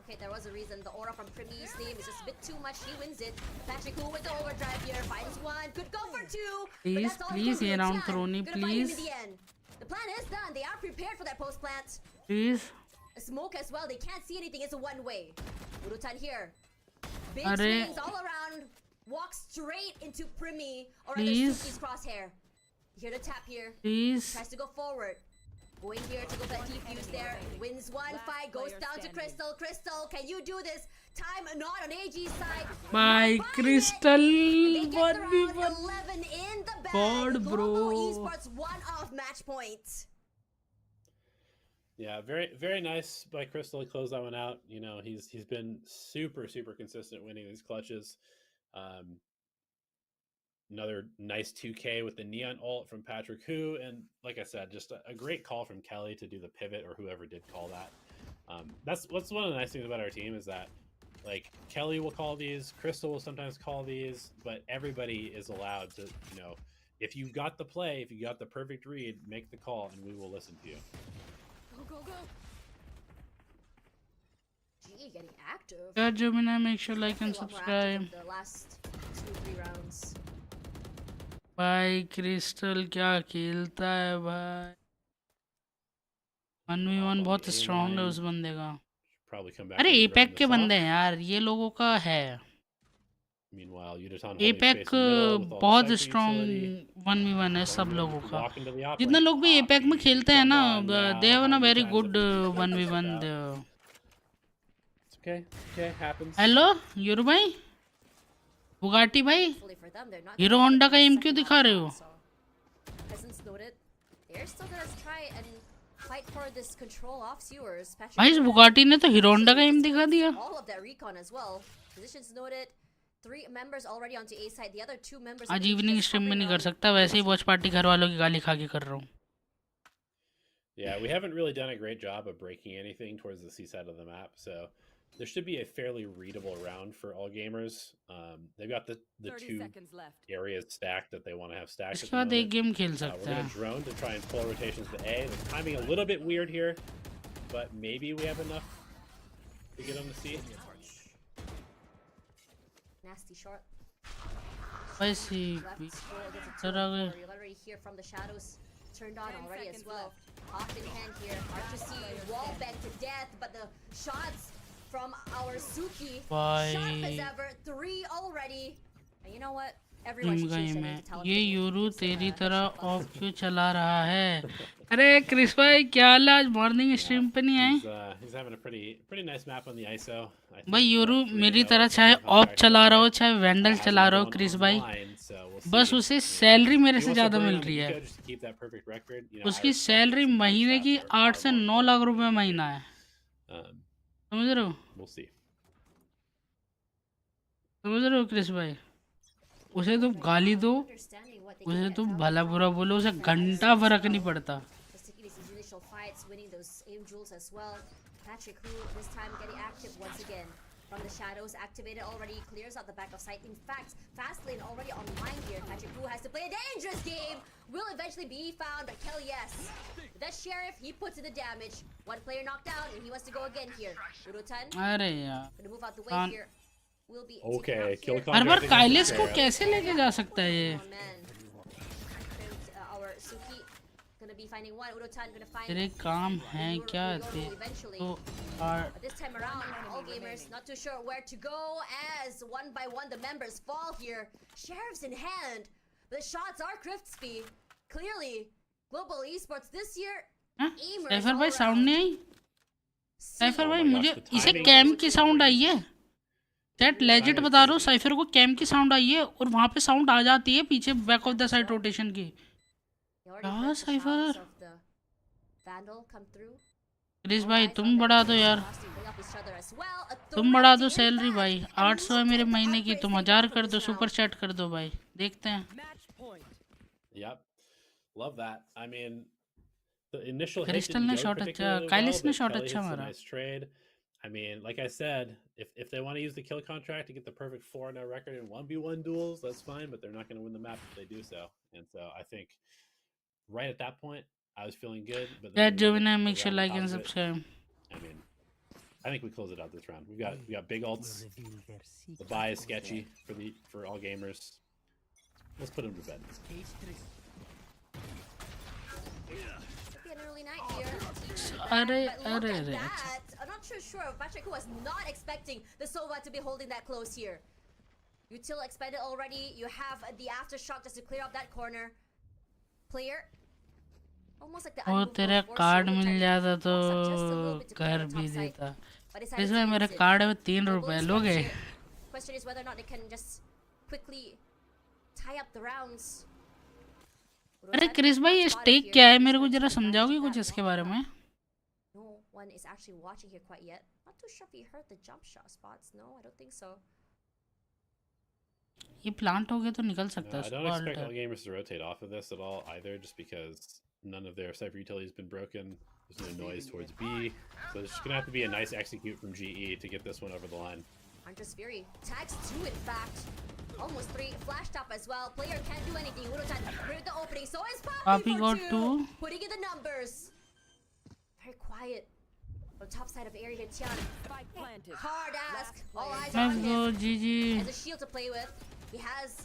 Okay, there was a reason. The aura from Primy's name is just a bit too much. He wins it. Patrick Hu with the overdrive here. Finds one. Could go for two. Please, but that's all he please, can do. ये round Tian throwनी, gonna find him please. in the end. The plan is done. They are prepared for that post plant. Please. A smoke as well. They can't see anything. It's a one way. Urutan here. Big अरे. swings all around. Walks straight into Primy. Or rather Please. Suki's crosshair. Hear the tap here. Please. Tries to go forward. Going here to go for that defuse there. Wins one fight. Goes player down to standing. Crystal. Crystal, can you do this? Time not on AG's side. By Not buying Crystal. it. They get the 1v1. round 11 in the bag. God, bro. Global Esports one off match point. Yeah, very very nice by Crystal to close that one out. You know, he's been super consistent winning these clutches. Another nice 2K with the neon ult from Patrick Hu, and like I said, just a great call from Kelly to do the pivot or whoever did call that. That's what's one of the nice things about our team is that like Kelly will call these, Crystal will sometimes call these, but everybody is allowed to, you know, if you got the play, if you got the perfect read, make the call and we will listen to you. Go, go. GE getting active. Yeah, Jumina, make sure like and A lot more active subscribe. than the last 2-3 rounds. भाई crystal क्या खेलता है भाई. 1v1 बहुत strong है उस बंदे का. Probably come back. अरे and एपैक run के this बंदे off. हैं यार, ये लोगों का है. Meanwhile, Yudaton holding APAC space in the middle with all the बहुत cycling स्ट्रांग utility. 1v1 है सब लोगों का. Walk into the off जितना lane. लोग भी एपैक में Poppy, खेलते हैं ना, come on now, they have how a many very times good have we seen this 1v1. about? It's okay, happens. Hello euro भाई, बुगाटी भाई, Hopefully for them, they're not hero gonna Honda get का the M second क्यों दिखा रहे हो? round, so Peasants noted. They're still gonna try and fight for this control off sewers. Patrick भाई इस Hu Bugatti ने तो हीरो होंडा का एम just दिखा wins दिया. all of that recon as well. Positions noted. 3 members already onto A side. The other 2 members. आज of the team evening just stream में hovering नहीं कर around सकता, वैसे ही वॉच पार्टी घर वालों की गाली खा के कर रहा हूँ. Yeah, we haven't really done a great job of breaking anything towards the C side of the map, so there should be a fairly readable round for all gamers. They've got the 30 two seconds left. areas stacked that they want to have stacked at इसके the बाद एक moment. Game खेल We're सकते going हैं. to drone to try and pull rotations to A. The timing a little bit weird here, but maybe we have enough to get them to C. Nasty short. वैसे Left भी scroll gets a चला गया. You already hear from the shadows turned on 10 already as seconds well. left. Off in hand here. Hard to see. Wall bang to death, but the shots from our Suki sharp as Bye. ever. 3 already. And you know what? Everyone team should गई change their मैं. name to tell him ये to यूरू use the तेरी headshot तरह button. Of क्यों चला रहा है? अरे क्रिस भाई क्या हाल है? आज मॉर्निंग स्ट्रीम पे नहीं आए? He's having a pretty nice map on the ISO. I think भाई यूरू 3-0 मेरी is तरह a चाहे good ऑफ contract चला so रहा हो far. चाहे वैंडल Has चला रहा another हो one क्रिस भाई, online, so we'll बस see. उसे You know, सैलरी मेरे he से wants to ज्यादा burn मिल on the रही है. eco just to keep that perfect record. You know, I उसकी respect सैलरी it. Sometimes महीने की stats are 8 से more 9 लाख important रुपए than महीना है. Um, समझ रहे हो? we'll see. समझ रहे हो क्रिस भाई? उसे तुम गाली दो, Understanding what they उसे can get तुम from भला बुरा बोलो, उसे घंटा फर्क नहीं पड़ता. Just taking his initial fights, winning those aim jewels as well. Patrick, who this time getting active once again from the shadows, activated already, clears out the back of sight. In fact, Fastlane already online here. Patrick, who has to play a dangerous game, will eventually be found. But Kelly, yes, that sheriff, he puts in the damage. One player knocked down, and he wants to go again here. Urutan अरे यार, gonna move out the way here. Will be taken Okay, out kill here. Her bar contract काइलिस against को the कैसे लेके जा सकता है ये? Oh man. And, our Suki gonna be finding one. Urotan gonna find. तेरे काम हैं क्या थे? Eventually. तो और But this time around, all gamers not too sure where to go as one by one the members fall here. Sheriffs in hand. The shots are crispy. Clearly, Global Esports this year. Aimers cipher all भाई sound नहीं आई? Cipher Oh भाई my gosh, मुझे the इसे timing cam is की sound आई है. Chat legit Timing is बता रहा हूँ, crazy. साइफर को कैम की साउंड आई है और वहाँ पे साउंड आ जाती है पीछे back of the side rotation की. You already Ah, heard the Cypher. shouts of the Vandal come through. Chris All भाई eyes तुम on them. बढ़ा दो यार. Frosty bring up each other as well. A तुम बढ़ा threat, दो in salary fact. भाई. And 800 है look मेरे at the महीने की, upgrades तुम they 1000 got for कर दो, this सुपर round. चैट कर दो भाई. देखते हैं. Match point. Yep, love that. I mean, the initial hit crystal didn't ने go शॉट अच्छा, particularly well, काइलिस ने but शॉट Kelly अच्छा hits a मारा. nice trade. I mean, like I said, if they want to use the kill contract to get the perfect 4-0 record in 1v1 duels, that's fine, but they're not going to win the map if they do so. And so I think right at that point, I was feeling good. But then Yeah, when we get Jovina, the make sure round on like top and of it, subscribe. I mean, I think we close it out this round. We got big ults. The buy is sketchy for all gamers. Let's put them to bed. Could be an early night here. अरे But look अरे at अरे. that. I'm not too sure. Patrick was not expecting the Sova to be holding that close here. Util expended already. You have the aftershock just to clear up that corner. Player. Almost like the वो unmovable तेरा force card shoulder मिल type. जाता तो Walks up just a little bit to clear घर the भी top side, देता. but decided इसमें to मेरे use it. Card में 3 Global रुपए Esports लोगे. here. Question is whether or not they can just quickly tie up the rounds. अरे Chris भाई ये स्टेक क्या है, मेरे को जरा समझाओगे कुछ इसके बारे में? No one is actually watching here quite yet. Not too sure if he heard the jump shot spots. No, I don't think so. ये प्लांट हो गया तो निकल सकता No, है. I don't expect all Salt. gamers to rotate off of this at all either, just because none of their cipher utility has been broken. There's no noise towards B, so there's just gonna have to be a nice execute from GE to get this one over the line. Hunter's Fury tags 2 in fact. Almost 3. Flash top as well. Player can't do anything. Urutan cleared the opening. So is Poppy Poppy for got 2. two. Putting in the numbers. Very quiet. On the top side of area here, Tian. Spike planted. Hard ask. All eyes Let's on go him. GG. Has a shield to play with. He has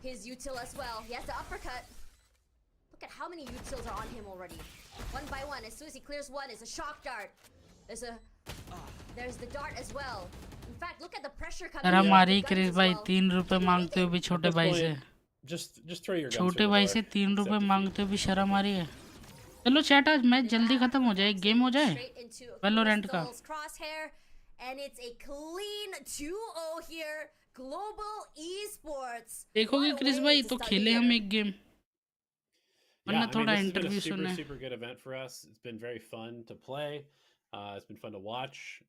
his util as well. He has the uppercut. Look at how many utils are on him already. One by one. As soon as he clears one, it's a shock dart. There's the dart as well. In fact, look at the pressure coming तेरा in. मारी The Chris guns as भाई, well. 3 रुपए मांगते हो भी छोटे भाई से. Just throw your guns छोटे through the भाई door. से 3 Accept रुपए defeat. मांगते हो भी शर्म आ रही है. चलो चैट आज मैच जल्दी खत्म हो जाए, गेम हो जाए Straight into Valorant का. Crystal's crosshair, and it's a clean 2-0 here. Global Esports. देखोगे What a क्रिस way भाई to तो start खेले the हम year. एक गेम. Yeah, वरना I mean, थोड़ा this has been interview a सुने. super good event for us. It's been very fun to play. It's been fun to watch.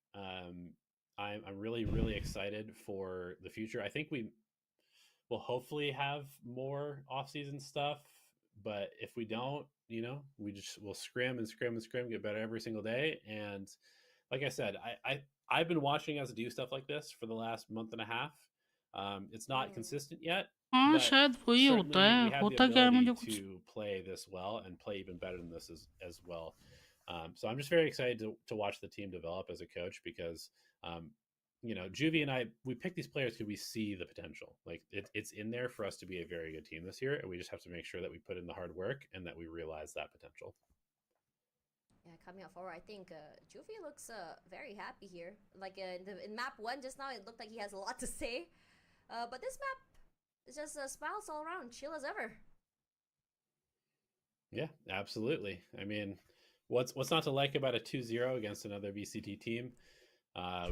I'm really excited for the future. I think we will hopefully have more off-season stuff, but if we don't, we'll scrim and scrim and scrim, get better every single day. And like I said, I've been watching us do stuff like this for the last month and a half. It's not consistent yet, हाँ but शायद वही होता certainly है, we have the होता क्या है मुझे ability कुछ to play this well and play even better than this as well. So I'm just very excited to watch the team develop as a coach because, Juvie and I, we pick these players because we see the potential. Like it's in there for us to be a very good team this year, and we just have to make sure that we put in the hard work and that we realize that potential. Yeah, coming up forward, I think Juvie looks very happy here. Like in map 1 just now, it looked like he has a lot to say. But this map is just smiles all around, chill as ever. Yeah, absolutely. I mean, what's not to like about a 2-0 against another VCT team?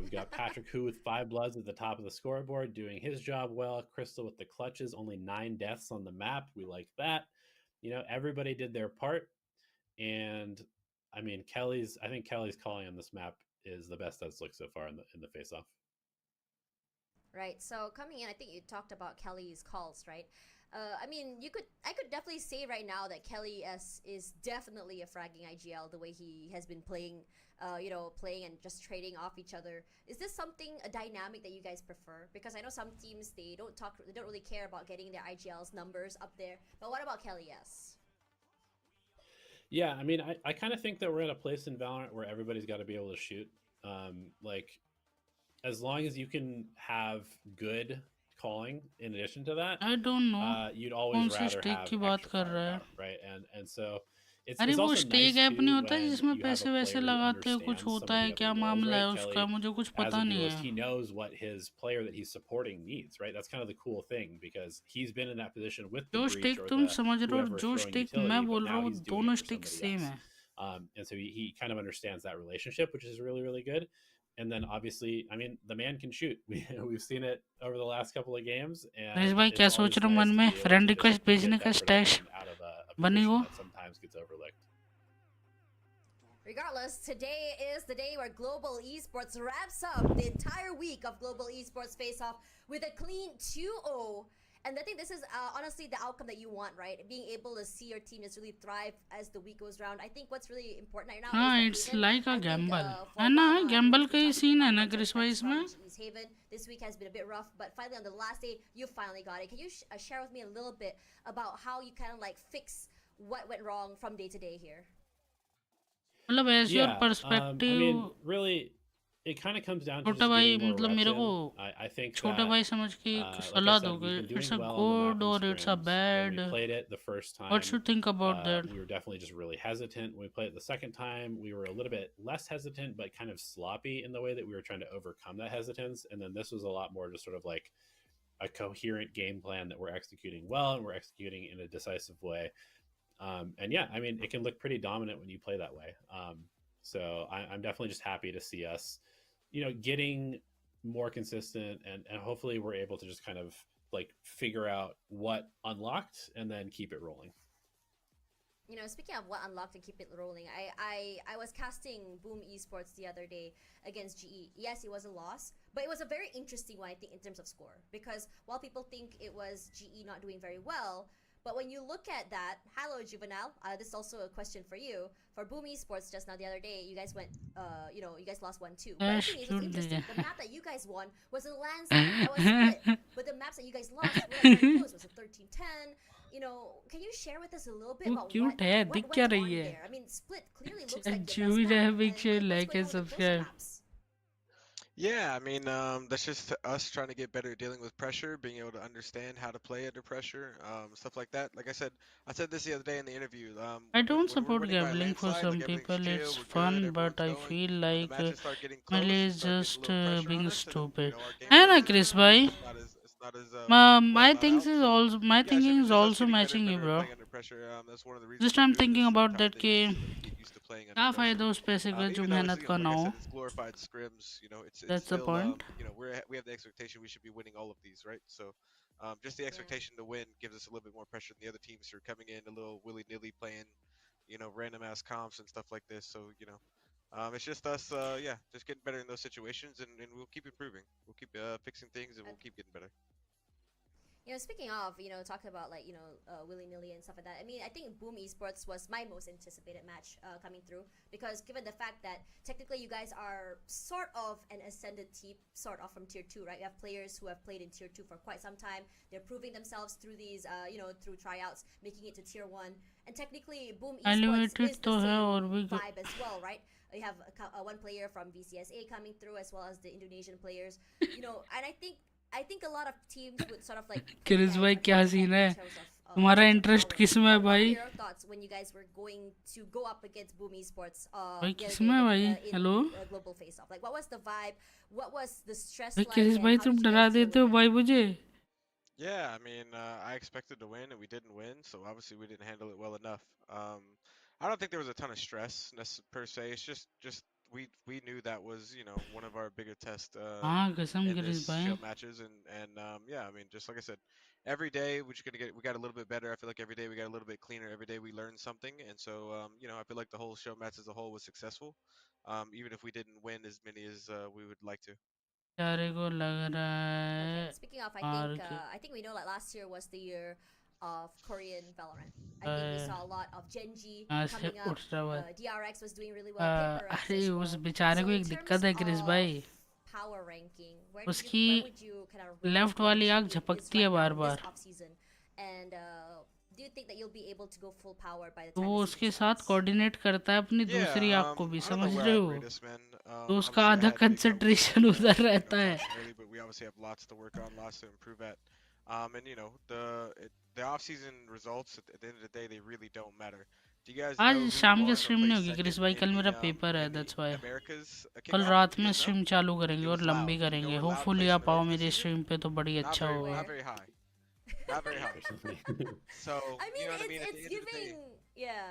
We've got Patrick Hu with 5 bloods at the top of the scoreboard doing his job well. Crystal with the clutches, only 9 deaths on the map. We like that. Everybody did their part. And I mean, I think Kelly's calling on this map is the best that's looked so far in the face off. Right. So coming in, I think you talked about Kelly's calls, right? I mean, I could definitely say right now that Kelly is definitely a fragging IGL the way he has been playing, playing and just trading off each other. Is this a dynamic that you guys prefer? Because I know some teams they don't really care about getting their IGL's numbers up there. But what about Kelly S? Yeah, I mean, I kind of think that we're at a place in Valorant where everybody's got to be able to shoot. Like, as long as you can have good calling in addition to that, I don't know you'd कौन always see rather stake have की बात extra कर रहा है. firepower, right? And so अरे it's वो also stake nice app नहीं too होता when जिसमें you have पैसे a वैसे player who लगाते हैं, कुछ understands some होता of है, the other क्या roles, मामला है right? उसका, Kelly, मुझे कुछ as पता a नहीं duelist, है. he knows what his player that he's supporting needs, right? That's kind of the cool thing because he's been in that position with the जो breach स्टेक or तुम the समझ रहे हो और whoever जो throwing stake मैं utility, but बोल रहा now हूँ, he's doing दोनों it for stake somebody same else. है. And so he kind of understands that relationship, which is really, really good. And then obviously, I mean, the man can shoot. We've seen it over the last couple of games, Naresh and भाई क्या it's सोच always रहे हो मन nice to में? be able friend to just request भेजने get का that stash production out of a बनी position हो. that sometimes gets overlooked. Regardless, today is the day where Global Esports wraps up the entire week of Global Esports Face Off with a clean 2-0. And I think this is honestly the outcome that you want, right? Being able to see your team just really thrive as the week goes round. I think what's really important right now हाँ, is it's that Haven, like a I think gamble for है a ना. while now, gamble everyone's का been ही talking scene है about ना bunch of Chris specs वाइस from में. GE's Haven. This week has been a bit rough, but finally on the last day, you finally got it. Can you share with me a little bit about how you kind of like fix what went wrong from day to day here? मतलब as your Yeah, I perspective, mean, really, it kind of comes down to छोटा just भाई getting more मतलब reps मेरे को in. I think छोटा that, भाई समझ के एक like I सलाह said, दोगे? we've been it's doing a well on the good map and और it's a scrims. When we bad? played it the first What time, should think about that? we were definitely just really hesitant. When we played it the second time, we were a little bit less hesitant, but kind of sloppy in the way that we were trying to overcome that hesitance. And then this was a lot more just sort of like a coherent game plan that we're executing well and we're executing in a decisive way. And yeah, I mean, it can look pretty dominant when you play that way. So I'm definitely just happy to see us, getting more consistent and hopefully we're able to just kind of like figure out what unlocked and then keep it rolling. Speaking of what unlocked and keep it rolling, I was casting Boom Esports the other day against GE. Yes, it was a loss, but it was a very interesting one, I think, in terms of score. Because while people think it was GE not doing very well, but when you look at that, hello Juvenile, this is also a question for you. For Boom Esports just now the other day, you guys went, you guys lost 1-2. But the thing is, what's interesting, the map that you guys won was a landslide. That was split. But the maps that you guys lost were like very close. It was a 13-10. Can you share with us a little bit वो about cute है, what दिख went क्या on रही है? there? I mean, split clearly looks like जो your भी best रहे, map. big And share, what's like going and on with the closer subscribe. maps? Yeah, I mean, that's just us trying to get better at dealing with pressure, being able to understand how to play under pressure, stuff like that. Like I said this the other day in the interview. I When don't when we're support winning by a gambling. For landslide, like some everything's people chill, it's we're good, fun, but everyone's I going. feel When the like matches start getting Melee close and is start getting a just little pressure on being us, and then stupid. our है gameplay ना isn't Chris भाई? it's not as well My thought things out. is So also my yeah, it's thinking is just us also getting better and matching you, better at bro. playing under pressure. That's one of the reasons Just we're I'm doing thinking this about entire that thing, कि is so that we get used to playing under क्या pressure. फायदा उस पैसे का जो Even though मेहनत it's, का like ना I हो? said, it's glorified scrims. It's That's the still point. we have the expectation we should be winning all of these, right? So just the Yeah. expectation to win gives us a little bit more pressure than the other teams who are coming in a little willy nilly playing, random ass comps and stuff like this. So it's just us, just getting better in those situations, and we'll keep improving. We'll keep fixing things, and we'll keep getting better. Speaking of, talking about like, willy-nilly and stuff like that. I mean, I think Boom Esports was my most anticipated match coming through, because given the fact that technically you guys are sort of an ascended team, sort of from tier 2, right? You have players who have played in tier 2 for quite some time. They're proving themselves through these, through tryouts, making it to tier 1. And technically, Boom Esports Elevated is तो the है same और भी vibe as well, right? You have one player from VCSA coming through, as well as the Indonesian players, and I think a lot of teams would sort of like Chris भाई क्या scene है तुम्हारा interest किस में है भाई your thoughts when you guys were going to go up against Boom Esports भाई किस में है भाई hello global face off, like what was the vibe, what was the stress भाई like, क्रिस भाई तुम डरा देते हो भाई मुझे Yeah, I mean, I expected to win and we didn't win, so obviously we didn't handle it well enough. I don't think there was a ton of stress per se. It's just we knew that was one of our bigger tests हाँ कसम in Chris this भाई show matches, and yeah, I mean, just like I said, every day we got a little bit better. I feel like every day we got a little bit cleaner. Every day we learned something, and so I feel like the whole show match as a whole was successful, even if we didn't win as many as we would like to. बेचारे को लग रहा है Okay, speaking of, हार के I think we know like last year was the year of Korean Valorant. I think we saw a lot of Genji यहाँ से coming up. उठ रहा हुआ DRX was doing really well. Paper X अरे as उस well. बेचारे So को in एक terms दिक्कत है क्रिस of भाई power ranking, where उसकी would you kind of rate left where वाली आंख Genji is झपकती है right now bar in this bar off-season? And do you think that you'll be able to go full power by the तो time वो the उसके season साथ starts? Coordinate करता है अपनी दूसरी Yeah, आंख को भी I don't know समझ where रहे I'd हो rate us, man. तो उसका Obviously I आधा had big hopes concentration for उधर the रहता है conference early, but we obviously have lots to work on, lots to improve at. And the off-season results at the end of the day, they really don't matter. Do you guys know आज who शाम won की or stream नहीं placed होगी Chris second भाई कल in मेरा the paper है in the that's why Americas कल kickoff? रात You में didn't know? स्ट्रीम चालू It करेंगे और was लंबी loud. You know करेंगे where loud होपफुली placed आप in आओ American मेरी season? स्ट्रीम पे तो बड़ी Not अच्छा very, होगा not very high. Not very high. So I mean, you know what I mean? At the it's end of the day, giving, yeah.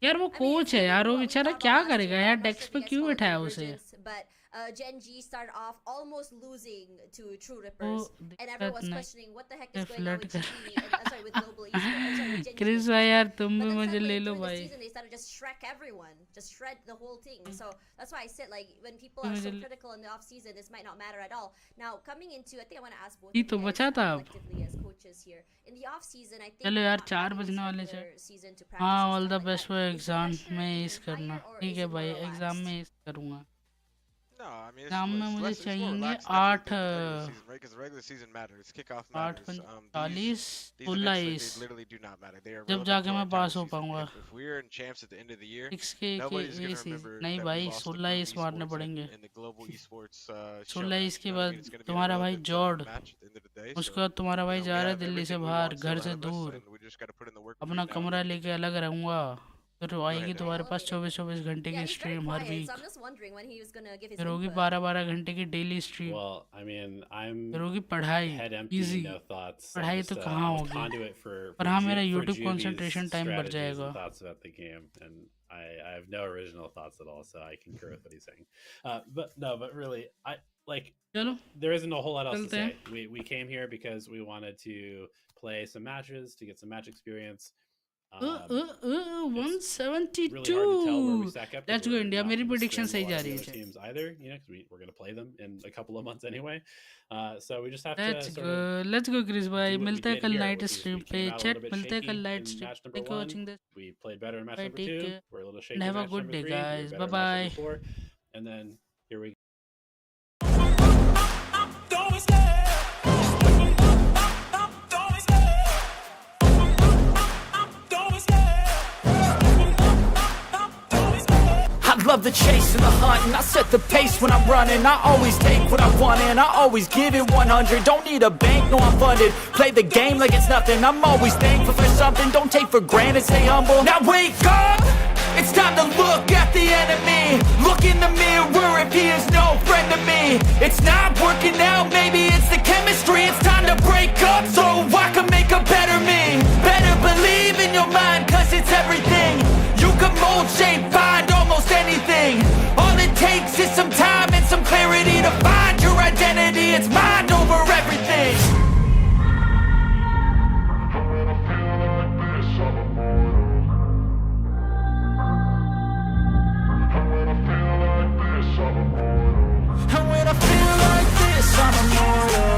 यार वो I mean, कोच it's है giving यार वो what we बेचारा thought क्या about last करेगा year. यार I'm not desk sure पे if you guys क्यों followed बैठाया उसे Convergence, but Gen G started off almost losing to True वो Rippers, and everyone दिक्कत was नहीं questioning what the heck is going on flood with कर GG, sorry, with Global Esports, sorry, with Gen G Chris and भाई यार Esports. तुम But भी then मुझे suddenly ले लो during the भाई season, they started just shrek everyone, just shred the whole thing. So that's why I said like when people are मुझे so ले- critical in the off season, this might not matter at all. Now coming into, I think I want to ask both ये of तो you बचा guys था अब collectively as coaches here. In the off season, I think चलो यार not 4 having this बजने वाले से regular season to practice हाँ and all stuff the like best that, for is the exam pressure में even इस करना higher, or ठीक is है it more भाई एग्जाम relaxed? में इस करूँगा no, I mean एग्जाम में मुझे it's more चाहिएंगे relaxed definitely 8 than the regular season, right? Because the regular season matters, kickoff 8 matters. 45 These events, they 16 literally do not matter. They are जब relevant जाके to our मैं entire पास हो season. पाऊंगा If we're in champs at the end of the year, 6 के nobody's ये gonna seize remember नहीं that we भाई lost to 16 Boom इस मारने Esports पड़ेंगे in the global esports show 16 match. इसके You know what I बाद mean? It's gonna be a तुम्हारा भाई relevant जॉर्ड match at the end of the day. उसके So बाद तुम्हारा भाई we जा रहा है have दिल्ली से everything we बाहर want still घर से ahead of us, दूर and we just gotta put in the work अपना between now and कमरा then. लेके अलग रहूंगा फिर आएगी Right. तुम्हारे पास Okay. 24 घंटे Yeah, की he's very स्ट्रीम हर quiet, week so I'm just wondering when he was gonna give his फिर होगी input. 12 घंटे की daily stream Well, I mean, I'm फिर होगी पढ़ाई head empty, easy no thoughts. I'm पढ़ाई just तो a, कहाँ I'm a होगी conduit for पर हाँ मेरा for YouTube Juby's concentration time बढ़ strategies जाएगा and thoughts about the game, and I have no original thoughts at all, so I concur with what he's saying. But no, but really, I like चलो there isn't a whole lot else to चलते हैं say. We came here because we wanted to play some matches to get some match experience. It's really hard to tell where we 172 stack up. 'Cause let's go we're India not मेरी gonna prediction scrim a सही lot जा of the रही other है teams either, because we're going to play them in a couple of months anyway. So we just have to let's sort go of let's go Chris भाई do what we मिलते हैं did कल here, night which is stream we पे came out a chat little bit मिलते हैं कल shaky night in stream match number thank you 1. Watching this We played better in match bye number take 2. Care We're a little and shaky in have a match good number day 3. We were guys better bye in match bye number 4. And then here we I love the chase and the hunt, and I set the pace when I'm running. I always take what I want and I always give it 100. Don't need a bank, no I'm funded. Play the game like it's nothing. I'm always thankful for something. Don't take for granted, stay humble. Now wake up, it's time to look at the enemy. Look in the mirror if he is no friend to me. It's not working out, maybe it's the chemistry. It's time to break up so I can make a better me. Better believe in your mind, cause it's everything. You can mold, shape, find almost anything. All it takes is some time and some clarity to find your identity. It's mind over everything. And when I feel like this, I'm immortal.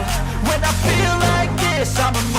When I feel like this, this, I'ma